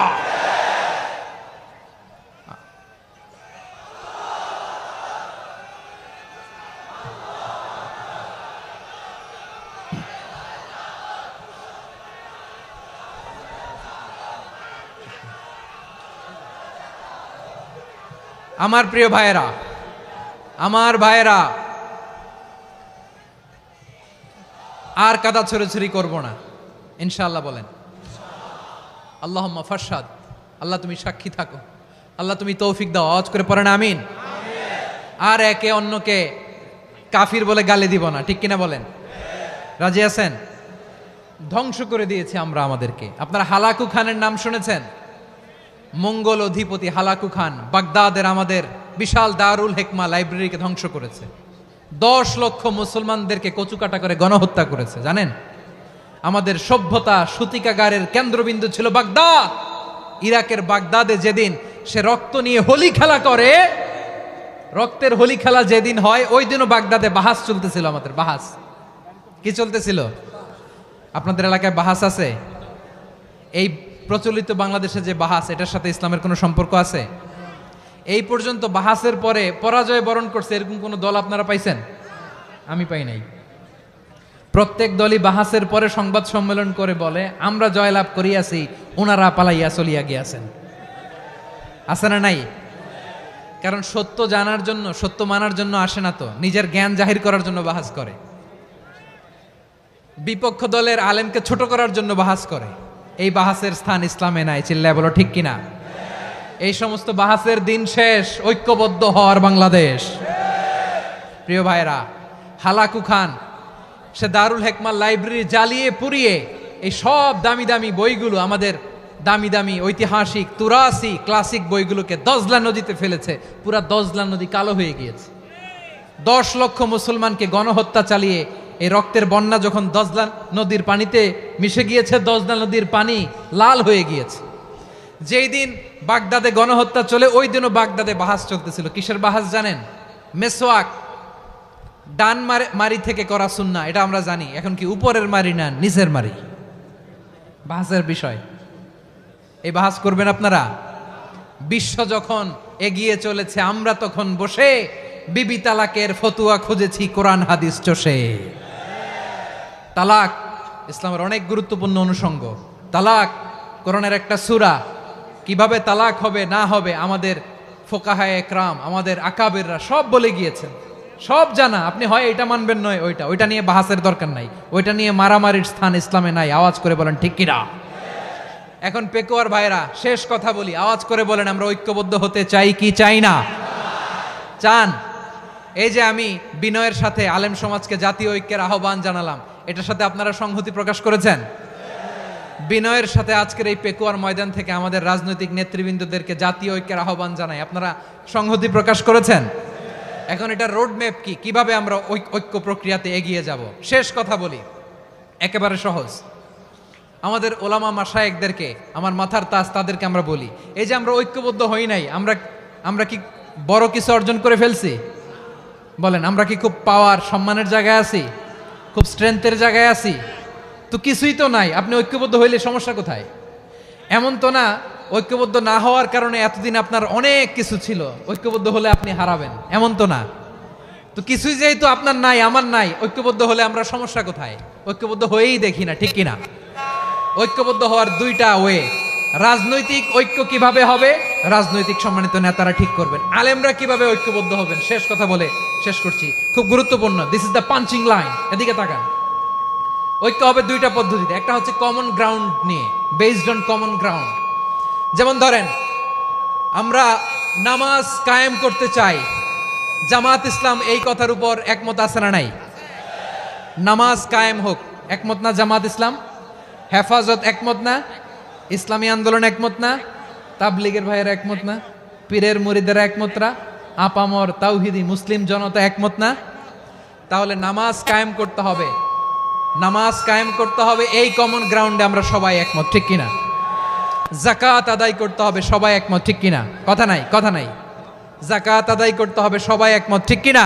আমার প্রিয় ভাইয়েরা, আমার ভাইয়েরা, আর কাদা ছড়াছড়ি করব না ইনশাআল্লাহ বলেন। আল্লাহুম্মা ফারশাদ, আল্লাহ তুমি সাক্ষী থাকো, আল্লাহ তুমি তৌফিক দাও। আওয়াজ করে পড়েন আমিন। আর একে অন্যকে কাফির বলে গালি দিব না, ঠিক কিনা বলেন? রাজি আছেন? ধ্বংস করে দিয়েছি আমরা আমাদেরকে। আপনারা হালাকু খানের নাম শুনেছেন? মঙ্গল অধিপতি হালাকু খান বাগদাদের আমাদের বিশাল দারুল হিকমা লাইব্রেরিকে ধ্বংস করেছে। 10 লক্ষ মুসলমানদেরকে কচুকাটা করে গণহত্যা করেছে। জানেন, আমাদের সভ্যতা সূতিকাগারের কেন্দ্রবিন্দু ছিল বাগদাদ। ইরাকের বাগদাদে যেদিন সে রক্ত নিয়ে হোলি খেলা করে, রক্তের হোলি খেলা যেদিন হয়, ওই দিনও বাগদাদে বাহাস চলতেছিল। আমাদের বাহাস কি চলতেছিল? আপনাদের এলাকায় বাহাস আছে? এই প্রচলিত বাংলাদেশে যে বাহাস, এটার সাথে ইসলামের কোনো সম্পর্ক আছে? এই পর্যন্ত বাহাসের পরে পরাজয় বরণ করছে এরকম কোন দল আপনারা পাইছেন? আমি পাই নাই। প্রত্যেক দলই বাহাসের পরে সংবাদ সম্মেলন করে বলে, আমরা জয়লাভ করিয়াছি, ওনারা পালাইয়া চলিয়া গিয়াছেন। আছে না নাই? কারণ সত্য জানার জন্য, সত্য মানার জন্য আসে না তো, নিজের জ্ঞান জাহির করার জন্য বাহাস করে। বিপক্ষ দলের আলেমকে ছোট করার জন্য বাহাস করে। এই বাহাসের স্থান ইসলামে নাই। চিল্লায় বলো ঠিক কিনা? এই সমস্ত বাহাসের দিন শেষ। ঐক্যবদ্ধ হওয়ার বাংলাদেশ। প্রিয় ভাইরা, হালাকু খান সে দারুল হিকমা লাইব্রেরি জ্বালিয়ে পুড়িয়ে এই সব দামি দামি বইগুলো, আমাদের দামি দামি ঐতিহাসিক তুরাসি ক্লাসিক বইগুলোকে দজলা নদীতে ফেলেছে। পুরা দজলা নদী কালো হয়ে গিয়েছে। 10 লক্ষ মুসলমানকে গণহত্যা চালিয়ে এই রক্তের বন্যা যখন দজলা নদীর পানিতে মিশে গিয়েছে, দজলা নদীর পানি লাল হয়ে গিয়েছে। যেই দিন বাগদাদে গণহত্যা চলে, ওই দিনও বাগদাদে বাহাস চলতেছিল। কিসের বাহাস জানেন? মেসওয়াক, ডান মারি থেকে করা সুন্নাহ, এটা আমরা জানি। এখন কি উপরের মারি না নিচের মারি? বাহাসের বিষয়। এই বাহাস করবেন আপনারা? বিশ্ব যখন এগিয়ে চলেছে, আমরা তখন বসে বিবি তালাকের ফতুয়া খুঁজেছি কোরআন হাদিস চষে। তালাক ইসলামের অনেক গুরুত্বপূর্ণ অনুষঙ্গ। তালাক কোরআনের একটা সূরা। কিভাবে তালাক হবে না হবে আমাদের ফোকাহায়ে একরাম, আমাদের আকাবেররা সব বলে গিয়েছেন, সব জানা। আপনি হয় এটা মানবেন নয় ওইটা নিয়ে বাহাসের দরকার নাই, ওইটা নিয়ে মারামারির স্থান ইসলামে নাই। আওয়াজ করে বলেন ঠিক কিনা? এখন পেকুয়ার ভাইরা শেষ কথা বলি, আওয়াজ করে বলেন আমরা ঐক্যবদ্ধ হতে চাই কি চাই না? চান? এই যে আমি বিনয়ের সাথে আলেম সমাজকে জাতীয় ঐক্যের আহ্বান জানালাম, এটার সাথে আপনারা সংহতি প্রকাশ করেছেন? বিনয়ের সাথে আজকের এই পেকুয়ার ময়দান থেকে আমাদের রাজনৈতিক নেতৃবৃন্দদেরকে জাতীয় ঐক্যের আহ্বান জানাই, আপনারা সংহতি প্রকাশ করেছেন? এখন এটা রোড ম্যাপ কি, কিভাবে আমরা ঐক্য প্রক্রিয়াতে এগিয়ে যাব? শেষ কথা বলি, একেবারে সহজ। আমাদের ওলামা মাশায়েখদেরকে, আমার মাথার তাজ, তাদেরকে আমরা বলি, এই যে আমরা ঐক্যবদ্ধ হই নাই, আমরা কি বড় কিছু অর্জন করে ফেলছি? বলেন, আমরা কি খুব পাওয়ার সম্মানের জায়গায় আছি? খুব স্ট্রেংথের জায়গায় আছি? তো কিছুই তো নাই। আপনি ঐক্যবদ্ধ হইলে সমস্যা কোথায়? এমন তো না ঐক্যবদ্ধ না হওয়ার কারণে এতদিন আপনার অনেক কিছু ছিল, ঐক্যবদ্ধ হলে আপনি হারাবেন, এমন তো না। তো কিছুই যেহেতু আপনার নাই, আমার নাই, ঐক্যবদ্ধ হলে আমরা সমস্যা কোথায়? ঐক্যবদ্ধ হয়েই দেখি না, ঠিক কিনা? ঐক্যবদ্ধ হওয়ার দুইটা ওয়ে। রাজনৈতিক ঐক্য কিভাবে হবে? রাজনৈতিক সম্মানিত নেতারা ঠিক করবেন। আলেমরা কিভাবে ঐক্যবদ্ধ হবেন? শেষ কথা বলে শেষ করছি, খুব গুরুত্বপূর্ণ। This is the punching line, এদিকে তাকান। ঐক্য হবে দুইটা পদ্ধতিতে। একটা হচ্ছে কমন গ্রাউন্ড নিয়ে, বেসড অন কমন গ্রাউন্ড। যেমন ধরেন, আমরা নামাজ কায়েম করতে চাই, জামাত ইসলাম এই কথার উপর একমত আছে না নাই? নামাজ কায়েম হোক, একমত না জামাত ইসলাম? হেফাজত একমত না? ইসলামী আন্দোলন একমত না? তাবলিগের ভাইয়েরা একমত না? পীরের মুরিদেরা একমত না? আপামর তাওহিদি মুসলিম জনতা একমত না? তাহলে নামাজ কায়েম করতে হবে, নামাজ কায়েম করতে হবে এই কমন গ্রাউন্ডে আমরা সবাই একমত, ঠিক কিনা? যাকাত আদায় করতে হবে, সবাই একমত, ঠিক কিনা? কথা নাই, কথা নাই। যাকাত আদায় করতে হবে, সবাই একমত, ঠিক কিনা?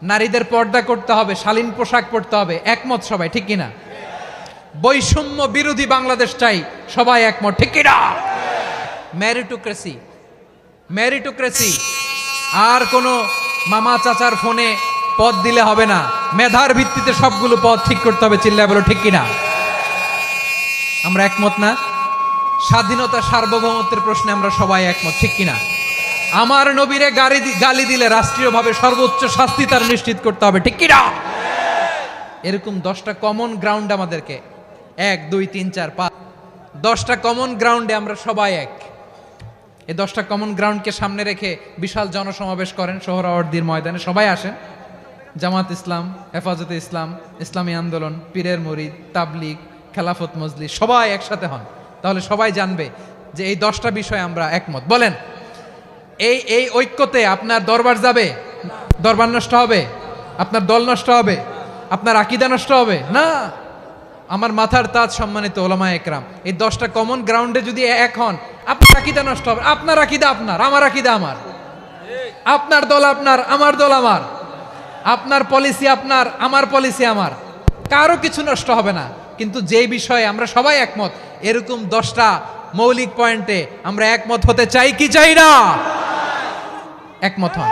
নারীদের পর্দা করতে হবে, শালীন পোশাক পরতে হবে, একমত সবাই, ঠিক কিনা? বৈষম্য বিরোধী বাংলাদেশ চাই, সবাই একমত, ঠিক কিনা? মেরিটোক্রেসি, মেরিটোক্রেসি, আর কোনো মামা চাচার ফোনে পদ দিলে হবে না, মেধার ভিত্তিতে সবগুলো পদ ঠিক করতে হবে, চিল্লায় বলো ঠিক কিনা? আমরা একমত না? স্বাধীনতা সার্বভৌমত্বের প্রশ্নে আমরা সবাই একমত, ঠিক কিনা? আমার নবীরে গালি দিলে রাষ্ট্রীয়ভাবে সর্বোচ্চ শাস্তি তার নিশ্চিত করতে হবে, ঠিক কিনা? এরকম 10টা কমন গ্রাউন্ড আমাদেরকে, 1 2 3 4 5, 10টা কমন গ্রাউন্ডে আমরা সবাই এক। এই 10টা কমন গ্রাউন্ডকে সামনে রেখে বিশাল জনসমাবেশ করেন সোহরাওয়ার্দীর ময়দানে, সবাই আসেন। জামাত ইসলাম, হেফাজতে ইসলাম, ইসলামী আন্দোলন, পীরের মুরিদ, তাবলিগ, খেলাফত মজলিস, সবাই একসাথে হন। তাহলে সবাই জানবে যে এই 10টা বিষয়ে আমরা একমত। বলেন, এই ঐক্যতে আপনার দরবার যাবে? দরবার নষ্ট হবে? আপনার দল নষ্ট হবে? আপনার আকীদা নষ্ট হবে না? আমার মাথার তাজ সম্মানিত ওলামা একরাম, এই 10টা কমন গ্রাউন্ডে যদি এক হন, আপনার আকীদা নষ্ট হবে? আপনার আকীদা আপনার, আমার আকীদা আমার, আপনার দল আপনার, আমার দল আমার, আপনার পলিসি আপনার, আমার পলিসি আমার, কারো কিছু নষ্ট হবে না। কিন্তু যে বিষয়ে আমরা সবাই একমত, এরকম 10টা মৌলিক পয়েন্টে আমরা একমত হতে চাই কি চাই না? একমত হন।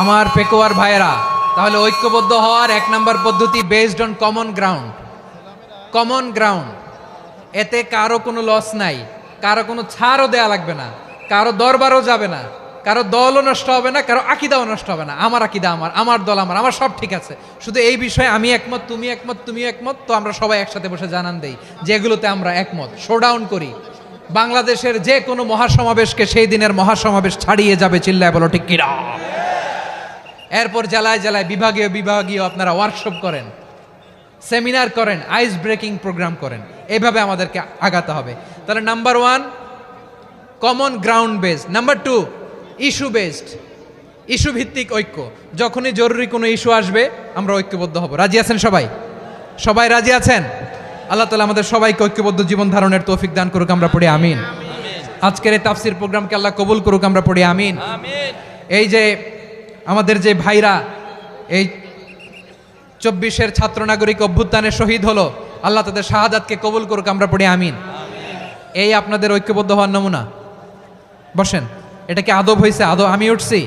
আমার পেকুয়ার ভাইয়েরা, তাহলে ঐক্যবদ্ধ হওয়ার 1 নম্বর পদ্ধতি based on common ground. Common ground, এতে কারো কোনো লস নাই, কারো কোনো ছাড়ও দেয়া লাগবে না, কারো দরবারও যাবে না, কারো দলও নষ্ট হবে না, কারো আকীদাও নষ্ট হবে না। আমার আকীদা আমার, আমার দল আমার, আমার সব ঠিক আছে। শুধু এই বিষয়ে আমি একমত, তুমি একমত, তুমি একমত, তো আমরা সবাই একসাথে বসে জানান দেই যেগুলোতে আমরা একমত, শোডাউন করি। বাংলাদেশের যে কোনো মহাসমাবেশকে সেই দিনের মহাসমাবেশ ছাড়িয়ে যাবে, চিল্লায় বলো ঠিক কিনা? এরপর জেলায় জেলায় বিভাগীয় বিভাগীয় আপনারা ওয়ার্কশপ করেন, সেমিনার করেন, আইস ব্রেকিং প্রোগ্রাম করেন। এইভাবে আমাদেরকে আগাতে হবে। তাহলে number 1 common ground based, number 2 issue based, issue ভিত্তিক ঐক্য। যখনই জরুরি কোনো ইস্যু আসবে আমরা ঐক্যবদ্ধ হব। রাজি আছেন সবাই? সবাই রাজি আছেন? আল্লাহ তাআলা আমাদের সবাইকে ঐক্যবদ্ধ জীবন ধারণের তৌফিক দান করুক, আমরা পড়ি আমিন। আজকের এই তাফসীর প্রোগ্রামকে আল্লাহ কবুল করুক, আমরা পড়ি আমিন। এই যে আমাদের যে ভাইরা এই 24-এর ছাত্র নাগরিক অভ্যুত্থানে শহীদ হলো, আল্লাহ তাদের শাহাদাতকে কবুল করুক, আমরা পড়ি আমিন। এই আপনাদের ঐক্যবদ্ধ হওয়ার নমুনা। বসেন, এটা কি আদব হয়েছে? আদব আমি উঠছি,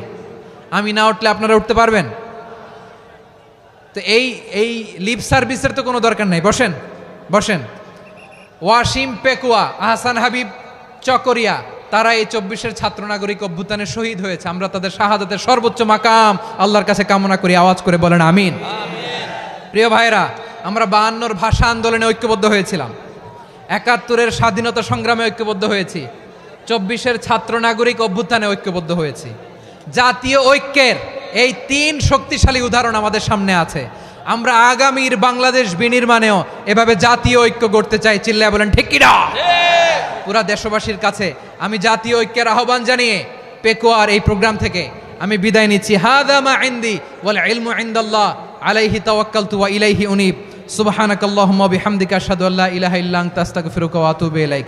আমি না উঠলে আপনারা উঠতে পারবেন? তো এই লিপ সার্ভিসের তো কোনো দরকার নাই। বসেন বসেন। ওয়াসিম পেকুয়া, আহসান হাবিব চকরিয়া, তারা এই 24-এর ছাত্র নাগরিক অভ্যুত্থানে শহীদ হয়েছে। আমরা তাদের শাহাদাতের সর্বোচ্চ মাকাম আল্লাহর কাছে কামনা করি। আওয়াজ করে বলেন আমিন। প্রিয় ভাইরা, আমরা 52-র ভাষা আন্দোলনে ঐক্যবদ্ধ হয়েছিলাম, 71-এর স্বাধীনতা সংগ্রামে ঐক্যবদ্ধ হয়েছি, 24-এর ছাত্র নাগরিক অভ্যুত্থানে ঐক্যবদ্ধ হয়েছি। জাতীয় ঐক্যের এই 3 শক্তিশালী উদাহরণ আমাদের সামনে আছে। আমরা আগামীর বাংলাদেশ বিনির্মাণেও এভাবে জাতীয় ঐক্য গড়তে চাই। চিল্লায় বলেন ঠিক কিনা? পুরা দেশবাসীর কাছে আমি জাতীয় ঐক্যের আহ্বান জানিয়ে পেকুয়ার এই প্রোগ্রাম থেকে আমি বিদায় নিচ্ছি। হাদা মা ইনদি ওয়াল ইলমু ইনদাল্লাহ আলাইহি তাওয়াক্কালতু ওয়া ইলাইহি উনীব। সুবহানাকাল্লাহুম্মা বিহামদিকা আশহাদু আল্লা ইলাহা ইল্লা আনতা আস্তাগফিরুকা ওয়া আতুবু ইলাইক।